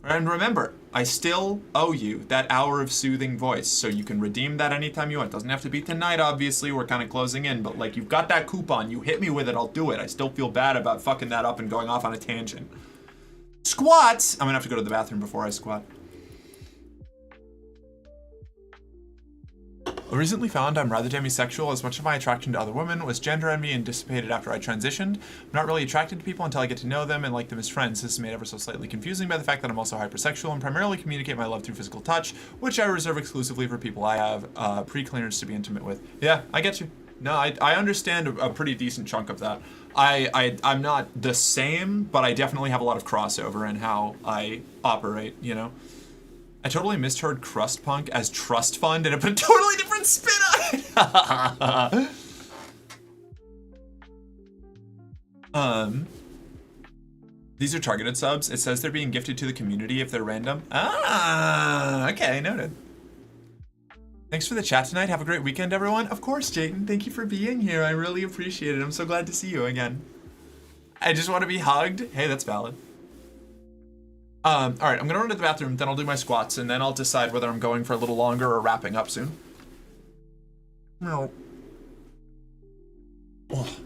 And remember, I still owe you that hour of soothing voice, so you can redeem that anytime you want. Doesn't have to be tonight, obviously. We're kind of closing in, but like, you've got that coupon. You hit me with it, I'll do it. I still feel bad about fucking that up and going off on a tangent. Squats! I'm gonna have to go to the bathroom before I squat. I recently found I'm rather demisexual, as much of my attraction to other women was gender envy and dissipated after I transitioned. I'm not really attracted to people until I get to know them and like them as friends. This is made ever so slightly confusing by the fact that I'm also hypersexual and primarily communicate my love through physical touch, which I reserve exclusively for people I have pre-clearance to be intimate with. Yeah, I get you. No, I understand a pretty decent chunk of that. I'm not the same, but I definitely have a lot of crossover in how I operate, you know? I totally misheard crust punk as trust fund and it put a totally different spin on it. These are targeted subs. It says they're being gifted to the community if they're random. Ah, okay, noted. Thanks for the chat tonight. Have a great weekend, everyone. Of course, Jayden. Thank you for being here. I really appreciate it. I'm so glad to see you again. I just want to be hugged. Hey, that's valid. All right, I'm gonna run to the bathroom, then I'll do my squats, and then I'll decide whether I'm going for a little longer or wrapping up soon. No. Oh.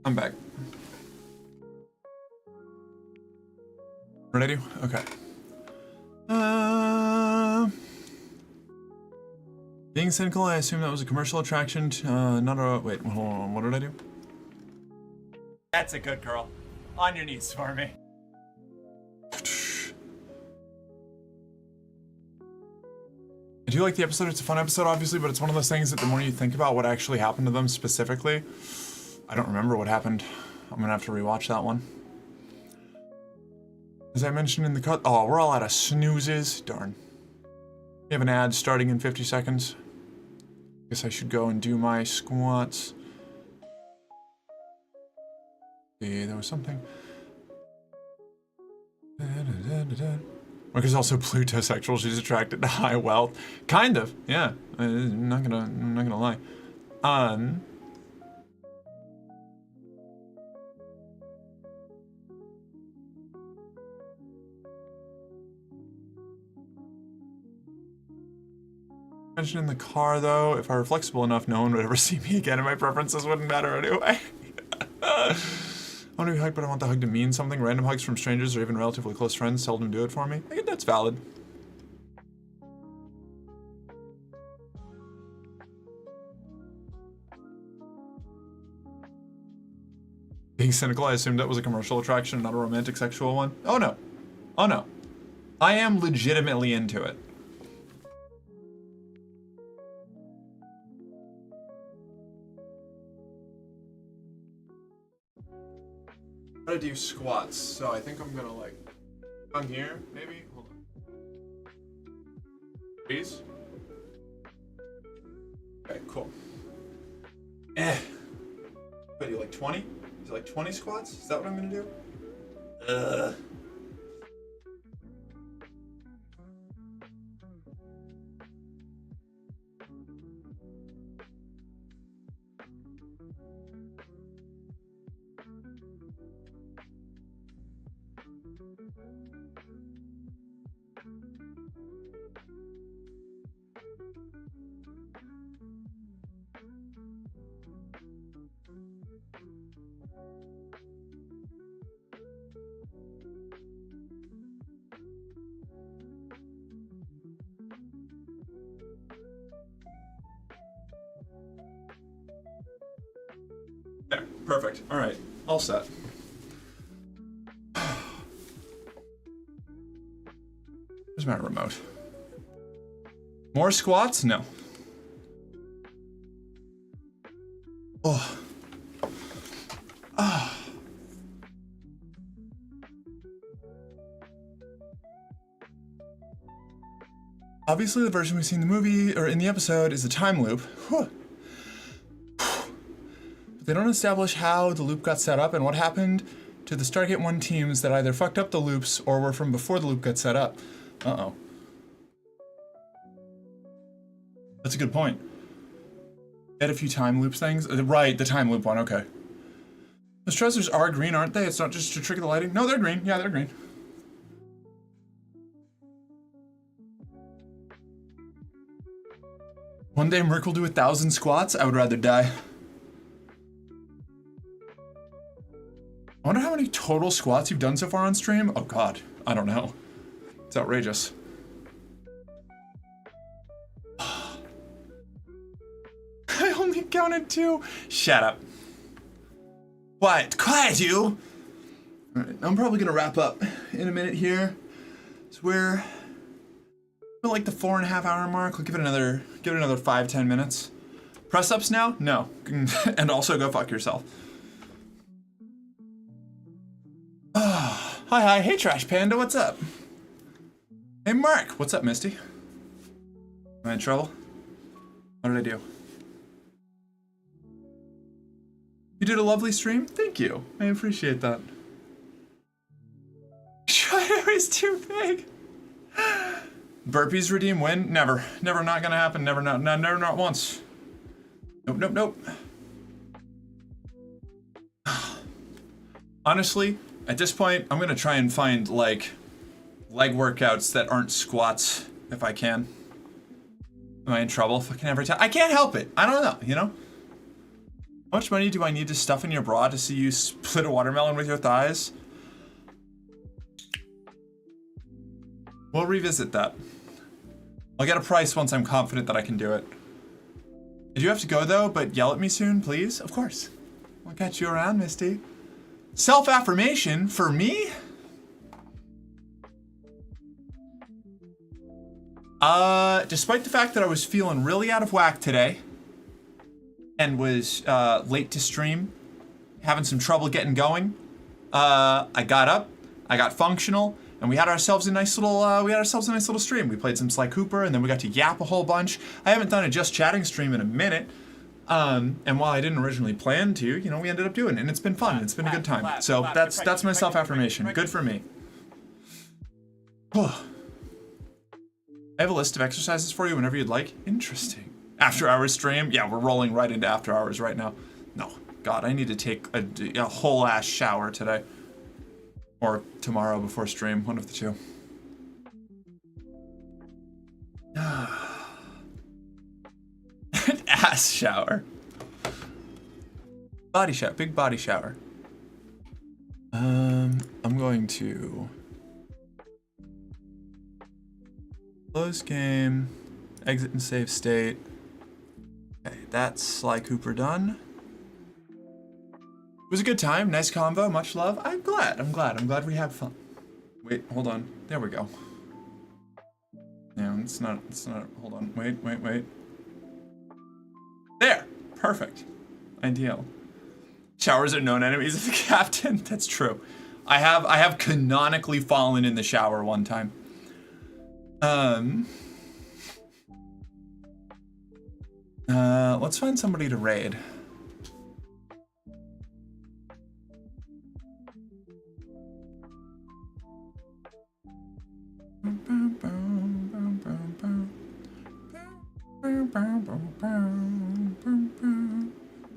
I'm back. What did I do? Okay. Being cynical, I assume that was a commercial attraction. Not a. Wait, hold on. What did I do? That's a good girl. On your knees for me. I do like the episode. It's a fun episode, obviously, but it's one of those things that the more you think about what actually happened to them specifically, I don't remember what happened. I'm gonna have to rewatch that one. As I mentioned in the cut, oh, we're all out of snoozes. Darn. We have an ad starting in 50 seconds. Guess I should go and do my squats. See, there was something. Mark is also plutosexual. She's attracted to high wealth. Kind of, yeah. I'm not gonna lie. Mention in the car though, if I were flexible enough, no one would ever see me again and my preferences wouldn't matter anyway. I want to be hugged, but I want the hug to mean something. Random hugs from strangers or even relatively close friends seldom do it for me. I think that's valid. Being cynical, I assumed that was a commercial attraction, not a romantic sexual one. Oh no. Oh no. I am legitimately into it. Try to do squats, so I think I'm gonna like on here, maybe. Hold on. Please. Okay, cool. What do you like 20? Is it like 20 squats? Is that what I'm gonna do? There, perfect. All right, all set. Where's my remote? More squats? No. Oh. Ah. Obviously, the version we see in the movie or in the episode is a time loop. Whew. But they don't establish how the loop got set up and what happened to the Stargate 1 teams that either fucked up the loops or were from before the loop got set up. Uh-oh. That's a good point. Add a few time loops things. Right, the time loop one, okay. Those trousers are green, aren't they? It's not just to trick the lighting. No, they're green. Yeah, they're green. One day Merc will do 1,000 squats. I would rather die. I wonder how many total squats you've done so far on stream? Oh god, I don't know. It's outrageous. I only counted 2. Shut up. Quiet, quiet you! Alright, I'm probably gonna wrap up in a minute here. So we're like the 4.5 hour mark. We'll give it another 5-10 minutes. Press ups now? No. And also go fuck yourself. Hi, hey Trash Panda, what's up? Hey Mark, what's up, Misty? Am I in trouble? What did I do? You did a lovely stream? Thank you. I appreciate that. Shadow is too big. Burpees redeem win? Never. Never, not gonna happen. Never, not once. Nope, nope, nope. Honestly, at this point, I'm gonna try and find, like, leg workouts that aren't squats, if I can. Am I in trouble? Fucking every time. I can't help it. I don't know, you know? How much money do I need to stuff in your bra to see you split a watermelon with your thighs? We'll revisit that. I'll get a price once I'm confident that I can do it. I do have to go though, but yell at me soon, please. Of course. I'll catch you around, Misty. Self-affirmation for me? Despite the fact that I was feeling really out of whack today and was late to stream, having some trouble getting going, I got up, I got functional, and we had ourselves a nice little stream. We played some Sly Cooper, and then we got to yap a whole bunch. I haven't done a Just Chatting stream in a minute. And while I didn't originally plan to, you know, we ended up doing it, and it's been fun. It's been a good time. So that's my self-affirmation. Good for me. I have a list of exercises for you whenever you'd like. Interesting. After hours stream? Yeah, we're rolling right into after hours right now. No, God, I need to take a whole ass shower today. Or tomorrow before stream, one of the two. shower. Body shower, big body shower. I'm going to close game, exit and save state. Okay, that's Sly Cooper done. It was a good time, nice convo, much love. I'm glad we had fun. Wait, hold on, there we go. Yeah, it's not, hold on, wait. There, perfect, ideal. Showers are known enemies of the captain. That's true. I have canonically fallen in the shower one time. Let's find somebody to raid.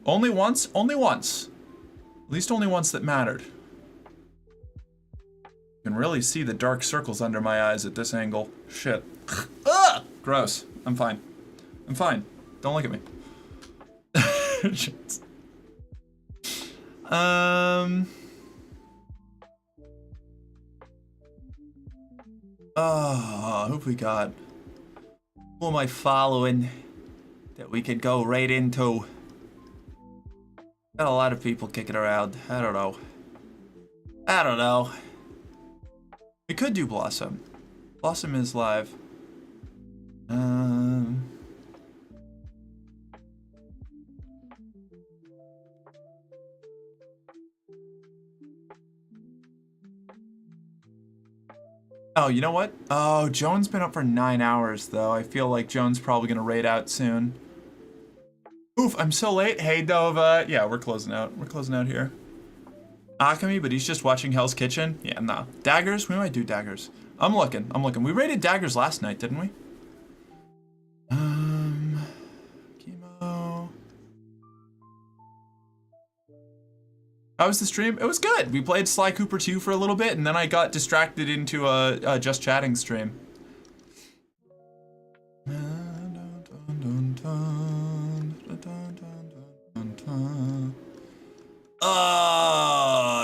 Only once? Only once. At least only once that mattered. You can really see the dark circles under my eyes at this angle. Shit. Ugh! Gross. I'm fine. I'm fine. Don't look at me. Oh, who have we got? Who am I following that we could go right into? Got a lot of people kicking around. I don't know. We could do Blossom. Blossom is live. Oh, you know what? Oh, Joan's been up for 9 hours, though. I feel like Joan's probably gonna raid out soon. Oof, I'm so late. Hey, Dova. Yeah, we're closing out. We're closing out here. Akami, but he's just watching Hell's Kitchen? Yeah, nah. Daggers? We might do daggers. I'm looking. We raided daggers last night, didn't we? Chemo. How was the stream? It was good. We played Sly Cooper 2 for a little bit, and then I got distracted into a Just Chatting stream. I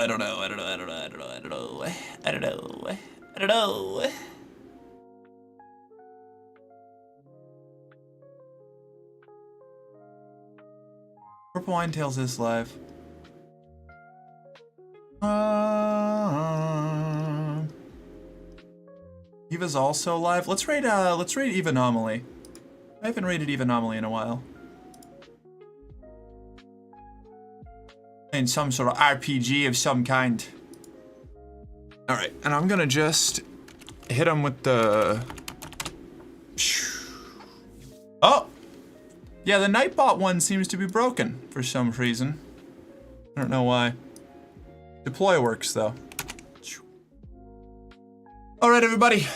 don't know. Purple Wine Tales is live. Eva's also live. Let's raid Eva Anomaly. I haven't raided Eva Anomaly in a while. In some sort of RPG of some kind. Alright, and I'm gonna just hit him with the... Oh! Yeah, the Nightbot one seems to be broken for some reason. I don't know why. Deploy works, though. Alright, everybody.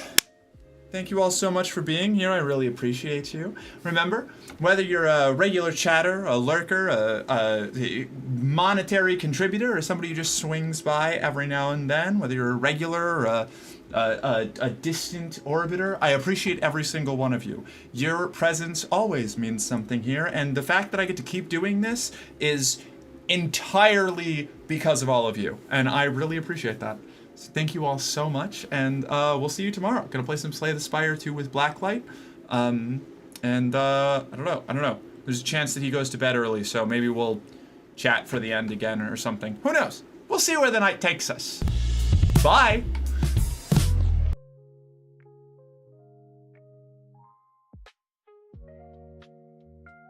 Thank you all so much for being here. I really appreciate you. Remember, whether you're a regular chatter, a lurker, a monetary contributor, or somebody who just swings by every now and then, whether you're a regular or a distant orbiter, I appreciate every single one of you. Your presence always means something here, and the fact that I get to keep doing this is entirely because of all of you, and I really appreciate that. So thank you all so much, and we'll see you tomorrow. Gonna play some Slay the Spire 2 with Blacklight, and I don't know. There's a chance that he goes to bed early, so maybe we'll chat for the end again or something. Who knows? We'll see where the night takes us. Bye!